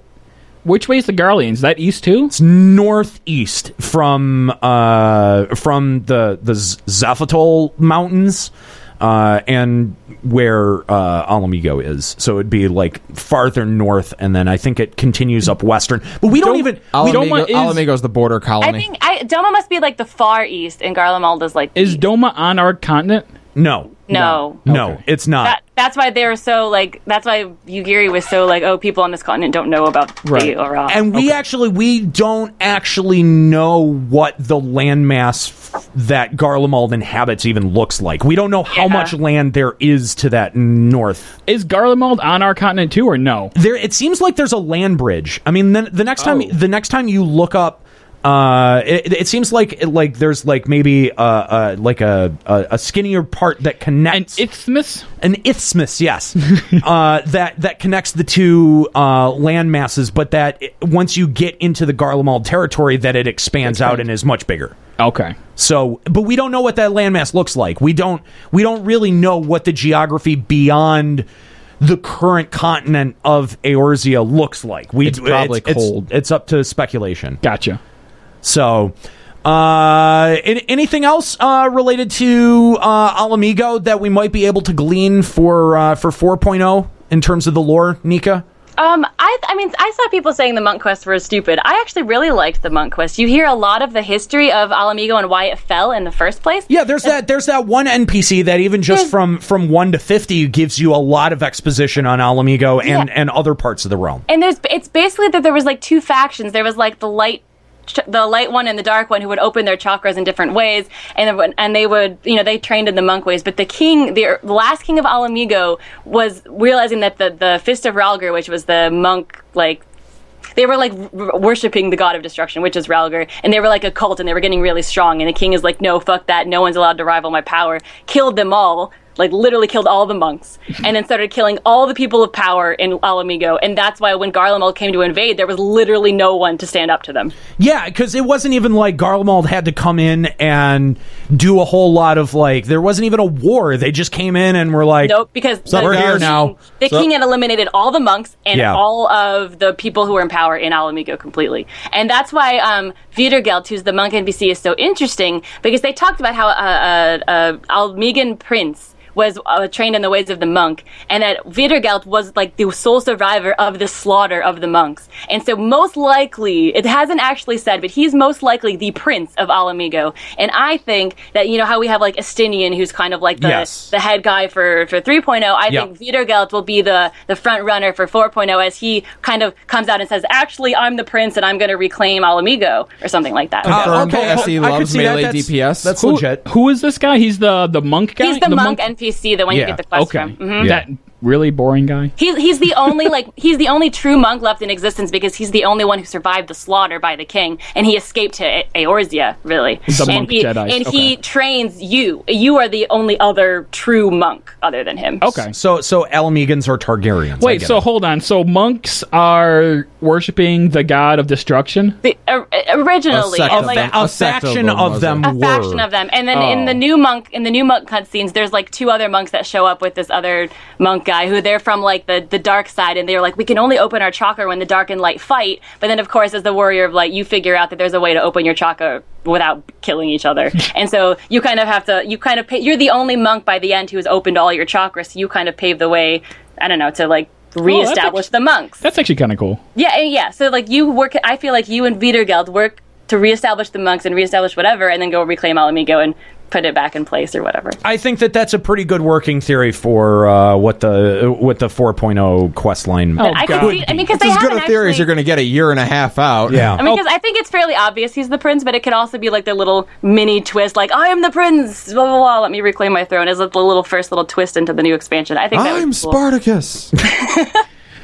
which way is the Garleans? Is that east too? It's northeast from the Zaphatol Mountains. and where Alamigo is. So it'd be like farther north, and then I think it continues up western. But we don't even... Alamigo's the border colony. I think Doma must be like the far east, and Garlemald is like... Is Doma on our continent? No, it's not. That's why they were so like. That's why Yugiri was so like. Oh, people on this continent don't know about the Ora. And we don't actually know what the landmass that Garlemald inhabits even looks like. We don't know how much land there is to that north. Is Garlemald on our continent too, or no? It seems like there's a land bridge. I mean, the next time you look up. It seems like there's like maybe a skinnier part that connects an isthmus, yes, that connects the two land masses, but that once you get into the Garlemald territory, that it expands out and is much bigger. Okay. So, but we don't know what that landmass looks like. We don't really know what the geography beyond the current continent of Eorzea looks like. It's probably cold. It's up to speculation. Gotcha. So, anything else related to Alamigo that we might be able to glean for 4.0 in terms of the lore, Nika? I mean, I saw people saying the monk quests were stupid. I actually really liked the monk quest. You hear a lot of the history of Alamigo and why it fell in the first place. Yeah, there's that one NPC that even just from 1 to 50 gives you a lot of exposition on Alamigo and other parts of the realm. And it's basically that there was like two factions. There was like the light one and the dark one who would open their chakras in different ways, and they would, they trained in the monk ways. But the last king of Alamigo was realizing that the Fist of Ralgar, which was the monk, like, they were like worshipping the god of destruction, which is Ralgar, and they were like a cult, and they were getting really strong. And the king is like, no, fuck that, no one's allowed to rival my power. Killed them all. Like, literally killed all the monks, and then started killing all the people of power in Alamigo, and that's why when Garlemald came to invade, there was literally no one to stand up to them. Yeah, because it wasn't even like Garlemald had to come in and do a whole lot of, like, there wasn't even a war. They just came in and were like... Nope, because we're here now. The king had eliminated all the monks and all of the people who were in power in Alamigo completely. And that's why Vidergeld, who's the monk NPC, is so interesting, because they talked about how Almigan prince was trained in the ways of the monk, and that Vidergeld was like the sole survivor of the slaughter of the monks. And so most likely, it hasn't actually said, but he's most likely the prince of Alamigo. And I think that, how we have like Estinian, who's kind of like the head guy for 3.0, I think Vidergeld will be the front runner for 4.0 as he kind of comes out and says, actually, I'm the prince and I'm going to reclaim Alamigo, or something like that. Okay. SE loves melee DPS. That's legit. Who is this guy? He's the monk guy? He's the monk NPC, the one you get the quest from. Mm-hmm. That really boring guy? He's the only he's the only true monk left in existence, because he's the only one who survived the slaughter by the king, and he escaped to Eorzea, really. The monk Jedi. And he trains you. You are the only other true monk other than him. Okay. So Alamegans are Targaryens. Wait, so hold on. So monks are worshipping the god of destruction? Originally. A faction of them. And then in the new monk cutscenes, there's like two other monks that show up with this other monk guy who they're from like the dark side, and they're like, we can only open our chakra when the dark and light fight. But then of course, as the warrior of light, you figure out that there's a way to open your chakra without killing each other. And so you kind of have to, you're the only monk by the end who has opened all your chakras, so you kind of pave the way, I don't know, to like reestablish the monks. That's actually kind of cool. Yeah. So like I feel like you and Vidergeld work to reestablish the monks and reestablish whatever, and then go reclaim Alamigo and put it back in place or whatever. I think that's a pretty good working theory for what the 4.0 quest line. Because they as good a theory as you're going to get a year and a half out. Yeah. Because I think it's fairly obvious he's the prince, but it could also be like their little mini twist, like, I am the prince, blah, blah, blah, let me reclaim my throne, as a little first little twist into the new expansion. I think I'm cool. Spartacus.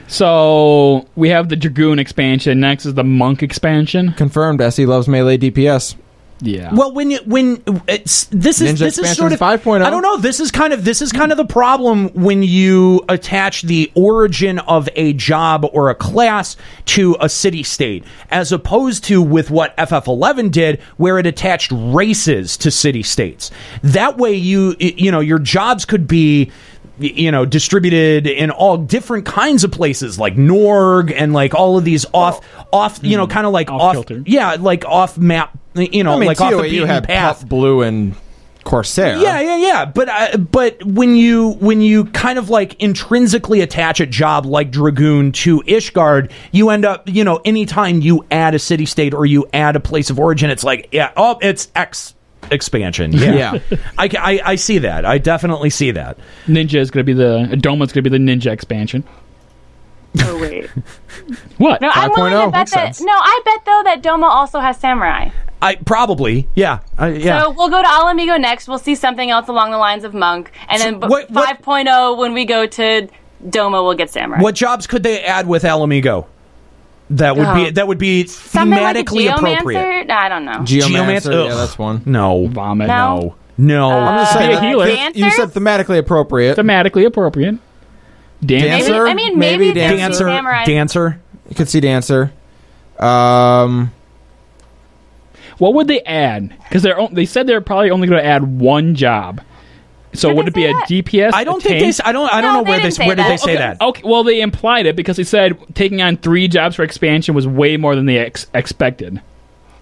So we have the Dragoon expansion. Next is the Monk expansion. Confirmed. SE loves melee DPS. Yeah. Well, this is sort of 5.0. I don't know. This is kind of the problem when you attach the origin of a job or a class to a city state, as opposed to with what FF11 did, where it attached races to city states. That way, your jobs could be distributed in all different kinds of places, like Norg and like all of these off, kind of like off, kilter. like off map, like off the beaten you had path. Puff, Blue, and Corsair. Yeah. But when you kind of like intrinsically attach a job like Dragoon to Ishgard, you end up, anytime you add a city state or you add a place of origin, it's like, it's X expansion. Yeah. I see that. I definitely see that. Ninja is going to be Doma's going to be the Ninja expansion. Oh wait. What? No, I'm willing to bet that. No, I bet though that Doma also has Samurai. Yeah. So we'll go to Alamigo next. We'll see something else along the lines of Monk, and then 5.0 when we go to Doma, we'll get Samurai. What jobs could they add with Alamigo? That would be thematically like appropriate. I don't know. Geomancer, yeah, that's one. No. Vomit. No. I'm just saying. Be a healer. You said thematically appropriate. Thematically appropriate. Dancer. Maybe Dancer. You could see Dancer. What would they add? Because they said they're probably only going to add one job. So would it be a DPS? I don't think they. I don't know where did they say that. Okay, well they implied it because they said taking on 3 jobs for expansion was way more than they expected.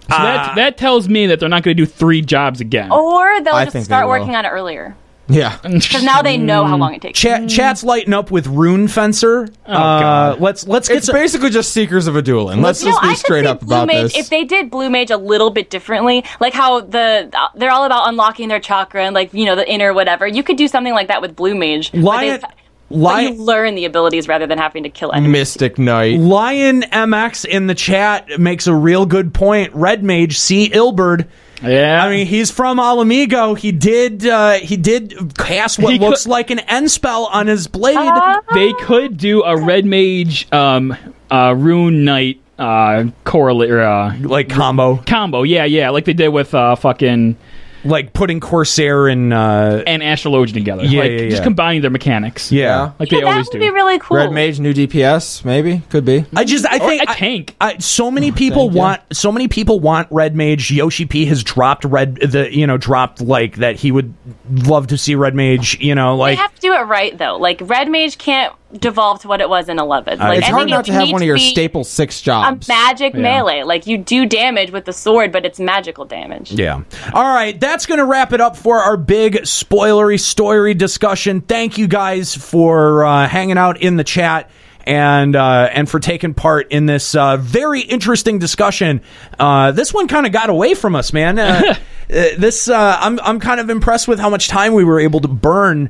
So that tells me that they're not going to do 3 jobs again. Or they'll just start working on it earlier. Yeah, because now they know how long it takes. Chat's lighting up with Rune Fencer. God. Let's get. It's basically just Seekers of Adulin. Let's just be straight up about this. If they did Blue Mage a little bit differently, like how they're all about unlocking their chakra and like the inner whatever, you could do something like that with Blue Mage. But you learn the abilities rather than having to kill enemies. Mystic Knight. Lion MX in the chat makes a real good point. Red Mage, see Ilberd. Yeah, I mean he's from Alamigo. He did cast what looks like an end spell on his blade. They could do a Red Mage, Rune Knight correlate like combo. Yeah, like they did with fucking. Like putting Corsair and Astrologian together. Just combining their mechanics. Yeah. Like they always do. That would be really cool. Red Mage, new DPS, maybe? Could be. I think a tank. So many people want Red Mage. Yoshi P has dropped dropped like that he would love to see Red Mage, They have to do it right though. Like Red Mage can't devolve to what it was in 11. It's hard not to have one of your staple 6 jobs. A magic melee. Like you do damage with the sword, but it's magical damage. Yeah. All right, that's going to wrap it up for our big spoilery story discussion. Thank you guys for hanging out in the chat and for taking part in this very interesting discussion. This one kind of got away from us, man. I'm kind of impressed with how much time we were able to burn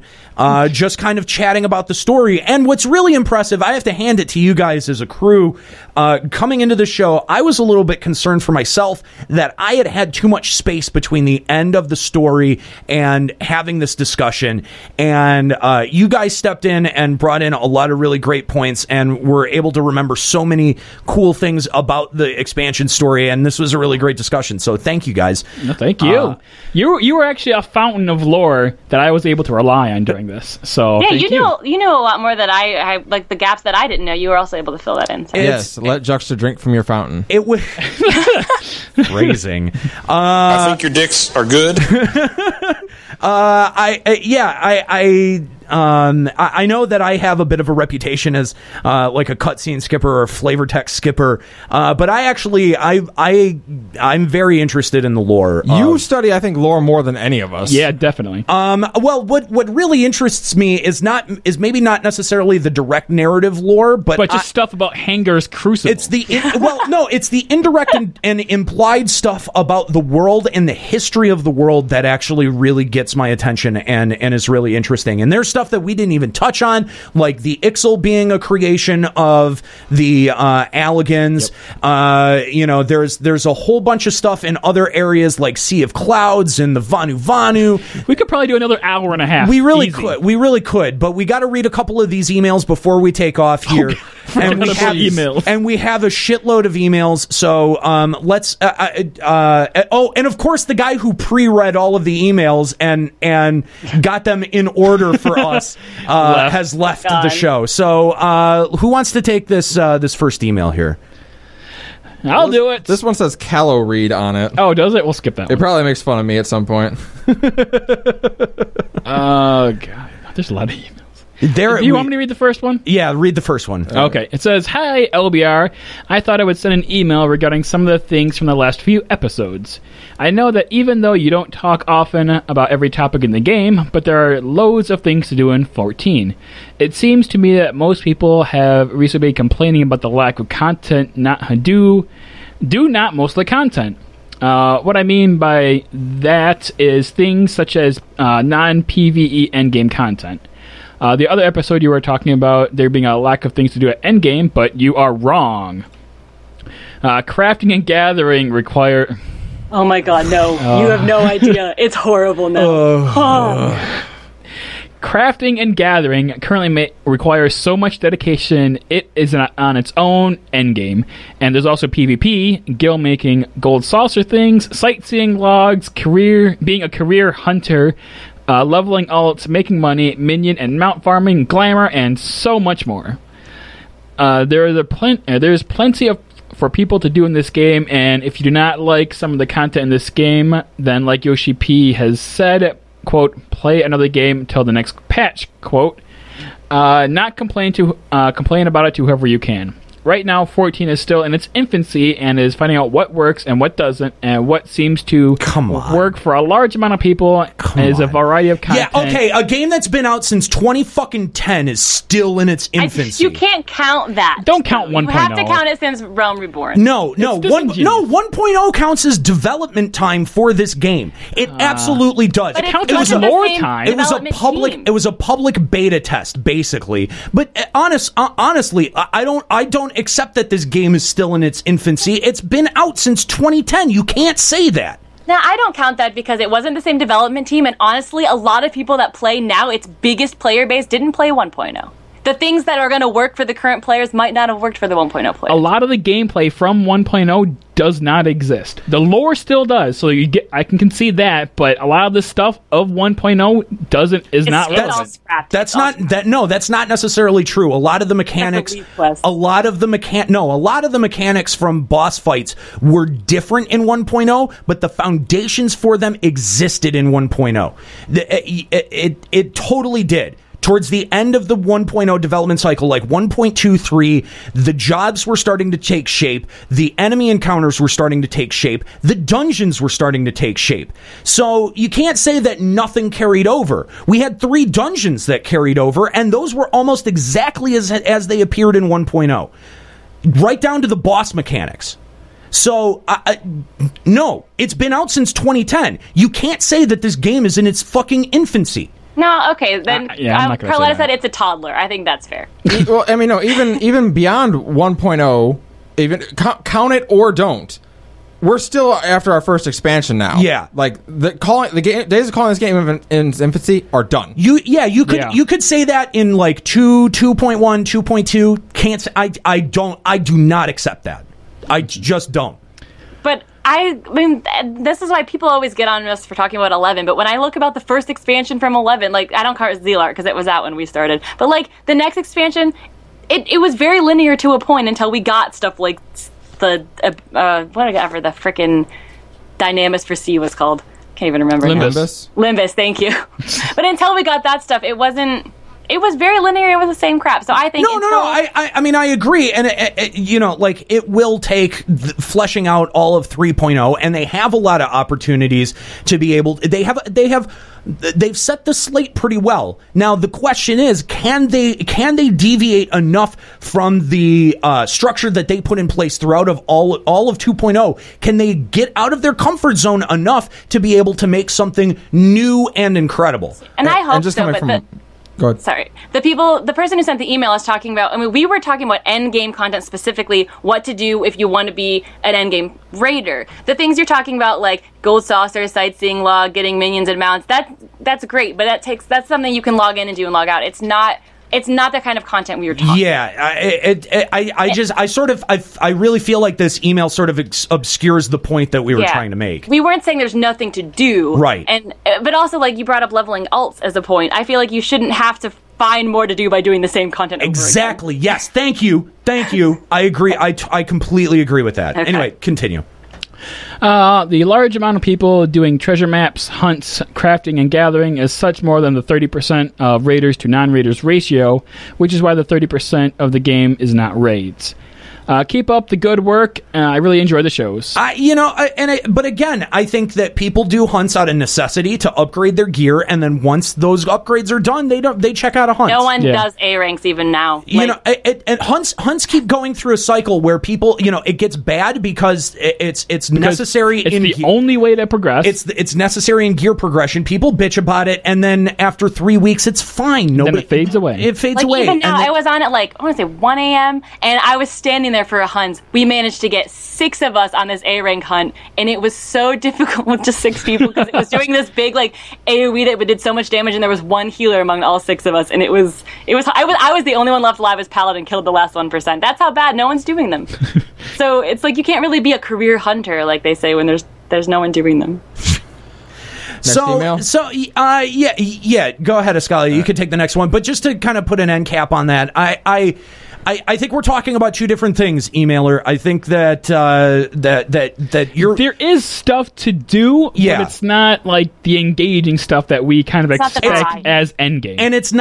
just kind of chatting about the story. And what's really impressive, I have to hand it to you guys as a crew. Coming into the show, I was a little bit concerned for myself that I had too much space between the end of the story and having this discussion. And you guys stepped in and brought in a lot of really great points and were able to remember so many cool things about the expansion story. And this was a really great discussion. So thank you guys. No, thank you. You were actually a fountain of lore that I was able to rely on during this. So yeah, you knew a lot more that I like the gaps that I didn't know. You were also able to fill that in. So. Yes, let Juxta drink from your fountain. It was phrasing. I think your dicks are good. I know that I have a bit of a reputation as like a cutscene skipper or flavor text skipper, but I'm very interested in the lore. You study, I think, lore more than any of us. Yeah, definitely. Well, what really interests me is maybe not necessarily the direct narrative lore, but just stuff about Hangar's Crucible. It's the it's the indirect and implied stuff about the world and the history of the world that actually really gets my attention and is really interesting. And there's stuff that we didn't even touch on, like the Ixal being a creation of the Alligans. Yep. There's a whole bunch of stuff in other areas like Sea of Clouds and the Vanu. We could probably do another hour and a half. We really could, but we got to read a couple of these emails before we take off here. And we have emails. And we have a shitload of emails. So let's. And of course, the guy who pre-read all of the emails and got them in order for us has left the show. So who wants to take this first email here? I'll do it. This one says Callow Reed on it. Oh, does it? We'll skip that. It probably makes fun of me at some point. Oh god, there's a lot of emails. Do you want me to read the first one? Yeah, read the first one. Okay. It says, "Hi, LBR. I thought I would send an email regarding some of the things from the last few episodes. I know that even though you don't talk often about every topic in the game, but there are loads of things to do in 14. It seems to me that most people have recently been complaining about the lack of content, not do not most of the content. What I mean by that is things such as non-PvE endgame content. The other episode you were talking about there being a lack of things to do at endgame, but you are wrong. Crafting and gathering require..." Oh my god, no. You have no idea. It's horrible now. Crafting and gathering currently requires so much dedication. It is on its own endgame. And there's also PvP, guild making gold saucer things, sightseeing logs, being a career hunter, leveling alts, making money, minion and mount farming, glamour, and so much more. There's plenty for people to do in this game, and if you do not like some of the content in this game, then like Yoshi P has said, quote, play another game until the next patch, quote, not complain about it to whoever you can. Right now, 14 is still in its infancy and is finding out what works and what doesn't, and what seems to work for a large amount of people is a variety of content. Yeah, okay, a game that's been out since 2010 is still in its infancy. You can't count that. Don't count 1.0. You have to count it since Realm Reborn. No, 1.0 counts as development time for this game. It absolutely does. But it counts as lore time. It was a public beta test, basically. But honestly, I don't accept that this game is still in its infancy. It's been out since 2010. You can't say that. Now, I don't count that because it wasn't the same development team, and honestly, a lot of people that play now, its biggest player base, didn't play 1.0. The things that are going to work for the current players might not have worked for the 1.0 players. A lot of the gameplay from 1.0 does not exist. The lore still does, so I can concede that, but a lot of the stuff of 1.0 is not relevant. That's not necessarily true. A lot of the mechanics from boss fights were different in 1.0, but the foundations for them existed in 1.0. It totally did. Towards the end of the 1.0 development cycle, like 1.23, the jobs were starting to take shape, the enemy encounters were starting to take shape, the dungeons were starting to take shape. So you can't say that nothing carried over. We had 3 dungeons that carried over, and those were almost exactly as they appeared in 1.0. Right down to the boss mechanics. So, no, it's been out since 2010. You can't say that this game is in its fucking infancy. No, okay, then Carletta said it's a toddler. I think that's fair. Well, I mean, no, even beyond 1.0, even count it or don't. We're still after our first expansion now. Yeah, like days of calling this game in its infancy are done. You could say that in like 2.1, 2.2. I do not accept that. I just don't. But I mean, this is why people always get on us for talking about 11, but when I look about the first expansion from 11, like, I don't count Zealot because it was out when we started, but, like, the next expansion, it was very linear to a point until we got stuff like the, whatever the frickin' Dynamis for C was called. Can't even remember. Limbus, thank you. But until we got that stuff, it was very linear. It was the same crap. So I think I mean, I agree, and it will take fleshing out all of 3.0, and they have a lot of opportunities to be able. They've set the slate pretty well. Now the question is, can they deviate enough from the structure that they put in place throughout of all of 2.0? Can they get out of their comfort zone enough to be able to make something new and incredible? And I hope so. Go ahead. Sorry. The person who sent the email is talking about, I mean, we were talking about endgame content specifically, what to do if you want to be an endgame raider. The things you're talking about, like gold saucer, sightseeing log, getting minions and mounts, that's great, but that's something you can log in and do and log out. It's not the kind of content we were talking about. Yeah, I really feel like this email sort of obscures the point that we were trying to make. We weren't saying there's nothing to do. Right. But also, like, you brought up leveling alts as a point. I feel like you shouldn't have to find more to do by doing the same content over Exactly. again. Yes. Thank you. I agree. I completely agree with that. Okay. Anyway, continue. The large amount of people doing treasure maps, hunts, crafting, and gathering is such more than the 30% of raiders to non-raiders ratio, which is why the 30% of the game is not raids. Keep up the good work. I really enjoy the shows. But again, I think that people do hunts out of necessity to upgrade their gear, and then once those upgrades are done, they check out a hunt. No one does A ranks even now. And hunts keep going through a cycle where people, it gets bad because it's necessary. It's the only way to progress. It's necessary in gear progression. People bitch about it, and then after 3 weeks, it's fine. Then it fades away. It fades away. Even now, I was on at I want to say 1 a.m. and I was standing there for a hunt. We managed to get 6 of us on this A rank hunt, and it was so difficult with just 6 people because it was doing this big AoE that did so much damage, and there was one healer among all 6 of us, and I was the only one left alive as Paladin, killed the last 1%. That's how bad. No one's doing them. So it's you can't really be a career hunter like they say when there's no one doing them. Yeah. Go ahead, Ascalia. You could take the next one, but just to kind of put an end cap on that, I think we're talking about 2 different things, emailer. I think that there is stuff to do, but it's not the engaging stuff that we kind of expect as endgame. And it's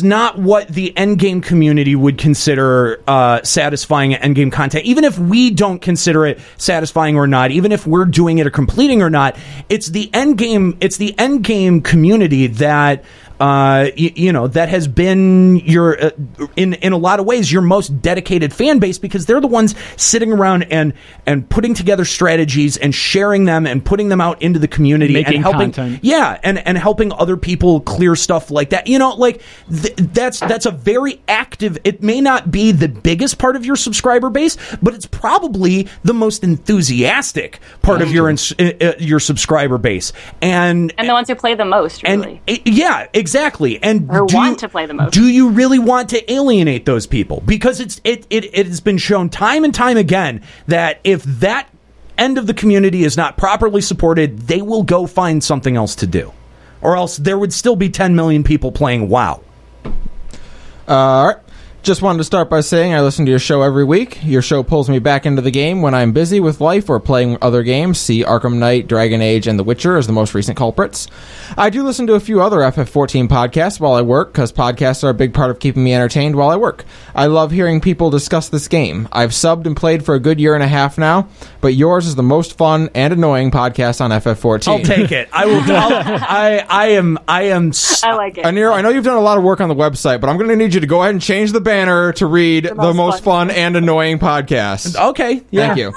not what the endgame community would consider satisfying endgame content. Even if we don't consider it satisfying or not, even if we're doing it or completing or not, it's the endgame community that that has been your in a lot of ways your most dedicated fan base, because they're the ones sitting around and putting together strategies and sharing them and putting them out into the community, making and helping content. and helping other people clear stuff like that. That's a very active. It may not be the biggest part of your subscriber base, but it's probably the most enthusiastic part of your subscriber base, and the ones who play the most, really. Exactly. And want to play the most. Do you really want to alienate those people? Because it has been shown time and time again that if that end of the community is not properly supported, they will go find something else to do. Or else there would still be 10 million people playing WoW. All right. Just wanted to start by saying I listen to your show every week. Your show pulls me back into the game when I'm busy with life or playing other games. See Arkham Knight, Dragon Age, and The Witcher as the most recent culprits. I do listen to a few other FF14 podcasts while I work, because podcasts are a big part of keeping me entertained while I work. I love hearing people discuss this game. I've subbed and played for a good year and a half now, but yours is the most fun and annoying podcast on FF14. I'll take it. I will. I am. I like it. Aniro, I know you've done a lot of work on the website, but I'm going to need you to go ahead and change the banner to read the most fun and annoying podcast. Okay. Yeah. Thank you.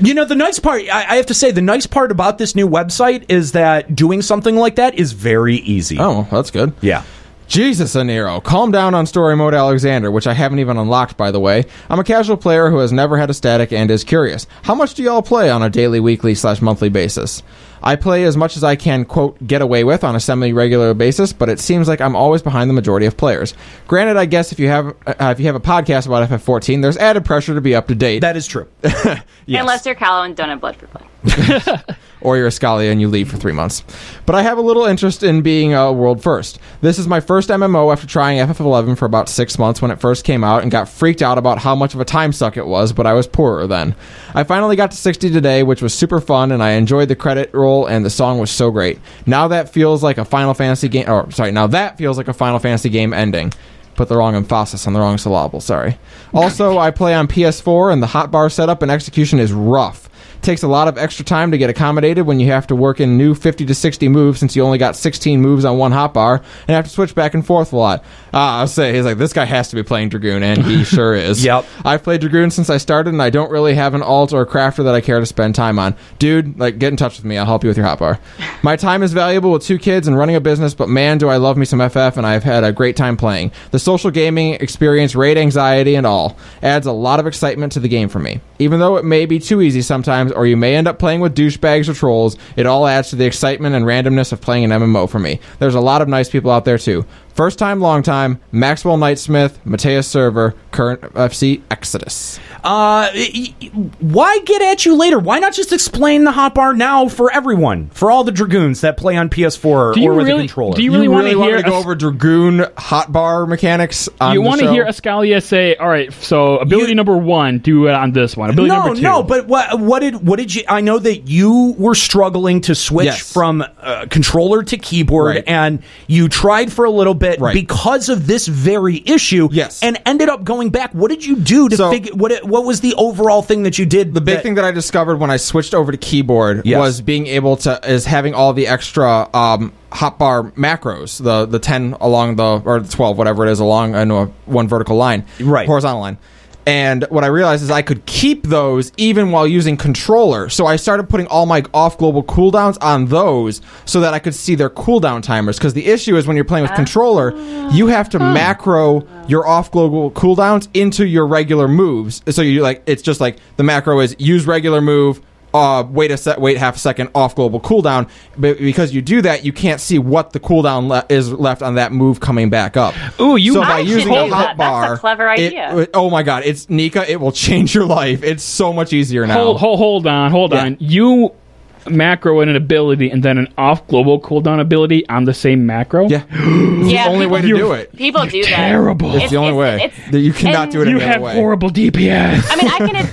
The nice part, I have to say, the nice part about this new website is that doing something like that is very easy. Oh, that's good. Yeah. Jesus, Aniro. Calm down on story mode, Alexander, which I haven't even unlocked, by the way. I'm a casual player who has never had a static and is curious. How much do y'all play on a daily, weekly / monthly basis? I play as much as I can, quote, get away with on a semi-regular basis, but it seems like I'm always behind the majority of players. Granted, I guess if you have a podcast about FF14, there's added pressure to be up to date. That is true. Yes. Unless you're Callow and don't have blood for play. Or you're a Scalia and you leave for 3 months. But I have a little interest in being a world first. This is my first MMO after trying FF11 for about 6 months when it first came out, and got freaked out about how much of a time suck it was, but I was poorer then. I finally got to 60 today, which was super fun, and I enjoyed the credit roll, and the song was so great. Now that feels like a Final Fantasy game ending. Put the wrong emphasis on the wrong syllable, sorry. Also, I play on PS4, and the hotbar setup and execution is rough. Takes a lot of extra time to get accommodated when you have to work in new 50 to 60 moves, since you only got 16 moves on one hotbar, and have to switch back and forth a lot. I'll say, he's like, this guy has to be playing Dragoon, and he sure is. Yep. I've played Dragoon since I started, and I don't really have an alt or a crafter that I care to spend time on. Dude, get in touch with me. I'll help you with your hotbar. My time is valuable with 2 kids and running a business, but man, do I love me some FF, and I've had a great time playing. The social gaming experience, raid anxiety, and all adds a lot of excitement to the game for me. Even though it may be too easy sometimes, or you may end up playing with douchebags or trolls, it all adds to the excitement and randomness of playing an MMO for me. There's a lot of nice people out there too. First time, long time, Maxwell Knightsmith, Mateus Server, current FC Exodus. Why get at you later? Why not just explain the hotbar now for everyone, for all the Dragoons that play on PS4 or with a controller? Do you really want to hear to go over Dragoon hotbar mechanics on you the want show? to hear Ascalia say, all right, so ability number 1, do it on this one. Ability number 2. No, but what did you... I know that you were struggling to switch from controller to keyboard, and you tried for a little bit because of this very issue, and ended up going back. What did you do to figure... What was the overall thing that you did? The big thing that I discovered when I switched over to keyboard was being able to... is having all the extra... hotbar macros, the 10 along or the 12, whatever it is, along one vertical line, horizontal line. And what I realized is I could keep those even while using controller. So I started putting all my off-global cooldowns on those so that I could see their cooldown timers. Because the issue is when you're playing with controller, you have to macro your off-global cooldowns into your regular moves. So it's just like the macro is use regular move, wait half a second off global cooldown, but because you do that, you can't see what the cooldown is left on that move coming back up. Ooh, so by using a hotbar, that's a clever idea. Oh my god, it's Nika, it will change your life. It's so much easier now. Hold on. You macro and an ability and then an off global cooldown ability on the same macro? Yeah. It's the only way to do it. People do that. Terrible. It's the only way. You cannot do it any other way. You have horrible DPS. I mean,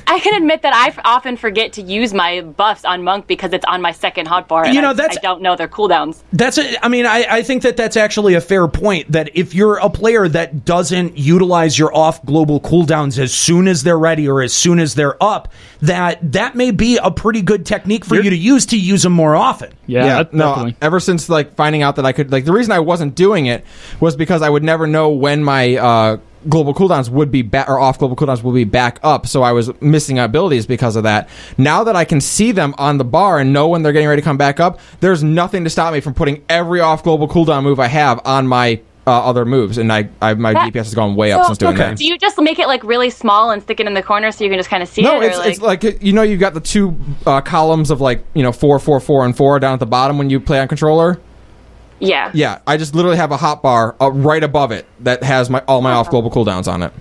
I can admit that I often forget to use my buffs on Monk because it's on my second hotbar, and I don't know their cooldowns. I think that's actually a fair point, that if you're a player that doesn't utilize your off global cooldowns as soon as they're ready or as soon as they're up, that may be a pretty good technique for you to use them more often. Yeah, no, ever since finding out that I could, the reason I wasn't doing it was because I would never know when my global cooldowns would be back, or off global cooldowns will be back up, so I was missing abilities because of that. Now that I can see them on the bar and know when they're getting ready to come back up, there's nothing to stop me from putting every off global cooldown move I have on my other moves, and my DPS has gone way up since doing that. Do you just make it really small and stick it in the corner so you can just kind of see it? No, it's like you've got the two columns of 4, 4, 4, and 4 down at the bottom when you play on controller. Yeah. Yeah, I just literally have a hotbar right above it that has all my off global cooldowns on it.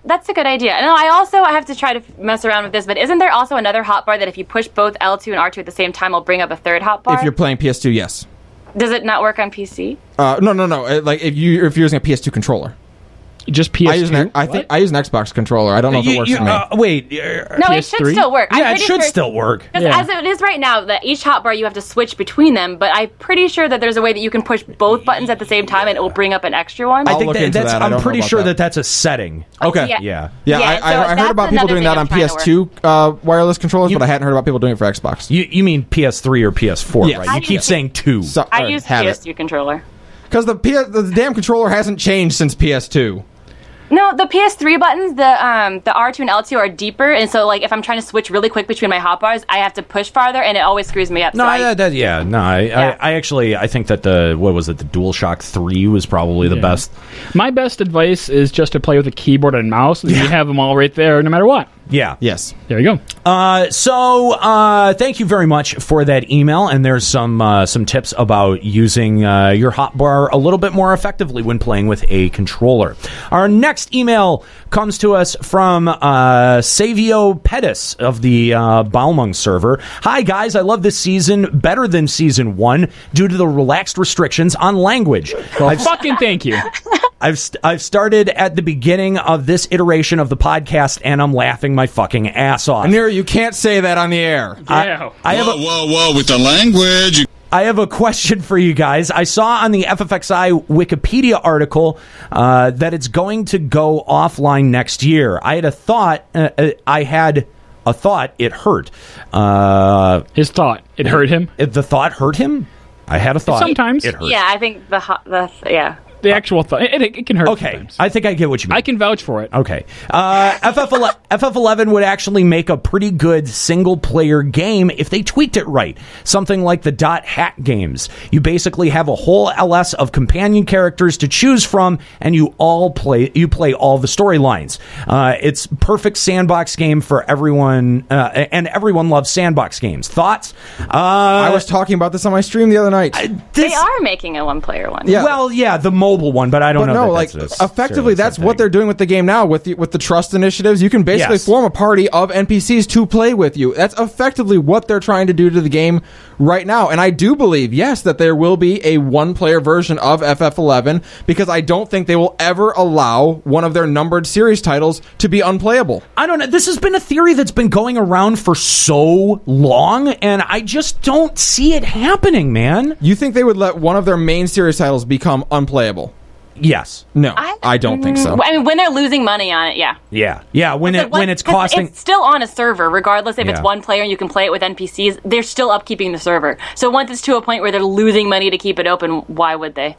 That's a good idea. And I have to try to mess around with this, but isn't there also another hotbar that if you push both L2 and R2 at the same time will bring up a third hotbar? If you're playing PS2, yes. Does it not work on PC? No. If you're using a PS2 controller. Just PS2? I use an Xbox controller. I don't know if it works for me. Wait. No, it should still work. Yeah, it should still work. Because as it is right now, that each hotbar you have to switch between them, but I'm pretty sure that there's a way that you can push both buttons at the same time and it will bring up an extra one. I think I'm pretty sure that's a setting. Okay. Yeah. I heard about people doing that on PS2 wireless controllers, but I hadn't heard about people doing it for Xbox. You mean PS3 or PS4, right? You keep saying 2. I use PS2 controller. Because the damn controller hasn't changed since PS2. No, the PS3 buttons, the R2 and L2 are deeper, and so if I'm trying to switch really quick between my hotbars, I have to push farther, and it always screws me up. I think that the DualShock 3 was probably the best. My best advice is just to play with a keyboard and mouse, and you have them all right there no matter what. Yeah. Yes. There you go. So thank you very much for that email, and there's some tips about using your hotbar a little bit more effectively when playing with a controller. Our next email comes to us from Savio Pettis of the Balmung server. Hi guys, I love this season better than season 1 due to the relaxed restrictions on language. Fucking thank you. I've started at the beginning of this iteration of the podcast, and I'm laughing my fucking ass off. Anira, you can't say that on the air. Whoa, with the language. I have a question for you guys. I saw on the FFXI Wikipedia article that it's going to go offline next year. I had a thought. It hurt. His thought. It hurt him? The thought hurt him? I had a thought. Sometimes. It hurt. Yeah, I think the actual thought. It can hurt. Okay, sometimes. I think I get what you mean. I can vouch for it. Okay. FF11 would actually make a pretty good single-player game if they tweaked it right. Something like the .hack games. You basically have a whole LS of companion characters to choose from, and you play all the storylines. It's perfect sandbox game for everyone, and everyone loves sandbox games. Thoughts? I was talking about this on my stream the other night. They are making a one-player one. Yeah. Well, yeah, the mobile mobile one, but I don't know. Effectively, that's what they're doing with the game now. With the trust initiatives, you can basically form a party of NPCs to play with you. That's effectively what they're trying to do to the game right now. And I do believe, yes, that there will be a one-player version of FF11 because I don't think they will ever allow one of their numbered series titles to be unplayable. I don't know. This has been a theory that's been going around for so long, and I just don't see it happening, man. You think they would let one of their main series titles become unplayable? Yes. No, I don't think so. I mean, when they're losing money on it, yeah. Yeah. When it's costing, it's still on a server, regardless if it's one player and you can play it with NPCs. They're still upkeeping the server. So once it's to a point where they're losing money to keep it open, why would they?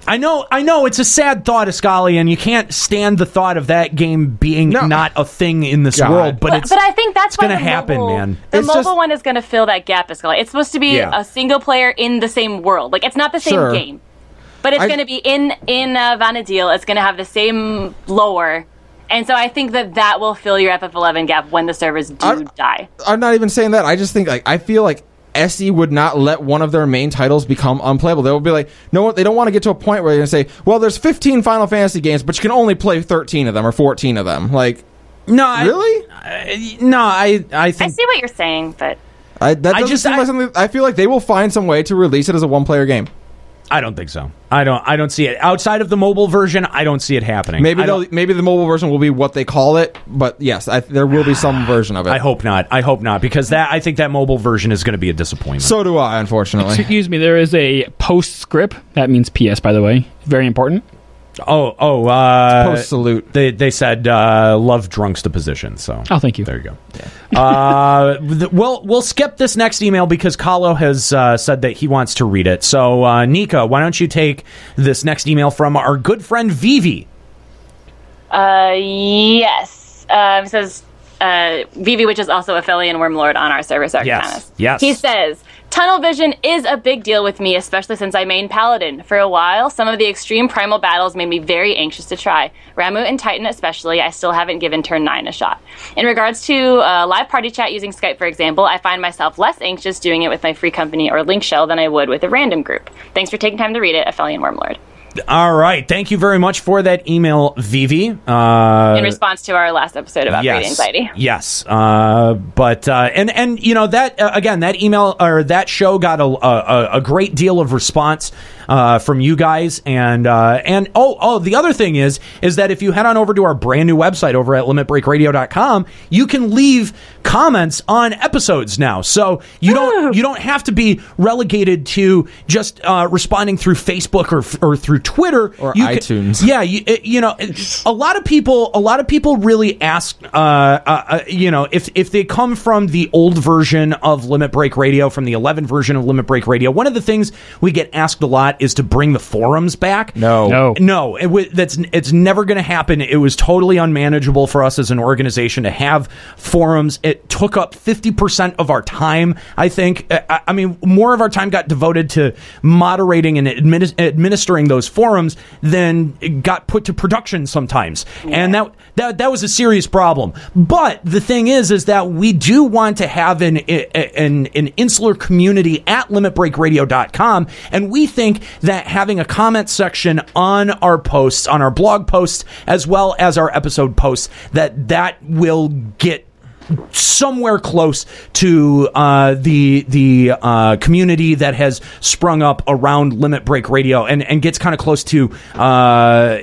I know. It's a sad thought, Ascali, and you can't stand the thought of that game being not a thing in this world. But I think that's going to happen, man. The mobile one is going to fill that gap, Ascali. It's supposed to be a single player in the same world. Like, it's not the same game. But it's going to be in Vanadil. It's going to have the same lore. And so I think that will fill your FF11 gap when the servers do die. I'm not even saying that. I just think, I feel like SE would not let one of their main titles become unplayable. They will be like, no, they don't want to get to a point where they're going to say, well, there's 15 Final Fantasy games, but you can only play 13 of them or 14 of them. Like, no, really? I think... I see what you're saying, but... that doesn't seem like something... I feel like they will find some way to release it as a one-player game. I don't think so. I don't see it outside of the mobile version. I don't see it happening. Maybe the mobile version will be what they call it, but yes, there will be some version of it. I hope not, because I think that mobile version is going to be a disappointment. So do I, unfortunately. Excuse me. There is a postscript. That means PS, by the way. Very important. Post salute. They said love drunks to position. So thank you. There you go. We'll skip this next email because Kahlo has said that he wants to read it. So Nika, why don't you take this next email from our good friend Vivi? Yes. It says Vivi, which is also a Felian Wormlord on our server, Yes. He says, tunnel vision is a big deal with me, especially since I main Paladin. For a while, some of the extreme primal battles made me very anxious to try. Ramuh and Titan especially, I still haven't given turn 9 a shot. In regards to live party chat using Skype, for example, I find myself less anxious doing it with my free company or link shell than I would with a random group. Thanks for taking time to read it, a Felian Wormlord. All right. Thank you very much for that email, Vivi. In response to our last episode about great anxiety. Yes. But you know, that again, that email or that show got a great deal of response from you guys. And the other thing is that if you head on over to our brand new website over at limitbreakradio.com, you can leave comments on episodes now. So you don't have to be relegated to just responding through Facebook or through Twitter or iTunes. You know, a lot of people really ask, you know, if they come from the old version of Limit Break Radio, from the 11 version of Limit Break Radio. One of the things we get asked a lot is to bring the forums back. No. It's never going to happen. It was totally unmanageable for us as an organization to have forums. It took up 50% of our time. I think. I mean, more of our time got devoted to moderating and administering those forums than got put to production sometimes. And that was a serious problem. But the thing is that we do want to have an insular community at limitbreakradio.com, and we think that having a comment section on our posts, on our blog posts, as well as our episode posts, that will get somewhere close to the community that has sprung up around Limit Break Radio and gets kind of close to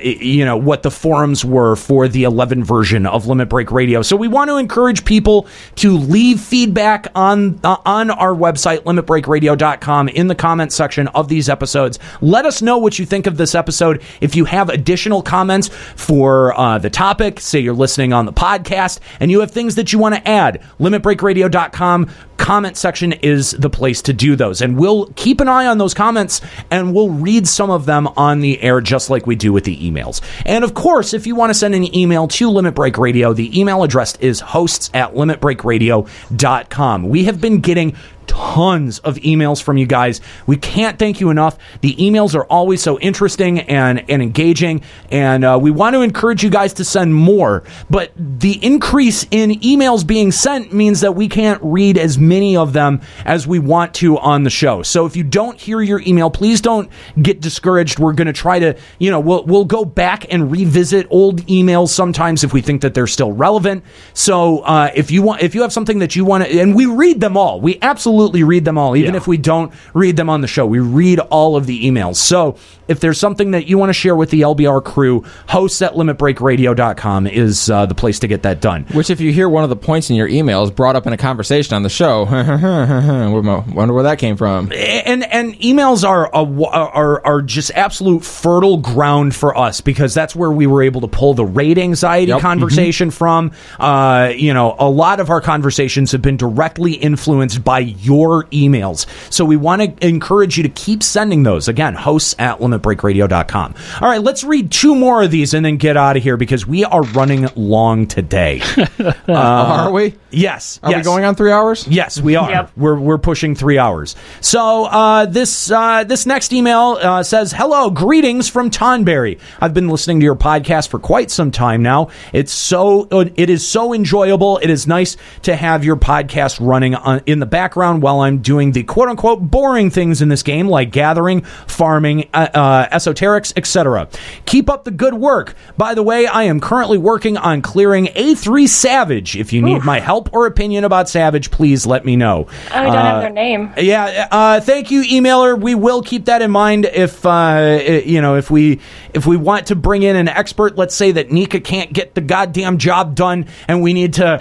you know, what the forums were for the 11 version of Limit Break Radio. So we want to encourage people to leave feedback on our website, limitbreakradio.com, in the comment section of these episodes. Let us know what you think of this episode. If you have additional comments for the topic, say you're listening on the podcast and you have things that you want to add, limitbreakradio.com comment section is the place to do those, and we'll keep an eye on those comments and we'll read some of them on the air just like we do with the emails. And of course, if you want to send an email to Limit Break Radio, the email address is hosts@limitbreakradio.com. We have been getting tons of emails from you guys. We can't thank you enough. The emails are always so interesting and engaging, and we want to encourage you guys to send more. But the increase in emails being sent means that we can't read as many of them as we want to on the show. So if you don't hear your email, please don't get discouraged. We're going to try to, we'll go back and revisit old emails sometimes if we think that they're still relevant. So if you have something that you want to, and we read them all. We absolutely read them all, even if we don't read them on the show. We read all of the emails. So if there's something that you want to share with the LBR crew, hosts at limitbreakradio.com is the place to get that done. Which, if you hear one of the points in your emails brought up in a conversation on the show, wonder where that came from. And emails are just absolute fertile ground for us, because that's where we were able to pull the rate anxiety conversation from. A lot of our conversations have been directly influenced by your emails. So we want to encourage you to keep sending those. Again, hosts at limitbreakradio.com. All right, let's read 2 more of these and then get out of here, because we are running long today. Are we? Yes. Are we going on 3 hours? Yes, we are. Yep. We're pushing 3 hours. So this next email says, "Hello, greetings from Tonberry. I've been listening to your podcast for quite some time now. It is so enjoyable. It is nice to have your podcast running in the background while I'm doing the quote unquote boring things in this game, like gathering, farming, esoterics, etc. Keep up the good work. By the way, I am currently working on clearing A3 Savage. If you need my help or opinion about Savage, please let me know." Oh, we don't have their name. Yeah, thank you, emailer. We will keep that in mind if we want to bring in an expert. Let's say that Nika can't get the goddamn job done, and we need to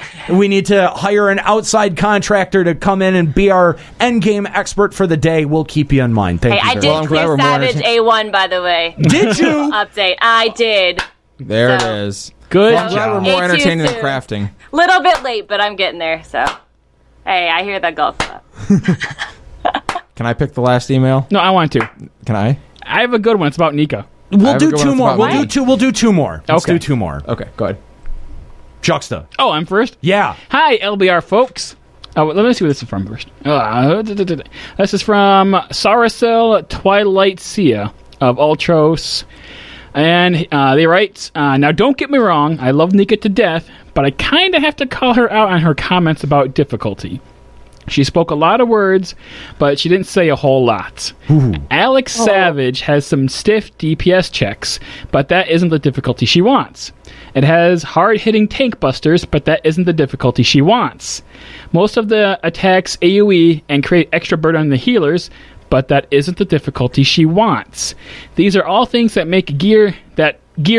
hire an outside contractor to come in and be our endgame expert for the day. We'll keep you in mind. Thank you. I did clear Savage A1, by the way. Did you? Update. I did. There it is. Good I'm glad we're more A2 entertaining than soon. crafting. Little bit late, but I'm getting there. So, hey, I hear that golf club. Can I pick the last email? No, I want to. Can I? I have a good one. It's about Nika. We'll do 2 more. We'll do 2 more. Let's Okay. do 2 more. Okay, go ahead. Juxta. Oh, I'm first? Yeah. Hi, LBR folks. Oh, let me see where this is from first. This is from Saracel Twilight Sia of Ultros. And they write, "Now don't get me wrong, I love Nika to death, but I kind of have to call her out on her comments about difficulty. She spoke a lot of words, but she didn't say a whole lot. Alex Savage has some stiff DPS checks, but that isn't the difficulty she wants. It has hard-hitting tank busters, but that isn't the difficulty she wants. Most of the attacks AoE and create extra burden on the healers, but that isn't the difficulty she wants. These are all things that make gear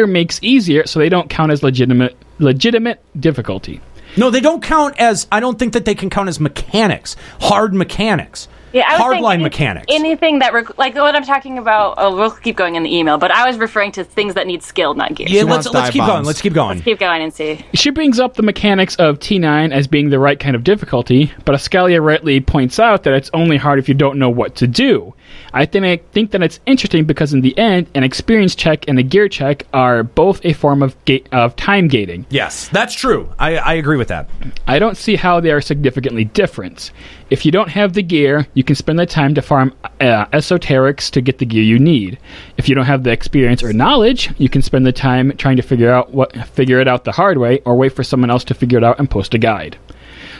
makes easier, so they don't count as legitimate difficulty." No, they don't count as. I don't think that they can count as mechanics. Hard mechanics. Yeah, I was hardline mechanics. Anything that, like what I'm talking about. Oh, we'll keep going in the email, but I was referring to things that need skill, not gear. Yeah, let's keep going. Let's keep going. Let's keep going and see. She brings up the mechanics of T9 as being the right kind of difficulty, but Ascalia rightly points out that it's only hard if you don't know what to do. I think that it's interesting because in the end, an experience check and a gear check are both a form of time gating. Yes, that's true. I agree with that. I don't see how they are significantly different. If you don't have the gear, you can spend the time to farm esoterics to get the gear you need. If you don't have the experience or knowledge, you can spend the time trying to figure it out the hard way, or wait for someone else to figure it out and post a guide.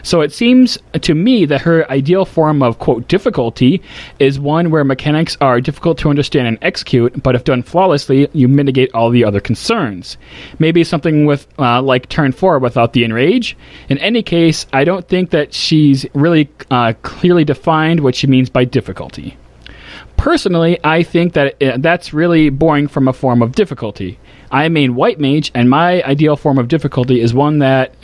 So it seems to me that her ideal form of, quote, difficulty is one where mechanics are difficult to understand and execute, but if done flawlessly, you mitigate all the other concerns. Maybe something with like turn 4 without the enrage. In any case, I don't think that she's really clearly defined what she means by difficulty. Personally, I think that that's really boring from a form of difficulty. I main white mage, and my ideal form of difficulty is one that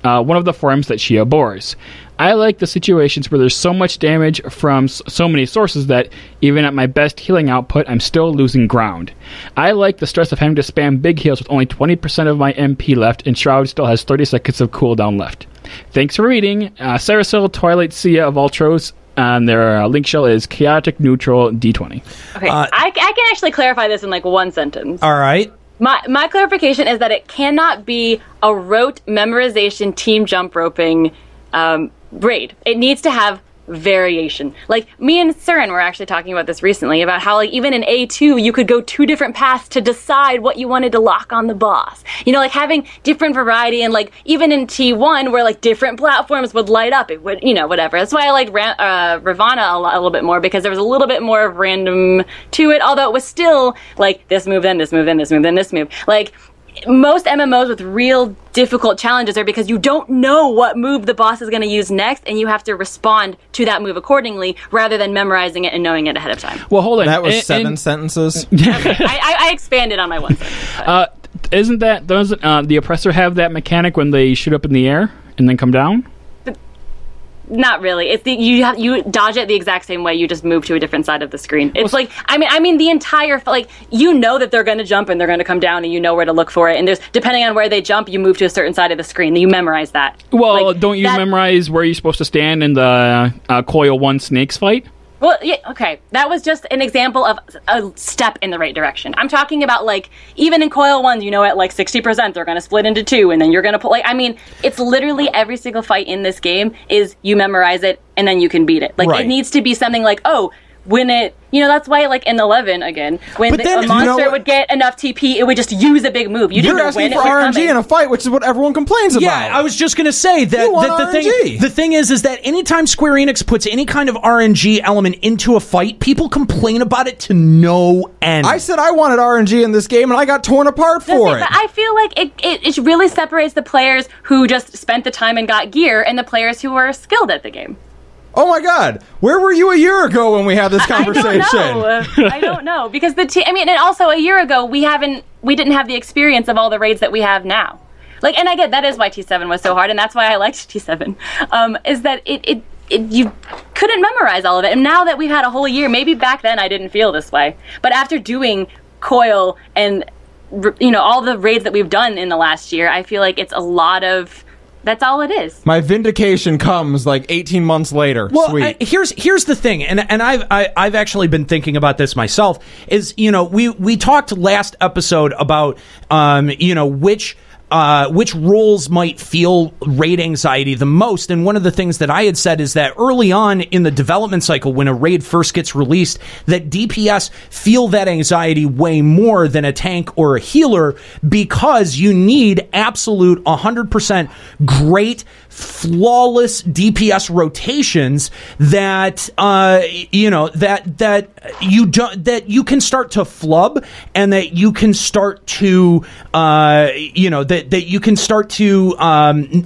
one of the forms that she abhors. I like the situations where there's so much damage from so many sources that even at my best healing output, I'm still losing ground. I like the stress of having to spam big heals with only 20% of my MP left, and Shroud still has 30 seconds of cooldown left. Thanks for reading. Saracel Twilight Sia of Ultros. And their link shell is chaotic neutral D20. Okay, I can actually clarify this in like one sentence. All right. My clarification is that it cannot be a rote memorization team jump roping raid. It needs to have variation. Like, me and Surin were actually talking about this recently, about how, like, even in A2, you could go 2 different paths to decide what you wanted to lock on the boss. You know, like, having different variety, and, like, even in T1, where, like, different platforms would light up, it would, you know, whatever. That's why I liked Ravana a little bit more, because there was a little bit more random to it, although it was still, like, this move, then this move, then this move, then this move. Like, most MMOs with real difficult challenges are because you don't know what move the boss is going to use next, and you have to respond to that move accordingly rather than memorizing it and knowing it ahead of time. Well, hold on. That was 7 sentences. I expanded on my one sentence. Doesn't the Oppressor have that mechanic when they shoot up in the air and then come down? Not really. It's you dodge it the exact same way. You just move to a different side of the screen. It's like I mean the entire, like, you know that they're going to jump and they're going to come down, and you know where to look for it. And there's, depending on where they jump, you move to a certain side of the screen. You memorize that. Well, like, don't you memorize where you're supposed to stand in the Coil 1 Snakes fight? Well, yeah, okay. That was just an example of a step in the right direction. I'm talking about, like, even in Coil 1, you know, at like 60%, they're going to split into 2, and then you're going to put, like, I mean, it's literally every single fight in this game is you memorize it, and then you can beat it. Like, It needs to be something like, oh, when it, you know, that's why, like, in 11, again, when a monster would get enough TP, it would just use a big move. You're asking for RNG in a fight, which is what everyone complains about. Yeah, I was just going to say that the thing is that anytime Square Enix puts any kind of RNG element into a fight, people complain about it to no end. I said I wanted RNG in this game, and I got torn apart for it. But I feel like it really separates the players who just spent the time and got gear and the players who were skilled at the game. Oh my God! Where were you a year ago when we had this conversation? I don't know because and also a year ago we didn't have the experience of all the raids that we have now. Like, and I get that is why T7 was so hard, and that's why I liked T7. Is that it you couldn't memorize all of it, and now that we've had a whole year, maybe back then I didn't feel this way, but after doing Coil and, you know, all the raids that we've done in the last year, I feel like it's a lot of. That's all it is. My vindication comes like 18 months later. Well, Sweet. Here's the thing, and I've actually been thinking about this myself. Is, you know, we talked last episode about you know, which roles might feel raid anxiety the most, and one of the things that I had said is that early on in the development cycle, when a raid first gets released, that DPS feel that anxiety way more than a tank or a healer, because you need absolute 100% great, flawless DPS rotations that you know, that you can start to flub, and that you can start to you know, that you can start to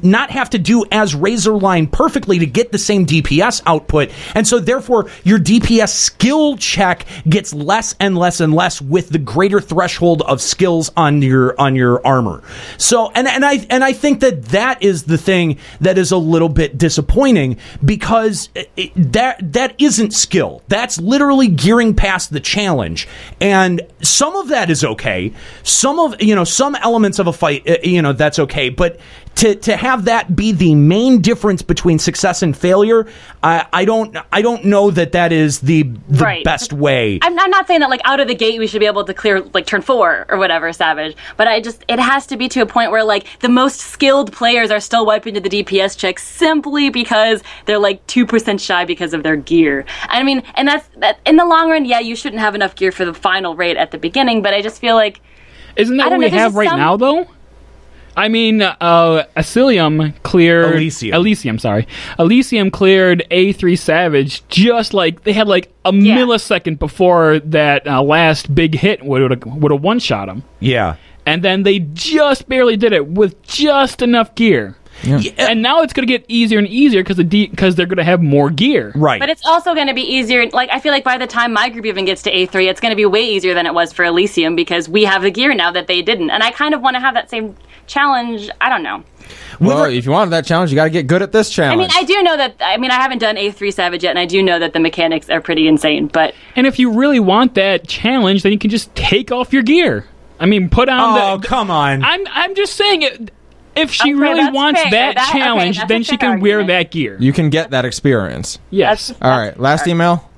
not have to do as razor line perfectly to get the same DPS output, and so therefore your DPS skill check gets less and less and less with the greater threshold of skills on your armor. So and I think that is the thing that is a little bit disappointing, because that isn't skill. That's literally gearing past the challenge, and some of that is okay. Some elements of a fight, you know, that's okay, but to have that be the main difference between success and failure, I don't know that is the best way. I'm not saying that, like, out of the gate we should be able to clear, like, turn 4 or whatever, Savage, but it has to be to a point where, like, the most skilled players are still wiping to the DPS check simply because they're, like, 2% shy because of their gear. I mean, and that's in the long run, yeah, you shouldn't have enough gear for the final raid at the beginning, but I just feel like, isn't that what we have right now, though? I mean, Elysium cleared A3 Savage just like they had like a millisecond before that last big hit would have one-shot him. Yeah. And then they just barely did it with just enough gear. Yeah. And now it's going to get easier and easier because they're going to have more gear. Right. But it's also going to be easier. Like, I feel like by the time my group even gets to A3, it's going to be way easier than it was for Elysium, because we have the gear now that they didn't. And I kind of want to have that same challenge. I don't know. Well, if you wanted that challenge, you got to get good at this challenge. I mean, I do know that. I mean, I haven't done A3 Savage yet, and I do know that the mechanics are pretty insane. And if you really want that challenge, then you can just take off your gear. I mean, put on. Come on. I'm just saying it. If she really wants that challenge, then she can wear that gear. You can get that experience. Yes. All right. Last email.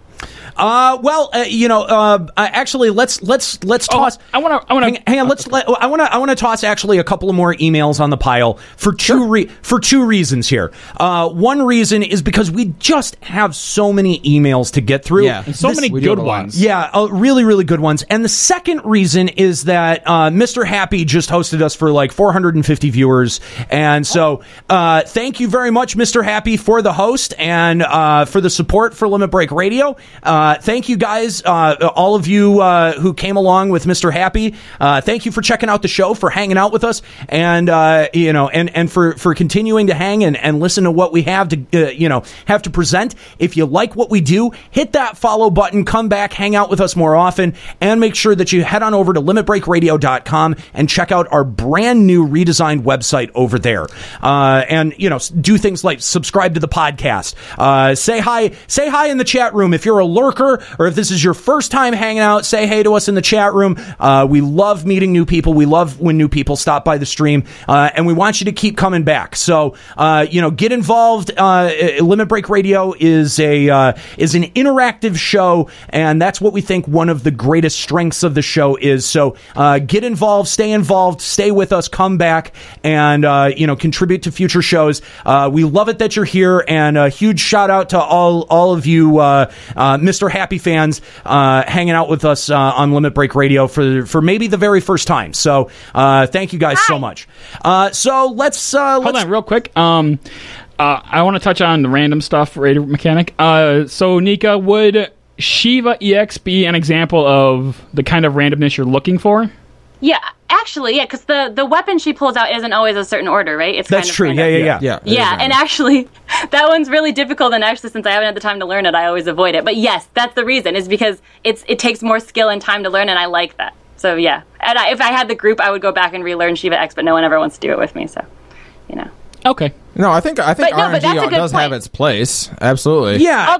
Actually, let's toss. I want to hang on. I want to toss actually a couple of more emails on the pile for two reasons here. One reason is because we just have so many emails to get through. Yeah, and so many good ones. Yeah, really, really good ones. And the second reason is that Mr. Happy just hosted us for like 450 viewers, and so thank you very much, Mr. Happy, for the host and for the support for Limit Break Radio. Thank you guys, all of you who came along with Mr. Happy. Thank you for checking out the show, for hanging out with us, and and for continuing to hang and listen to what we have to present. If you like what we do, hit that follow button, come back, hang out with us more often, and make sure that you head on over to limitbreakradio.com and check out our brand new redesigned website over there. And do things like subscribe to the podcast, say hi in the chat room. If you're a lurker or if this is your first time hanging out, say hey to us in the chat room. We love meeting new people. We love when new people stop by the stream, and we want you to keep coming back. So get involved. Limit Break Radio is an interactive show, and that's what we think one of the greatest strengths of the show is. So get involved, stay with us, come back, and contribute to future shows. We love it that you're here, and a huge shout out to all of you Mr. Happy fans hanging out with us on Limit Break Radio for maybe the very first time. So thank you guys so much. So let's hold on real quick. I want to touch on the random stuff, radio mechanic. So Nika, would Shiva EX be an example of the kind of randomness you're looking for? Yeah, actually, yeah, because the weapon she pulls out isn't always a certain order, right? It's That's true. random. Yeah, and actually, that one's really difficult, and actually, since I haven't had the time to learn it, I always avoid it. But yes, that's the reason, is because it takes more skill and time to learn, and I like that. So yeah, and if I had the group, I would go back and relearn Shiva X, but no one ever wants to do it with me, so, Okay. No, I think RNG does have its place. Absolutely. Yeah.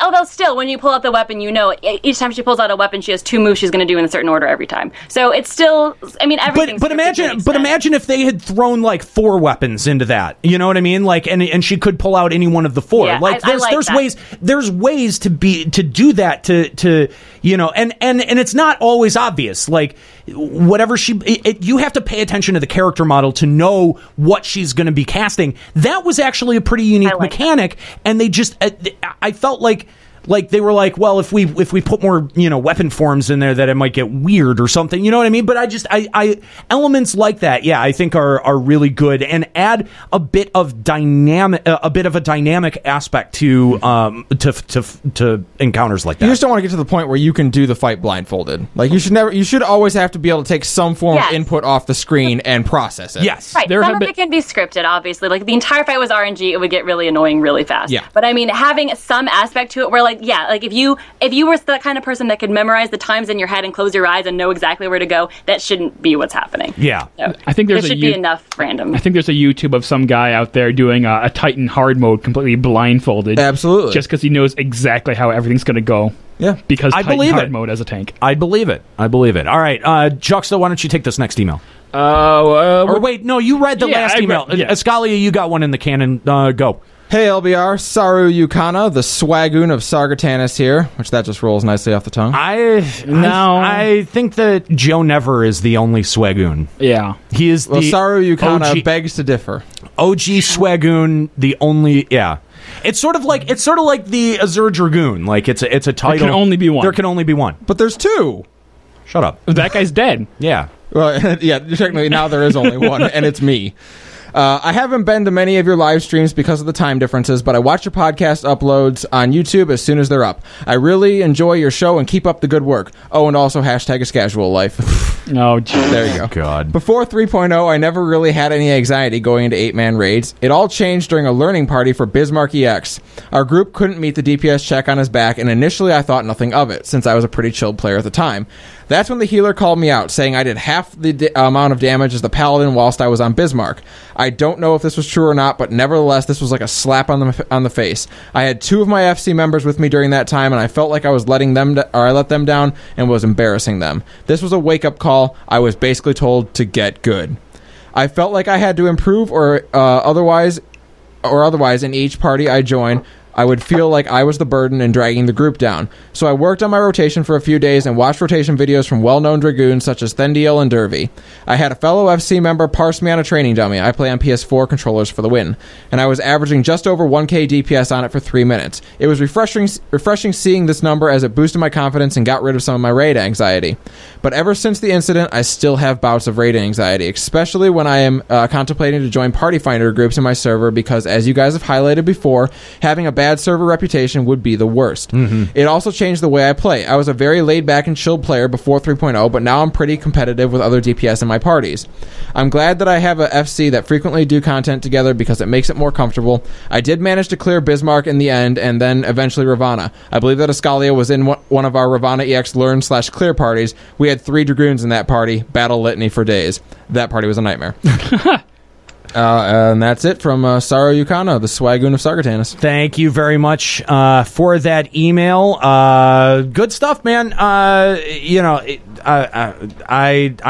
Although still, when you pull out the weapon, each time she pulls out a weapon, she has two moves she's going to do in a certain order every time. So it's still, everything's But imagine if they had thrown like 4 weapons into that. You know what I mean? Like, and she could pull out any one of the 4. Yeah, like, there's ways to do that and it's not always obvious. Like, whatever you have to pay attention to the character model to know what she's going to be casting. That was actually a pretty unique mechanic, and they just I felt like they were like, well, if we put more weapon forms in there, that it might get weird or something, you know what I mean? But I elements like that, yeah, I think are really good and add a bit of a dynamic aspect to encounters like that. You just don't want to get to the point where you can do the fight blindfolded. Like, you should always have to be able to take some form of input off the screen and process it. Yes, right. Some of it can be scripted, obviously. Like, the entire fight was RNG, it would get really annoying really fast. Yeah. But having some aspect to it where if you were that kind of person that could memorize the times in your head and close your eyes and know exactly where to go, that shouldn't be what's happening. Yeah. So I think there should be enough random. I think there's a YouTube of some guy out there doing a Titan hard mode completely blindfolded. Absolutely. Just because he knows exactly how everything's going to go. Yeah. Because I Titan believe hard it. mode as a tank. I believe it. All right. Juxta, why don't you take this next email? Or wait, no, you read the last email. Ascalia, you got one in the cannon. Go. Hey LBR, Saru Yukana, the Swagoon of Sargatanis here, which that just rolls nicely off the tongue. I think that Joe Never is the only Swagoon. Yeah. He is the Saru Yukana OG, begs to differ. OG Swagoon, the only, yeah. It's sort of like the Azure Dragoon. Like, it's a title. There can only be one. There can only be one. But there's 2. Shut up. That guy's dead. Yeah. Well, yeah, technically now there is only one, and it's me. I haven't been to many of your live streams because of the time differences, but I watch your podcast uploads on YouTube as soon as they're up. I really enjoy your show and keep up the good work. Oh, and also hashtag is casual life. Oh, geez. There you go. God. Before 3.0, I never really had any anxiety going into 8-man raids. It all changed during a learning party for Bismarck EX. Our group couldn't meet the DPS check on his back, and initially I thought nothing of it, since I was a pretty chilled player at the time. That's when the healer called me out, saying I did half the amount of damage as the paladin whilst I was on Bismarck. I don't know if this was true or not, but nevertheless, this was like a slap on the face. I had 2 of my FC members with me during that time, and I felt like I was I let them down and was embarrassing them. This was a wake-up call. I was basically told to get good. I felt like I had to improve or otherwise in each party I joined. I would feel like I was the burden in dragging the group down. So I worked on my rotation for a few days and watched rotation videos from well-known Dragoons such as Thendiel and Dervy. I had a fellow FC member parse me on a training dummy. I play on PS4 controllers for the win. And I was averaging just over 1k DPS on it for 3 minutes. It was refreshing seeing this number as it boosted my confidence and got rid of some of my raid anxiety. But ever since the incident, I still have bouts of raid anxiety, especially when I am contemplating to join party finder groups in my server because, as you guys have highlighted before, having a bad server reputation would be the worst. It also changed the way I play. I was a very laid-back and chilled player before 3.0, but now I'm pretty competitive with other DPS in my parties. I'm glad that I have a FC that frequently do content together because it makes it more comfortable. I did manage to clear Bismarck in the end, and then eventually Ravana. I believe that Ascalia was in one of our Ravana EX learn/clear parties. We had 3 Dragoons in that party, battle litany for days. That party was a nightmare. And that's it from Saro Yukano, the Swagoon of Sargatanis. Thank you very much for that email. Good stuff, man. I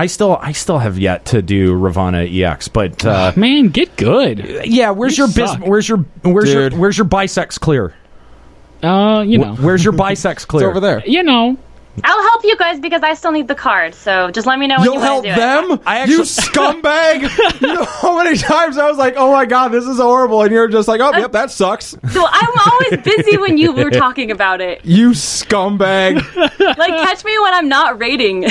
still have yet to do Ravana EX, but man, get good. Yeah, where's your bisex clear? Where's your bisex clear? It's over there. I'll help you guys because I still need the card, so just let me know when you want to do them? You scumbag! You know how many times I was like, oh my god, this is horrible, and you're just like, oh, yep, that sucks. So I'm always busy when you were talking about it. You scumbag! Like, catch me when I'm not raiding.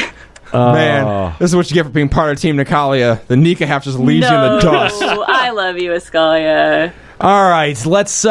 Man, this is what you get for being part of Team Nikalia. The Nika half just leaves you in the dust. I love you, Ascalia. All right, let's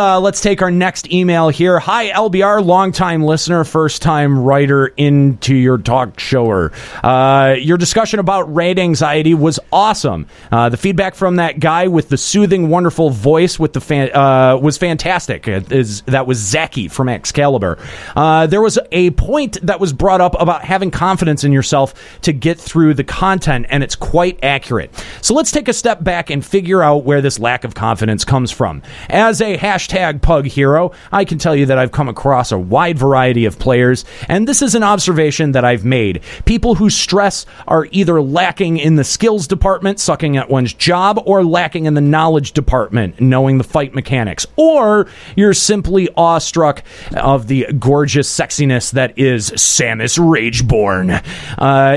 take our next email here. Hi, LBR, longtime listener, first-time writer into your talk shower. Your discussion about raid anxiety was awesome. The feedback from that guy with the soothing, wonderful voice with the was fantastic. That was Zaki from Excalibur. There was a point that was brought up about having confidence in yourself to get through the content, and it's quite accurate. So let's take a step back and figure out where this lack of confidence comes from. As a hashtag pug hero, I can tell you that I've come across a wide variety of players, and this is an observation that I've made. People whose stress are either lacking in the skills department, sucking at one's job, or lacking in the knowledge department, knowing the fight mechanics, or you're simply awestruck of the gorgeous sexiness that is Samus Rageborn.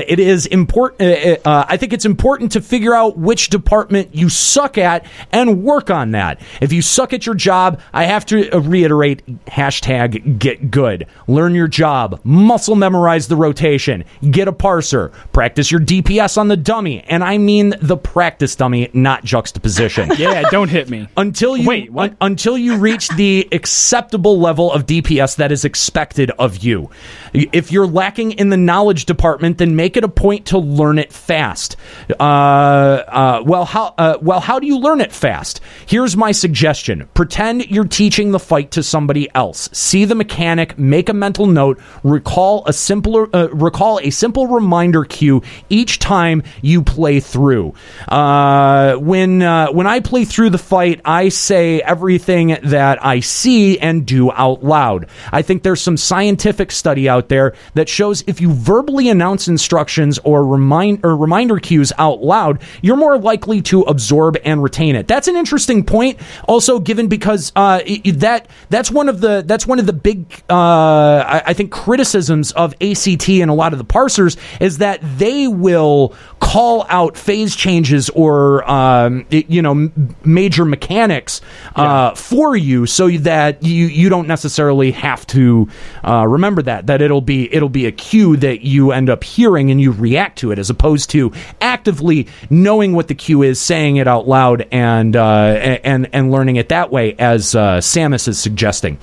It is important. I think it's important to figure out which department you suck at and work on that. If you suck at your job, I have to reiterate, hashtag get good. Learn your job. Muscle memorize the rotation. Get a parser. Practice your DPS on the dummy. And I mean the practice dummy, not juxtaposition. Yeah, don't hit me. Until you reach the acceptable level of DPS that is expected of you. If you're lacking in the knowledge department, then make it a point to learn it fast. How do you learn it fast? Here's my suggestion. Pretend you're teaching the fight to somebody else. See the mechanic, make a mental note, recall a simple reminder cue each time you play through. When I play through the fight, I say everything that I see and do out loud. I think there's some scientific study out there that shows if you verbally announce instructions or reminder cues out loud, you're more likely to absorb and retain it. That's an interesting point. Also, given because that's one of the big I think criticisms of ACT and a lot of the parsers is that they will call out phase changes or major mechanics for you, so that you don't necessarily have to remember that it'll be a cue that you end up hearing and you react to it, as opposed to actively knowing what the cue is, saying it out loud, and learning it that way, as Samus is suggesting.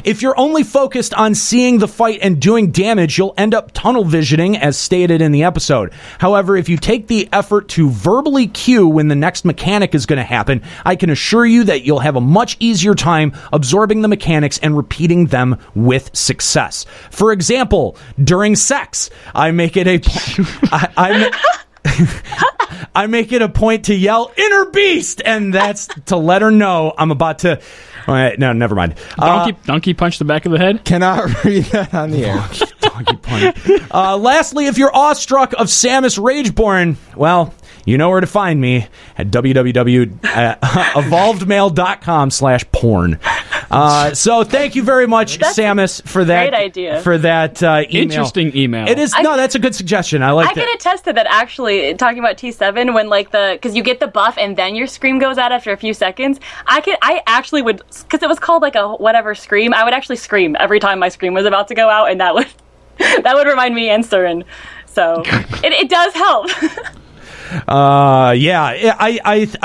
If you're only focused on seeing the fight and doing damage, you'll end up tunnel visioning, as stated in the episode. However, if you take the effort to verbally cue when the next mechanic is going to happen, I can assure you that you'll have a much easier time absorbing the mechanics and repeating them with success. For example, during sex, I make it I make it a point to yell, "Inner Beast!" And that's to let her know I'm about to... All right, no, never mind. Donkey punch the back of the head? Cannot read that on the air. Donkey punch. Lastly, if you're awestruck of Samus Rageborn, well, you know where to find me at www.evolvedmail.com/porn. So thank you very much, Samus, for that. Great idea. For that email. Interesting email. It is. No, that's a good suggestion. I like I that. can attest to that, actually, talking about T7, when because you get the buff and then your scream goes out after a few seconds. I actually would, because it was called like a whatever scream, I would actually scream every time my scream was about to go out, and that would remind me and Surin. So it does help. I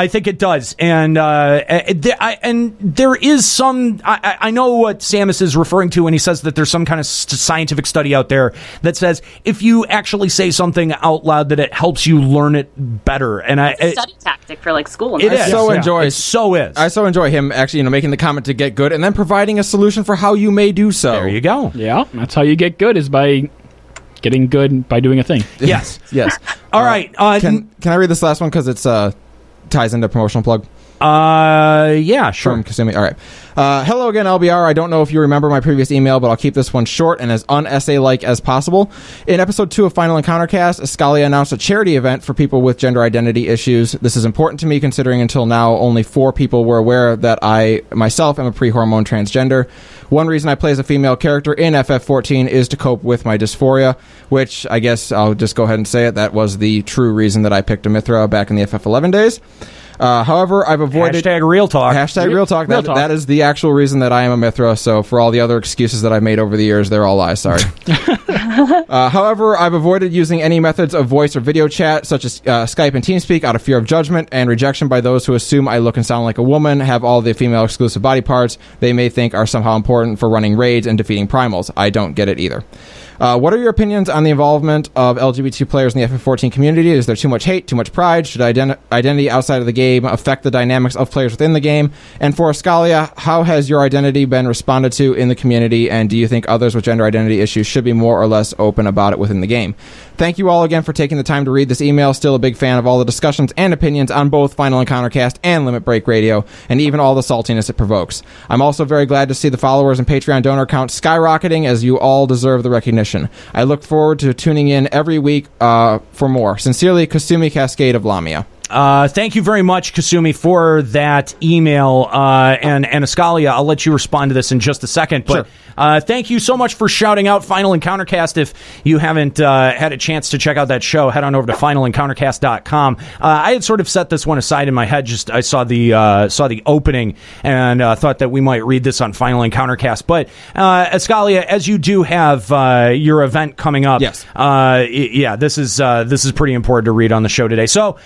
think it does, and there is some. I know what Samus is referring to when he says that there's some kind of scientific study out there that says if you actually say something out loud, that it helps you learn it better. And it's a study tactic for like school. It is. I so enjoy him actually, making the comment to get good, and then providing a solution for how you may do so. There you go. Yeah, that's how you get good, is by getting good by doing a thing. Yes. Yes. All right. Can I read this last one because it's ties into promotional plug? Yeah, sure. From Kasumi. All right. Hello again, LBR. I don't know if you remember my previous email, but I'll keep this one short and as un-essay-like as possible. In episode 2 of Final Encountercast, Ascalia announced a charity event for people with gender identity issues. This is important to me, considering until now only 4 people were aware that I myself am a pre-hormone transgender. One reason I play as a female character in FF14 is to cope with my dysphoria, which I guess I'll just go ahead and say it. That was the true reason that I picked a Mithra back in the FF11 days. However, I've avoided... Hashtag real talk. Hashtag real talk. That is the actual reason that I am a Mithra, so for all the other excuses that I've made over the years, they're all lies, sorry. However, I've avoided using any methods of voice or video chat, such as Skype and TeamSpeak, out of fear of judgment and rejection by those who assume I look and sound like a woman, have all the female exclusive body parts they may think are somehow important for running raids and defeating primals. I don't get it either. What are your opinions on the involvement of LGBT players in the FF14 community? Is there too much hate, too much pride? Should identity outside of the game affect the dynamics of players within the game? And for Ascalia, how has your identity been responded to in the community, and do you think others with gender identity issues should be more or less open about it within the game? Thank you all again for taking the time to read this email. Still a big fan of all the discussions and opinions on both Final Encountercast and Limit Break Radio, and even all the saltiness it provokes. I'm also very glad to see the followers and Patreon donor count skyrocketing, as you all deserve the recognition. I look forward to tuning in every week for more. Sincerely, Kasumi Cascade of Lamia. Thank you very much, Kasumi, for that email. And Ascalia, I'll let you respond to this in just a second. But thank you so much for shouting out Final Encountercast. If you haven't had a chance to check out that show, head on over to finalencountercast.com. I had sort of set this one aside in my head. Just I saw the opening and thought that we might read this on Final Encountercast. But Ascalia, as you do have your event coming up, yes, this is pretty important to read on the show today. So.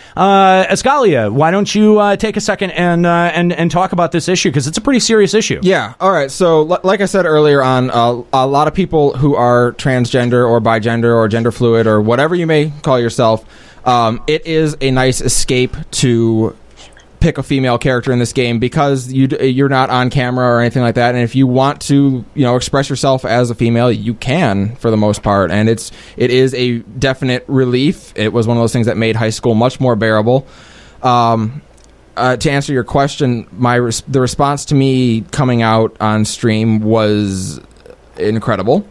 Ascalia, why don't you take a second and talk about this issue, because it's a pretty serious issue. Yeah, all right. So, like I said earlier on, a lot of people who are transgender or bigender or gender fluid or whatever you may call yourself, it is a nice escape to pick a female character in this game, because you're not on camera or anything like that, and if you want to express yourself as a female, you can, for the most part, and it is a definite relief. It was one of those things that made high school much more bearable. To answer your question, the response to me coming out on stream was incredible.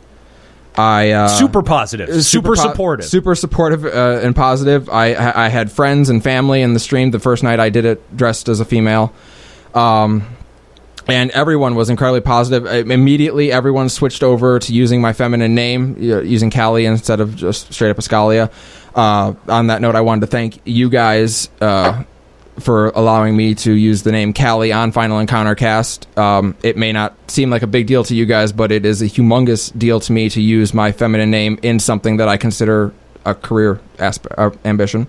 Super positive, super supportive, super supportive and positive. I had friends and family in the stream the first night I did it dressed as a female, and everyone was incredibly positive. Immediately, everyone switched over to using my feminine name, using Callie instead of just straight up Ascalia. On that note, I wanted to thank you guys for allowing me to use the name Callie on Final Encountercast. It may not seem like a big deal to you guys, but it is a humongous deal to me to use my feminine name in something that I consider a career ambition.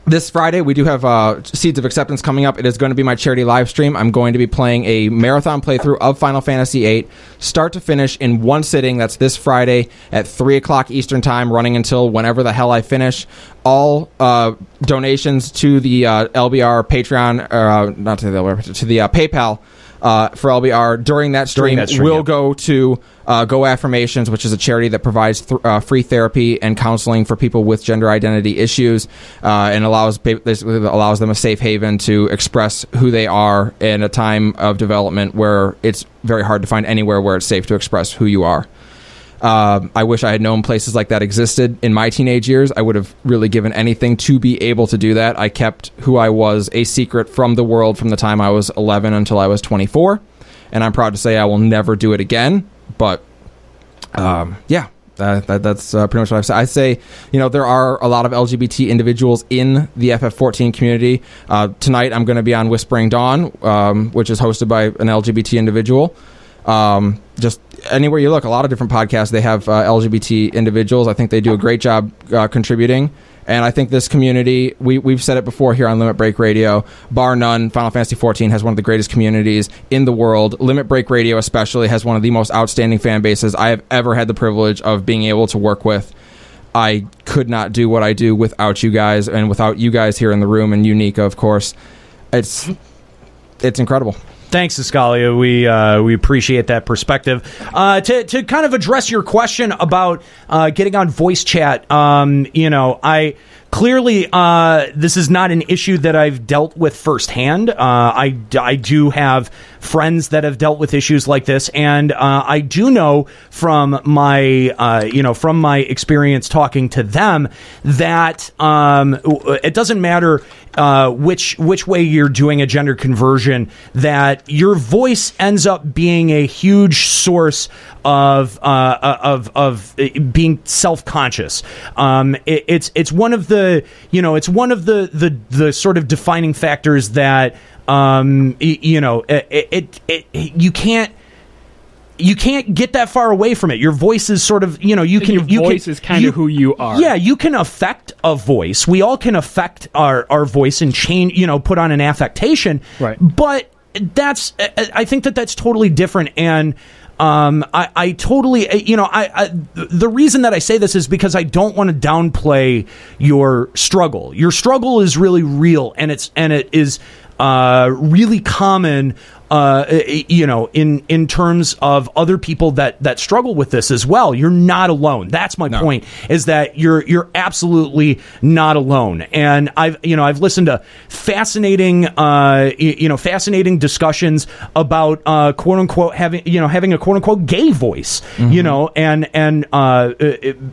This Friday, we do have Seeds of Acceptance coming up. It is going to be my charity live stream. I'm going to be playing a marathon playthrough of Final Fantasy VIII, start to finish in one sitting. That's this Friday at 3 o'clock Eastern Time, running until whenever the hell I finish. All donations to the LBR Patreon, not to the LBR, to the PayPal for LBR during that stream will go to Go Affirmations, which is a charity that provides free therapy and counseling for people with gender identity issues, and allows them a safe haven to express who they are in a time of development where it's very hard to find anywhere where it's safe to express who you are. I wish I had known places like that existed in my teenage years. I would have really given anything to be able to do that. I kept who I was a secret from the world from the time I was 11 until I was 24. And I'm proud to say I will never do it again. But, that's pretty much what I've said. I say, there are a lot of LGBT individuals in the FF14 community. Tonight I'm going to be on Whispering Dawn, which is hosted by an LGBT individual. Just anywhere you look, a lot of different podcasts, they have LGBT individuals. I think they do a great job contributing. And I think this community, we've said it before here on Limit Break Radio, bar none, Final Fantasy XIV has one of the greatest communities in the world. Limit Break Radio especially has one of the most outstanding fan bases I have ever had the privilege of being able to work with. I could not do what I do without you guys, and without you guys here in the room, and Unica, of course. It's incredible. Thanks, Escalia. We appreciate that perspective. To kind of address your question about getting on voice chat, I clearly this is not an issue that I've dealt with firsthand. I do have friends that have dealt with issues like this, and I do know from my experience talking to them that it doesn't matter which way you're doing a gender conversion, that your voice ends up being a huge source of being self-conscious. It's one of the the sort of defining factors that you can't get that far away from it. Your voice is sort of, your voice is kind of who you are. Yeah, you can affect a voice. We all can affect our voice and change, put on an affectation. Right. But I think that's totally different. And I totally, the reason that I say this is because I don't want to downplay your struggle. Your struggle is really real, and it is really common, in terms of other people that struggle with this as well. You're not alone. That's my point, is that you're absolutely not alone. And I've listened to fascinating discussions about quote unquote having a quote unquote gay voice, and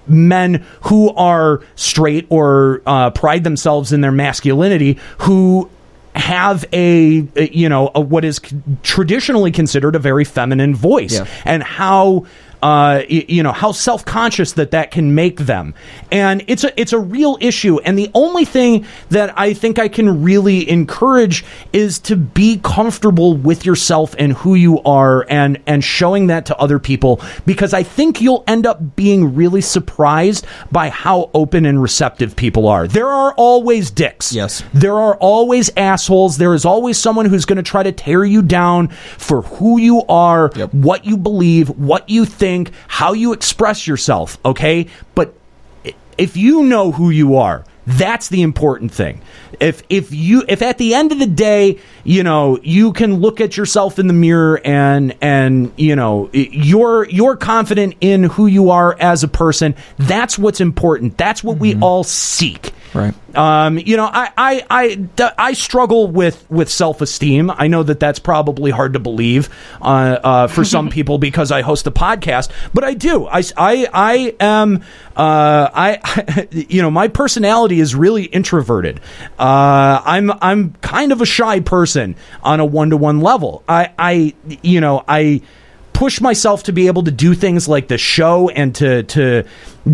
men who are straight or pride themselves in their masculinity, who have a what is traditionally considered a very feminine voice, and how how self-conscious that can make them. And it's a real issue. And the only thing that I think I can really encourage is to be comfortable with yourself and who you are, and showing that to other people, because I think you'll end up being really surprised by how open and receptive people are. There are always dicks. Yes. There are always assholes. There is always someone who's going to try to tear you down for who you are, what you believe, what you think, how you express yourself, okay? But if you know who you are, that's the important thing. If at the end of the day, you can look at yourself in the mirror and you're confident in who you are as a person, that's what's important. That's what we all seek. Right. I struggle with self-esteem. I know that that's probably hard to believe for some people because I host a podcast, but I do. I am my personality is really introverted. I'm kind of a shy person on a one-to-one level. I push myself to be able to do things like the show and to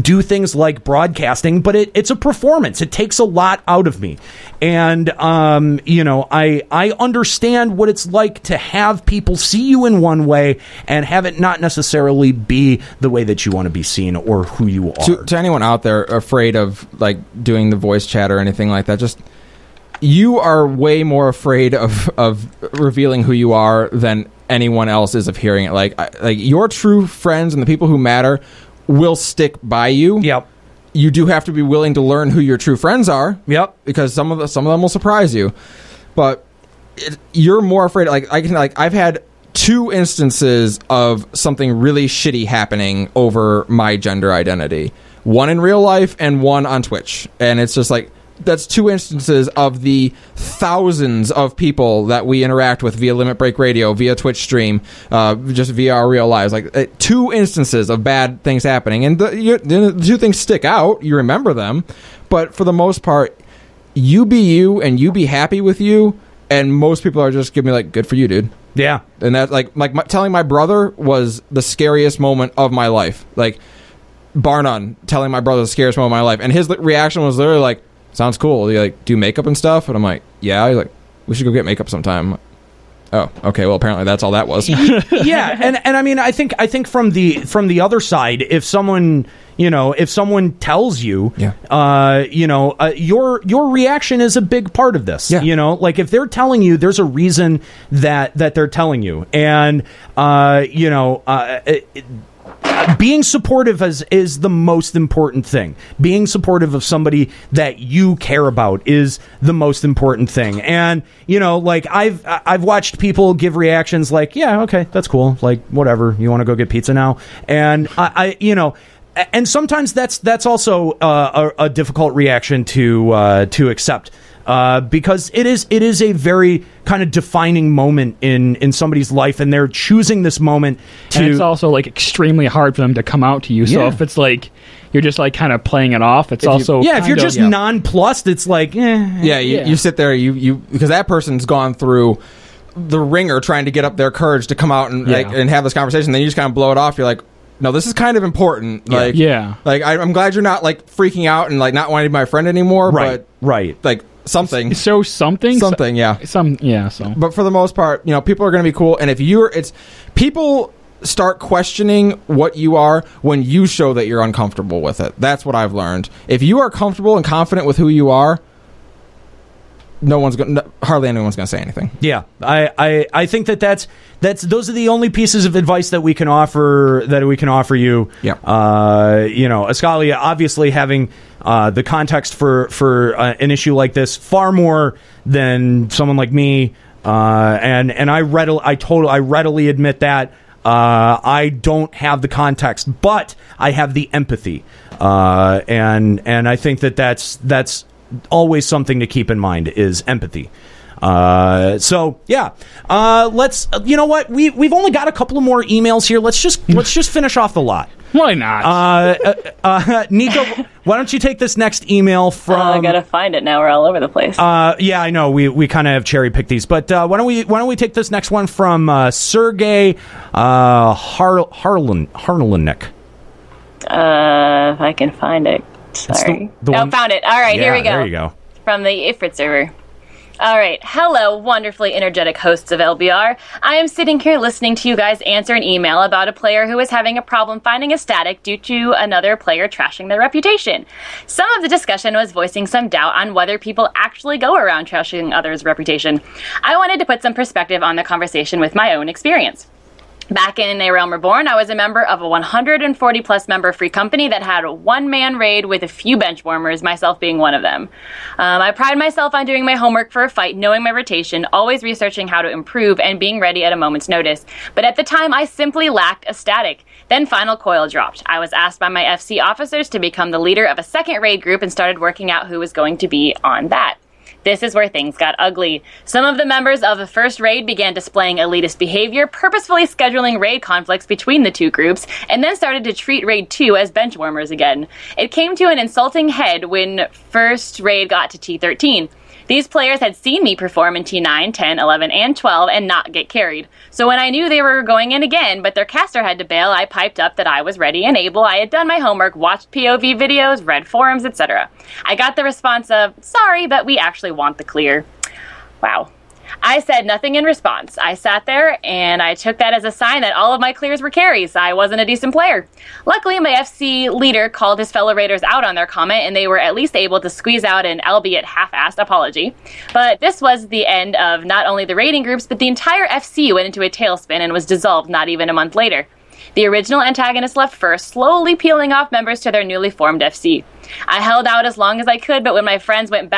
do things like broadcasting, but it's a performance. It takes a lot out of me. And, I understand what it's like to have people see you in one way and have it not necessarily be the way that you want to be seen or who you are. To anyone out there afraid of doing the voice chat or anything like that, just, you are way more afraid of revealing who you are than anyone else is of hearing it. Like your true friends and the people who matter will stick by you. Yep. You do have to be willing to learn who your true friends are. Yep. Because some of them will surprise you. But you're more afraid. I've had 2 instances of something really shitty happening over my gender identity. One in real life and one on Twitch. And it's just that's 2 instances of the thousands of people that we interact with via Limit Break Radio, via Twitch stream, just via our real lives. Like 2 instances of bad things happening, and the 2 things stick out. You remember them, but for the most part, you be you and you be happy with you. And most people are just giving me like, good for you, dude. Yeah. And that telling my brother was the scariest moment of my life. Like, bar none, telling my brother the scariest moment of my life. And his reaction was literally like, sounds cool. Do you like do makeup and stuff? And I'm like, yeah. He's like, we should go get makeup sometime. Oh, okay. Well, apparently that's all that was. Yeah, and I mean, I think from the other side, if someone tells you, your reaction is a big part of this. Yeah. You know, like if they're telling you, there's a reason that they're telling you, and being supportive is the most important thing. Being supportive of somebody that you care about is the most important thing. And like I've watched people give reactions like, yeah, okay, that's cool, like whatever, you want to go get pizza now, and and sometimes that's also a difficult reaction to accept. Because it is a very kind of defining moment in somebody's life, and they're choosing this moment to. And it's also like extremely hard for them to come out to you. So if it's like you're just like kind of playing it off, it's also if you're just nonplussed, it's like you sit there, you because that person's gone through the ringer trying to get up their courage to come out and and have this conversation. Then you just kind of blow it off. You're like, no, this is kind of important. Like, like I'm glad you're not like freaking out and like not wanting to be my friend anymore. Right, but like. Something. So something, yeah. So. But for the most part, people are going to be cool. And if people start questioning what you are when you show that you're uncomfortable with it. That's what I've learned. If you are comfortable and confident with who you are, hardly anyone's going to say anything. Yeah, I think that's those are the only pieces of advice that we can offer you. Yeah. Ascalia obviously having the context for an issue like this far more than someone like me, and I readily admit that I don't have the context, but I have the empathy, and I think that's always something to keep in mind is empathy. Let's you know what, we've only got a couple of more emails here. Let's just finish off the lot. Why not? Nico, why don't you take this next email from I gotta find it now, we're all over the place. Yeah, I know we kind of have cherry picked these, but why don't we take this next one from Sergey Harlanik. If I can find it. Sorry. Found it. All right, here we go. There you go. From the Ifrit server. All right. Hello, wonderfully energetic hosts of LBR. I am sitting here listening to you guys answer an email about a player who is having a problem finding a static due to another player trashing their reputation. Some of the discussion was voicing some doubt on whether people actually go around trashing others' reputation. I wanted to put some perspective on the conversation with my own experience. Back in A Realm Reborn, I was a member of a 140-plus member free company that had a one-man raid with a few benchwarmers, myself being one of them. I pride myself on doing my homework for a fight, knowing my rotation, always researching how to improve, and being ready at a moment's notice. But at the time, I simply lacked a static. Then Final Coil dropped. I was asked by my FC officers to become the leader of a second raid group and started working out who was going to be on that. This is where things got ugly. Some of the members of the first raid began displaying elitist behavior, purposefully scheduling raid conflicts between the two groups, and then started to treat Raid 2 as benchwarmers again. It came to an insulting head when first raid got to T13. These players had seen me perform in T9, 10, 11, and 12 and not get carried. So when I knew they were going in again, but their caster had to bail, I piped up that I was ready and able. I had done my homework, watched POV videos, read forums, etc. I got the response of, sorry, but we actually want the clear. Wow. I said nothing in response. I sat there, and I took that as a sign that all of my clears were carries. I wasn't a decent player. Luckily, my FC leader called his fellow raiders out on their comment, and they were at least able to squeeze out an albeit half-assed apology. But this was the end of not only the raiding groups, but the entire FC went into a tailspin and was dissolved not even a month later. The original antagonist left first, slowly peeling off members to their newly formed FC. I held out as long as I could, but when my friends went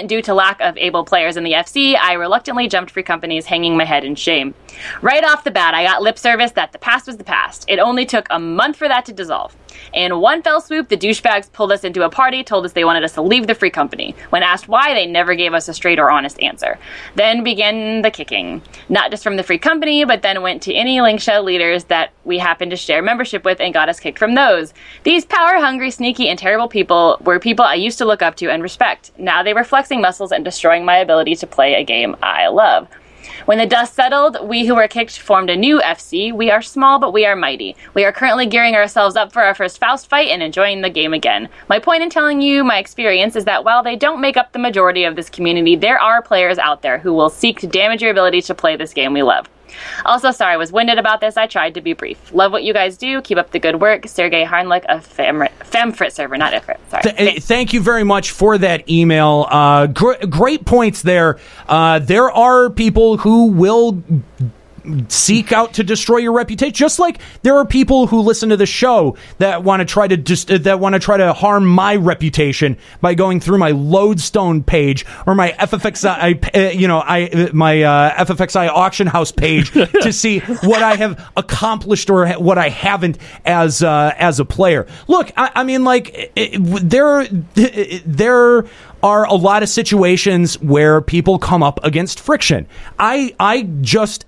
due to lack of able players in the FC, I reluctantly jumped free companies, hanging my head in shame. Right off the bat, I got lip service that the past was the past. It only took a month for that to dissolve. In one fell swoop, the douchebags pulled us into a party, told us they wanted us to leave the free company. When asked why, they never gave us a straight or honest answer. Then began the kicking. Not just from the free company, but then went to any Linkshed leaders that we happened to share membership with and got us kicked from those. These power-hungry, sneaky, and terrible people were people I used to look up to and respect. Now they were flexing muscles and destroying my ability to play a game I love. When the dust settled, we who were kicked formed a new FC. We are small, but we are mighty. We are currently gearing ourselves up for our first Faust fight and enjoying the game again. My point in telling you my experience is that while they don't make up the majority of this community, there are players out there who will seek to damage your ability to play this game we love. Also, sorry I was winded about this. I tried to be brief. Love what you guys do. Keep up the good work. Sergey Harnlich of Femfrit server, not Ifrit. Sorry. Thank you very much for that email. Great points there. There are people who will seek out to destroy your reputation, just like there are people who listen to the show that want to try to harm my reputation by going through my Lodestone page or my FFXI my FFXI auction house page to see what I have accomplished or what I haven't as a player. Look, I mean, like there are a lot of situations where people come up against friction. I just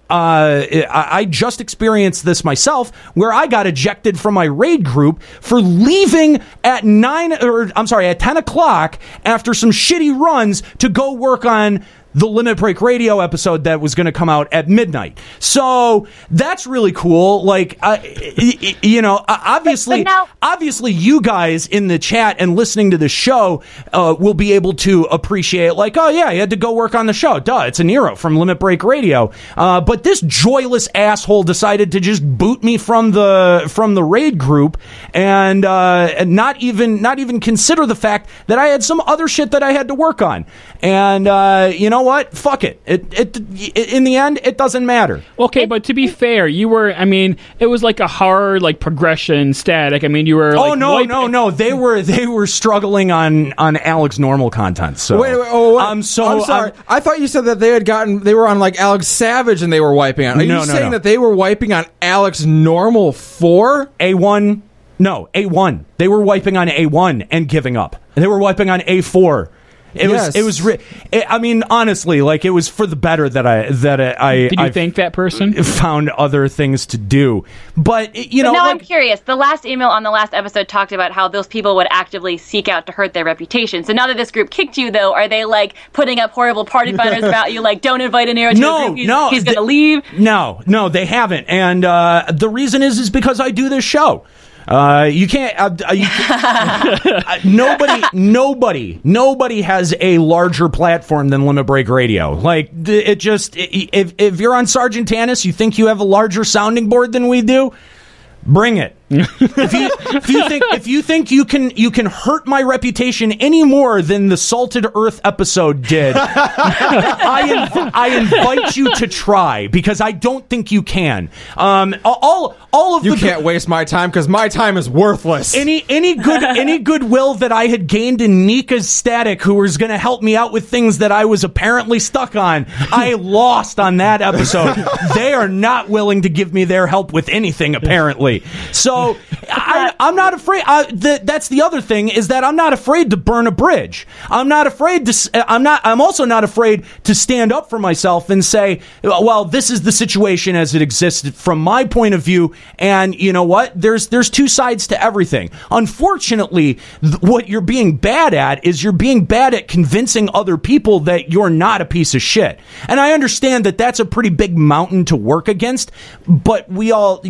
experienced this myself, where I got ejected from my raid group for leaving at 10 o'clock after some shitty runs to go work on the Limit Break Radio episode that was going to come out at midnight. So that's really cool. Like, obviously you guys in the chat and listening to the show will be able to appreciate, like, oh yeah, you had to go work on the show. Duh, it's a Nero from Limit Break Radio. But this joyless asshole decided to just boot me from the raid group and not even consider the fact that I had some other shit that I had to work on. And you know what? Fuck it. It in the end, it doesn't matter. Okay, but to be fair, you were. I mean, it was like a hard progression static. I mean, you were. Oh no! They were struggling on Alex normal content. So wait. I'm sorry. I thought you said that they were on like Alex Savage and they were wiping on. Are you saying that they were wiping on Alex normal 4? A1? No, A1. They were wiping on A1 and giving up. And they were wiping on A4. I mean, honestly, like, it was for the better that I Did you thank that person? Found other things to do. But, I'm curious. The last email on the last episode talked about how those people would actively seek out to hurt their reputation. So now that this group kicked you, though, are they, like, putting up horrible party banners about you, like, don't invite a Nero to the group, he's going to leave? No, they haven't. And the reason is because I do this show. You can't. Nobody has a larger platform than Limit Break Radio. Like, if you're on Sergeant Tannis, you think you have a larger sounding board than we do? Bring it. If you think you can hurt my reputation any more than the Salted Earth episode did, I invite you to try, because I don't think you can. You can't waste my time, because my time is worthless. Any goodwill that I had gained in Nika's Static, who was going to help me out with things that I was apparently stuck on, I lost on that episode. They are not willing to give me their help with anything, apparently. So I'm not afraid. That's the other thing, is that I'm not afraid to burn a bridge. I'm also not afraid to stand up for myself and say, well, this is the situation as it exists from my point of view. And you know what? There's two sides to everything. Unfortunately, what you're being bad at is you're being bad at convincing other people that you're not a piece of shit. And I understand that that's a pretty big mountain to work against, but we all,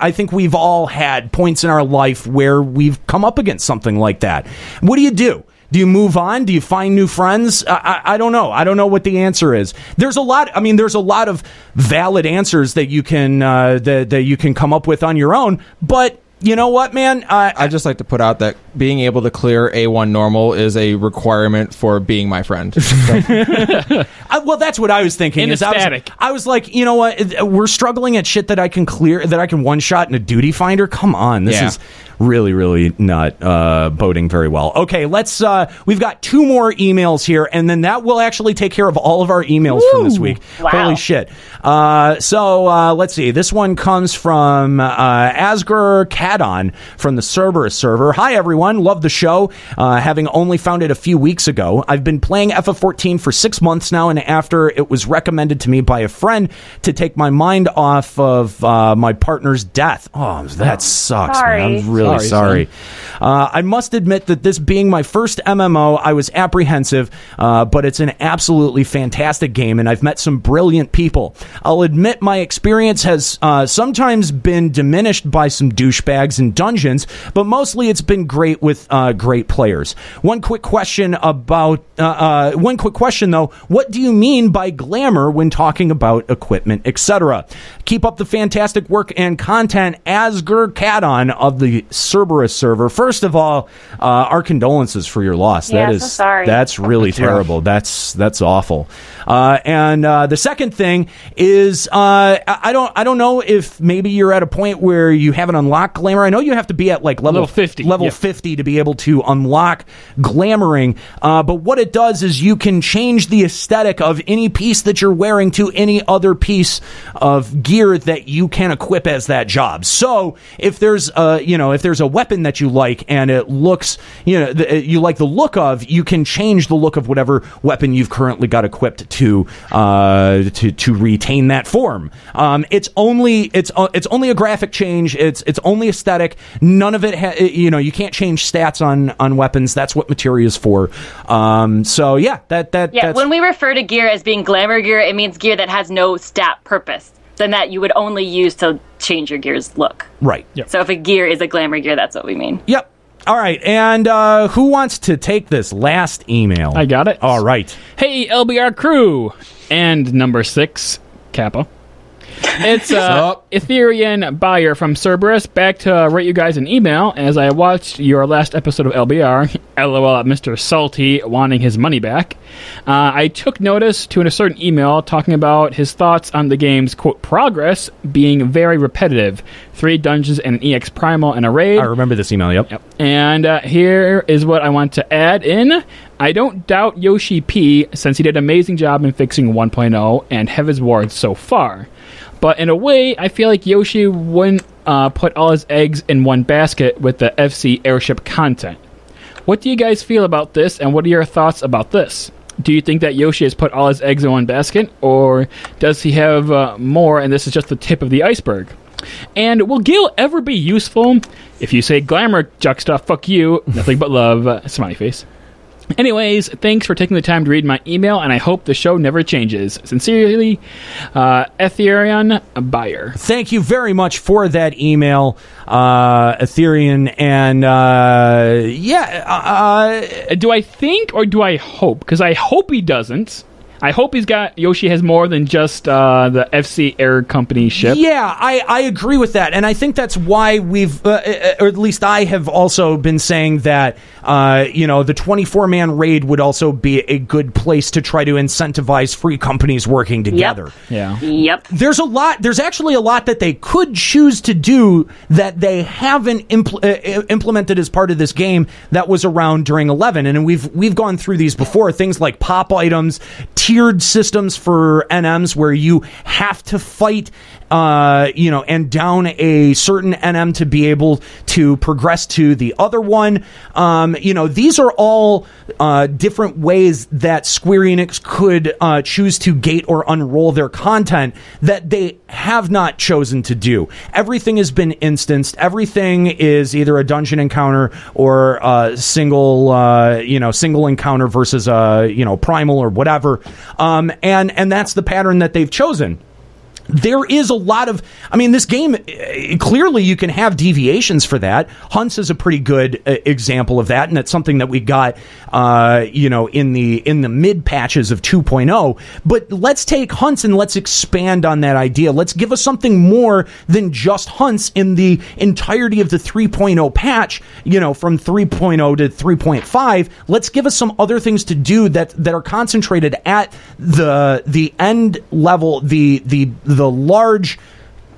I think we've all had points in our life where we've come up against something like that. What do you do? Do you move on? Do you find new friends? I don't know. I don't know what the answer is. There's a lot of valid answers that you can that you can come up with on your own, but you know what, man? I just like to put out that being able to clear A1 normal is a requirement for being my friend. Well, that's what I was thinking. I was like, you know what? We're struggling at shit that I can clear, that I can one shot in a duty finder. Come on, this is really, really not boding very well. Okay, let's. We've got 2 more emails here, and then that will actually take care of all of our emails from this week. Wow. Holy shit! So let's see. This one comes from Asger Kadon from the Cerberus server. Hi everyone, love the show. Having only found it a few weeks ago, I've been playing FF14 for 6 months now, and after it was recommended to me by a friend to take my mind off of my partner's death. Oh, that sucks, man. I'm really sorry. I must admit that this being my first MMO, I was apprehensive, but it's an absolutely fantastic game, and I've met some brilliant people. I'll admit my experience has sometimes been diminished by some douchebags in dungeons, but mostly it's been great with great players. One quick question though. What do you mean by glamour when talking about equipment, etc.? Keep up the fantastic work and content, Asger Kadon of the Cerberus server. First of all, our condolences for your loss. Yeah, so sorry. That's really terrible. That's awful. And the second thing is, I don't know if maybe you're at a point where you haven't unlocked glamour. I know you have to be at like level 50 to be able to unlock glamoring. But what it does is you can change the aesthetic of any piece that you're wearing to any other piece of gear that you can equip as that job. So if there's a weapon that you like and it looks, you like the look of, you can change the look of whatever weapon you've currently got equipped to retain that form. It's only a graphic change. It's only aesthetic. None of it, you can't change stats on weapons. That's what materia is for. So yeah, that's, when we refer to gear as being glamour gear, it means gear that has no stat purpose, than that you would only use to change your gear's look. Right. Yep. So if a gear is a glamour gear, that's what we mean. Yep. All right, and who wants to take this last email? I got it. All right. Hey, LBR crew, and number 6, Kappa. It's Etherean Buyer from Cerberus, back to write you guys an email as I watched your last episode of LBR, LOL at Mr. Salty wanting his money back. I took notice to a certain email talking about his thoughts on the game's, quote, progress being very repetitive. 3 dungeons and an EX Primal and a raid. I remember this email, yep. And here is what I want to add in. I don't doubt Yoshi P, since he did an amazing job in fixing 1.0 and have his wards so far. But in a way, I feel like Yoshi wouldn't put all his eggs in one basket with the FC airship content. What do you guys feel about this, and what are your thoughts about this? Do you think that Yoshi has put all his eggs in one basket, or does he have more, and this is just the tip of the iceberg? And will Gil ever be useful? If you say glamour, Juxta, fuck you. Nothing but love. Smiley face. Anyways, thanks for taking the time to read my email, and I hope the show never changes. Sincerely, Etherean Buyer. Thank you very much for that email, Etherean, and do I think or do I hope? Because I hope he doesn't. I hope Yoshi has more than just the FC Air Company ship. Yeah, I agree with that. And I think that's why we've, or at least I have also been saying that, the 24-man raid would also be a good place to try to incentivize free companies working together. Yep. Yeah. Yep. There's actually a lot that they could choose to do that they haven't implemented as part of this game that was around during 11. And we've gone through these before. Things like pop items, tiered systems for NMs where you have to fight, and down a certain NM to be able to progress to the other one. These are all different ways that Square Enix could choose to gate or unroll their content that they have not chosen to do. Everything has been instanced. Everything is either a dungeon encounter or a single encounter versus a primal or whatever. And that's the pattern that they've chosen. There is a lot of, this game, clearly you can have deviations for that. Hunts is a pretty good example of that, and it's something that we got, in the mid patches of 2.0. But let's take Hunts and let's expand on that idea. Let's give us something more than just Hunts in the entirety of the 3.0 patch, from 3.0 to 3.5. Let's give us some other things to do that are concentrated at the end level, the large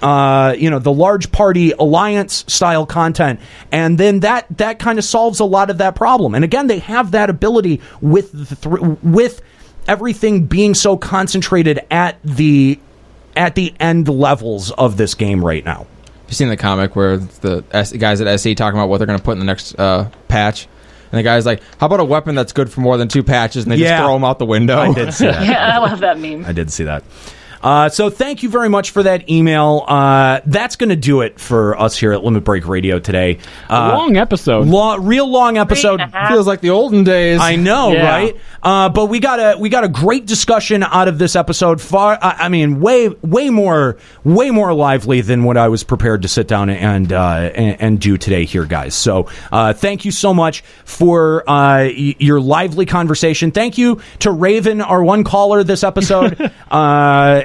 the large party alliance style content, and then that kind of solves a lot of that problem. And again, they have that ability with everything being so concentrated at the end levels of this game right now. You seen the comic where the guys at SE talking about what they're going to put in the next patch? And the guy's like, how about a weapon that's good for more than 2 patches? And they just throw them out the window. I did see that. Yeah, I love that meme. I did see that. So thank you very much for that email. That's going to do it for us here at Limit Break Radio today. Long episode. Real long episode. Feels like the olden days. I know, right? But we got a great discussion out of this episode. Way more lively than what I was prepared to sit down and do today here, guys. So thank you so much for your lively conversation. Thank you to Raven, our one caller this episode.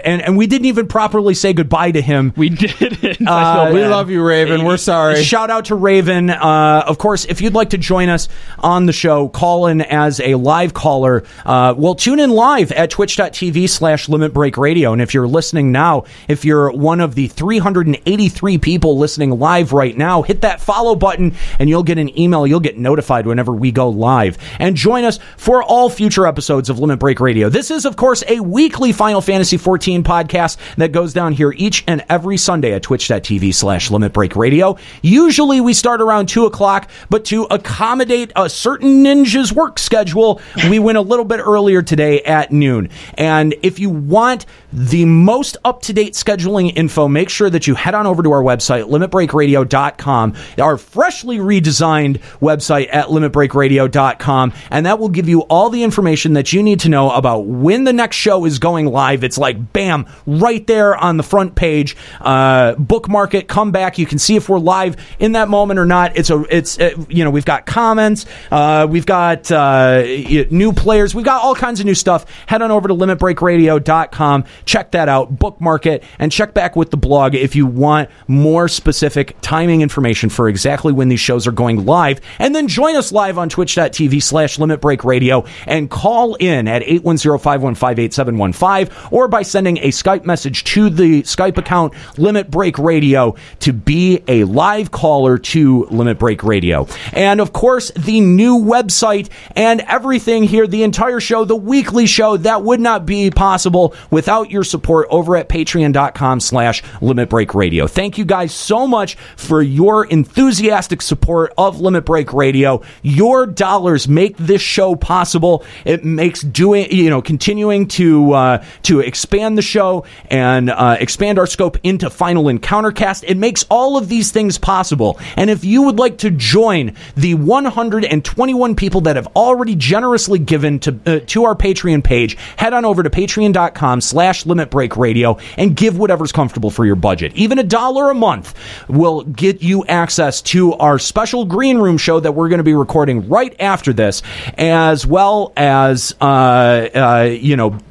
And we didn't even properly say goodbye to him. We didn't. We love you, Raven. We're sorry. Shout out to Raven. Of course, if you'd like to join us on the show, call in as a live caller. Well, tune in live at twitch.tv/Limit Break Radio. And if you're listening now, if you're one of the 383 people listening live right now, hit that follow button and you'll get an email. You'll get notified whenever we go live. And join us for all future episodes of Limit Break Radio. This is, of course, a weekly Final Fantasy XIV podcast that goes down here each and every Sunday at twitch.tv/Limit Break Radio. Usually we start around 2 o'clock, but to accommodate a certain ninja's work schedule, we went a little bit earlier today at noon. And if you want the most up-to-date scheduling info, make sure that you head on over to our website, limitbreakradio.com, our freshly redesigned website at limitbreakradio.com, and that will give you all the information that you need to know about when the next show is going live. It's like, bam, right there on the front page. Bookmark it, come back. You can see if we're live in that moment or not. We've got comments, we've got new players, we've got all kinds of new stuff. Head on over to limitbreakradio.com, check that out, bookmark it, and check back with the blog if you want more specific timing information for exactly when these shows are going live. And then join us live on twitch.tv/Limit Break Radio and call in at 810-515-8715 or by sending a Skype message to the Skype account Limit Break Radio to be a live caller to Limit Break Radio. And of course, the new website and everything here, the entire show, the weekly show, that would not be possible without your support over at patreon.com/Limit Break Radio. Thank you guys so much for your enthusiastic support of Limit Break Radio. Your dollars make this show possible. It makes continuing to expand the show and expand our scope into Final Encountercast. It makes all of these things possible. And if you would like to join the 121 people that have already generously given to our Patreon page, head on over to patreon.com/Limit Break Radio and give whatever's comfortable for your budget. Even $1 a month will get you access to our special Green Room show that we're going to be recording right after this, as well as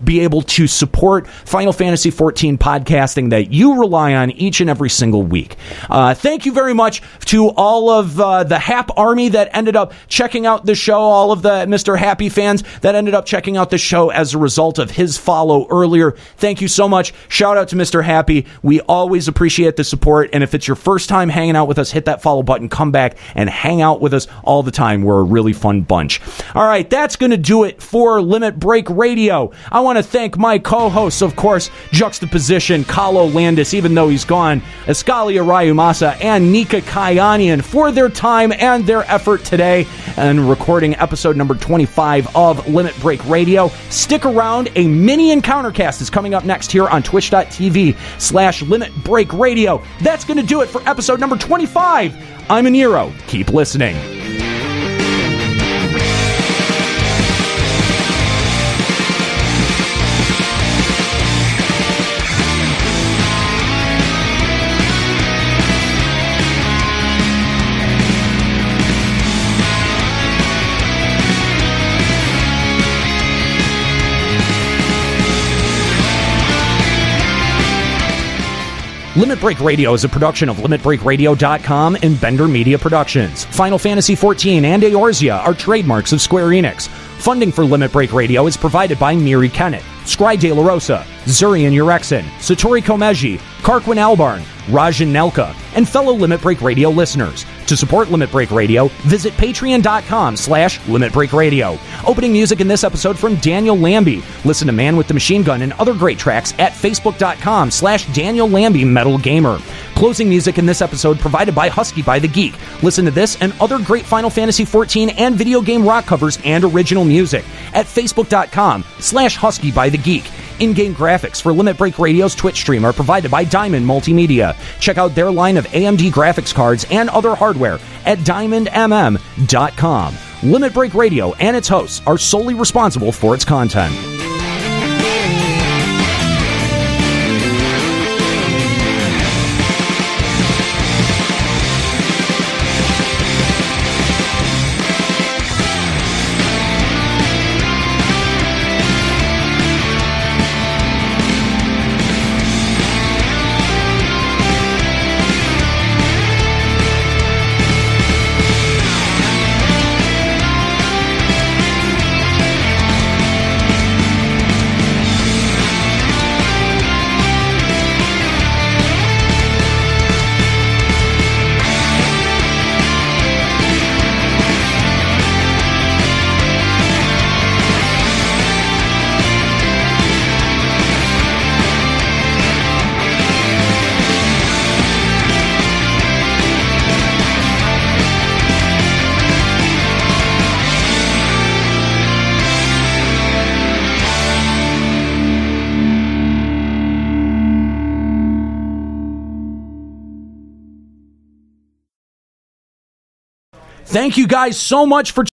be able to support Final Fantasy XIV podcasting that you rely on each and every single week. Thank you very much to all of the Hap Army that ended up checking out the show, all of the Mr. Happy fans that ended up checking out the show as a result of his follow earlier. Thank you so much. Shout out to Mr. Happy. We always appreciate the support, and if it's your first time hanging out with us, hit that follow button, come back and hang out with us all the time. We're a really fun bunch. All right, that's going to do it for Limit Break Radio. I want to thank my co-hosts, of course, Juxtaposition, Kahlo Landis, even though he's gone, Escalia Ryumasa, and Nika Kayanian for their time and their effort today and recording episode number 25 of Limit Break Radio. Stick around. A mini Encountercast is coming up next here on twitch.tv/Limit Break Radio. That's going to do it for episode number 25. I'm Aniro. Keep listening. Limit Break Radio is a production of LimitBreakRadio.com and Bender Media Productions. Final Fantasy XIV and Eorzea are trademarks of Square Enix. Funding for Limit Break Radio is provided by Miri Kennett, Scry De La Rosa, Zurian Urexin, Satori Komeji, Karquin Albarn, Rajan Nelka, and fellow Limit Break Radio listeners. To support Limit Break Radio, visit patreon.com/Limit Break Radio. Opening music in this episode from Daniel Lambie. Listen to Man with the Machine Gun and other great tracks at facebook.com/Daniel Lambie Metal Gamer. Closing music in this episode provided by Husky by the Geek. Listen to this and other great Final Fantasy XIV and video game rock covers and original music at facebook.com/Husky by the Geek. In-game graphics for Limit Break Radio's Twitch stream are provided by Diamond Multimedia. Check out their line of AMD graphics cards and other hardware at diamondmm.com. Limit Break Radio and its hosts are solely responsible for its content. Thank you guys so much for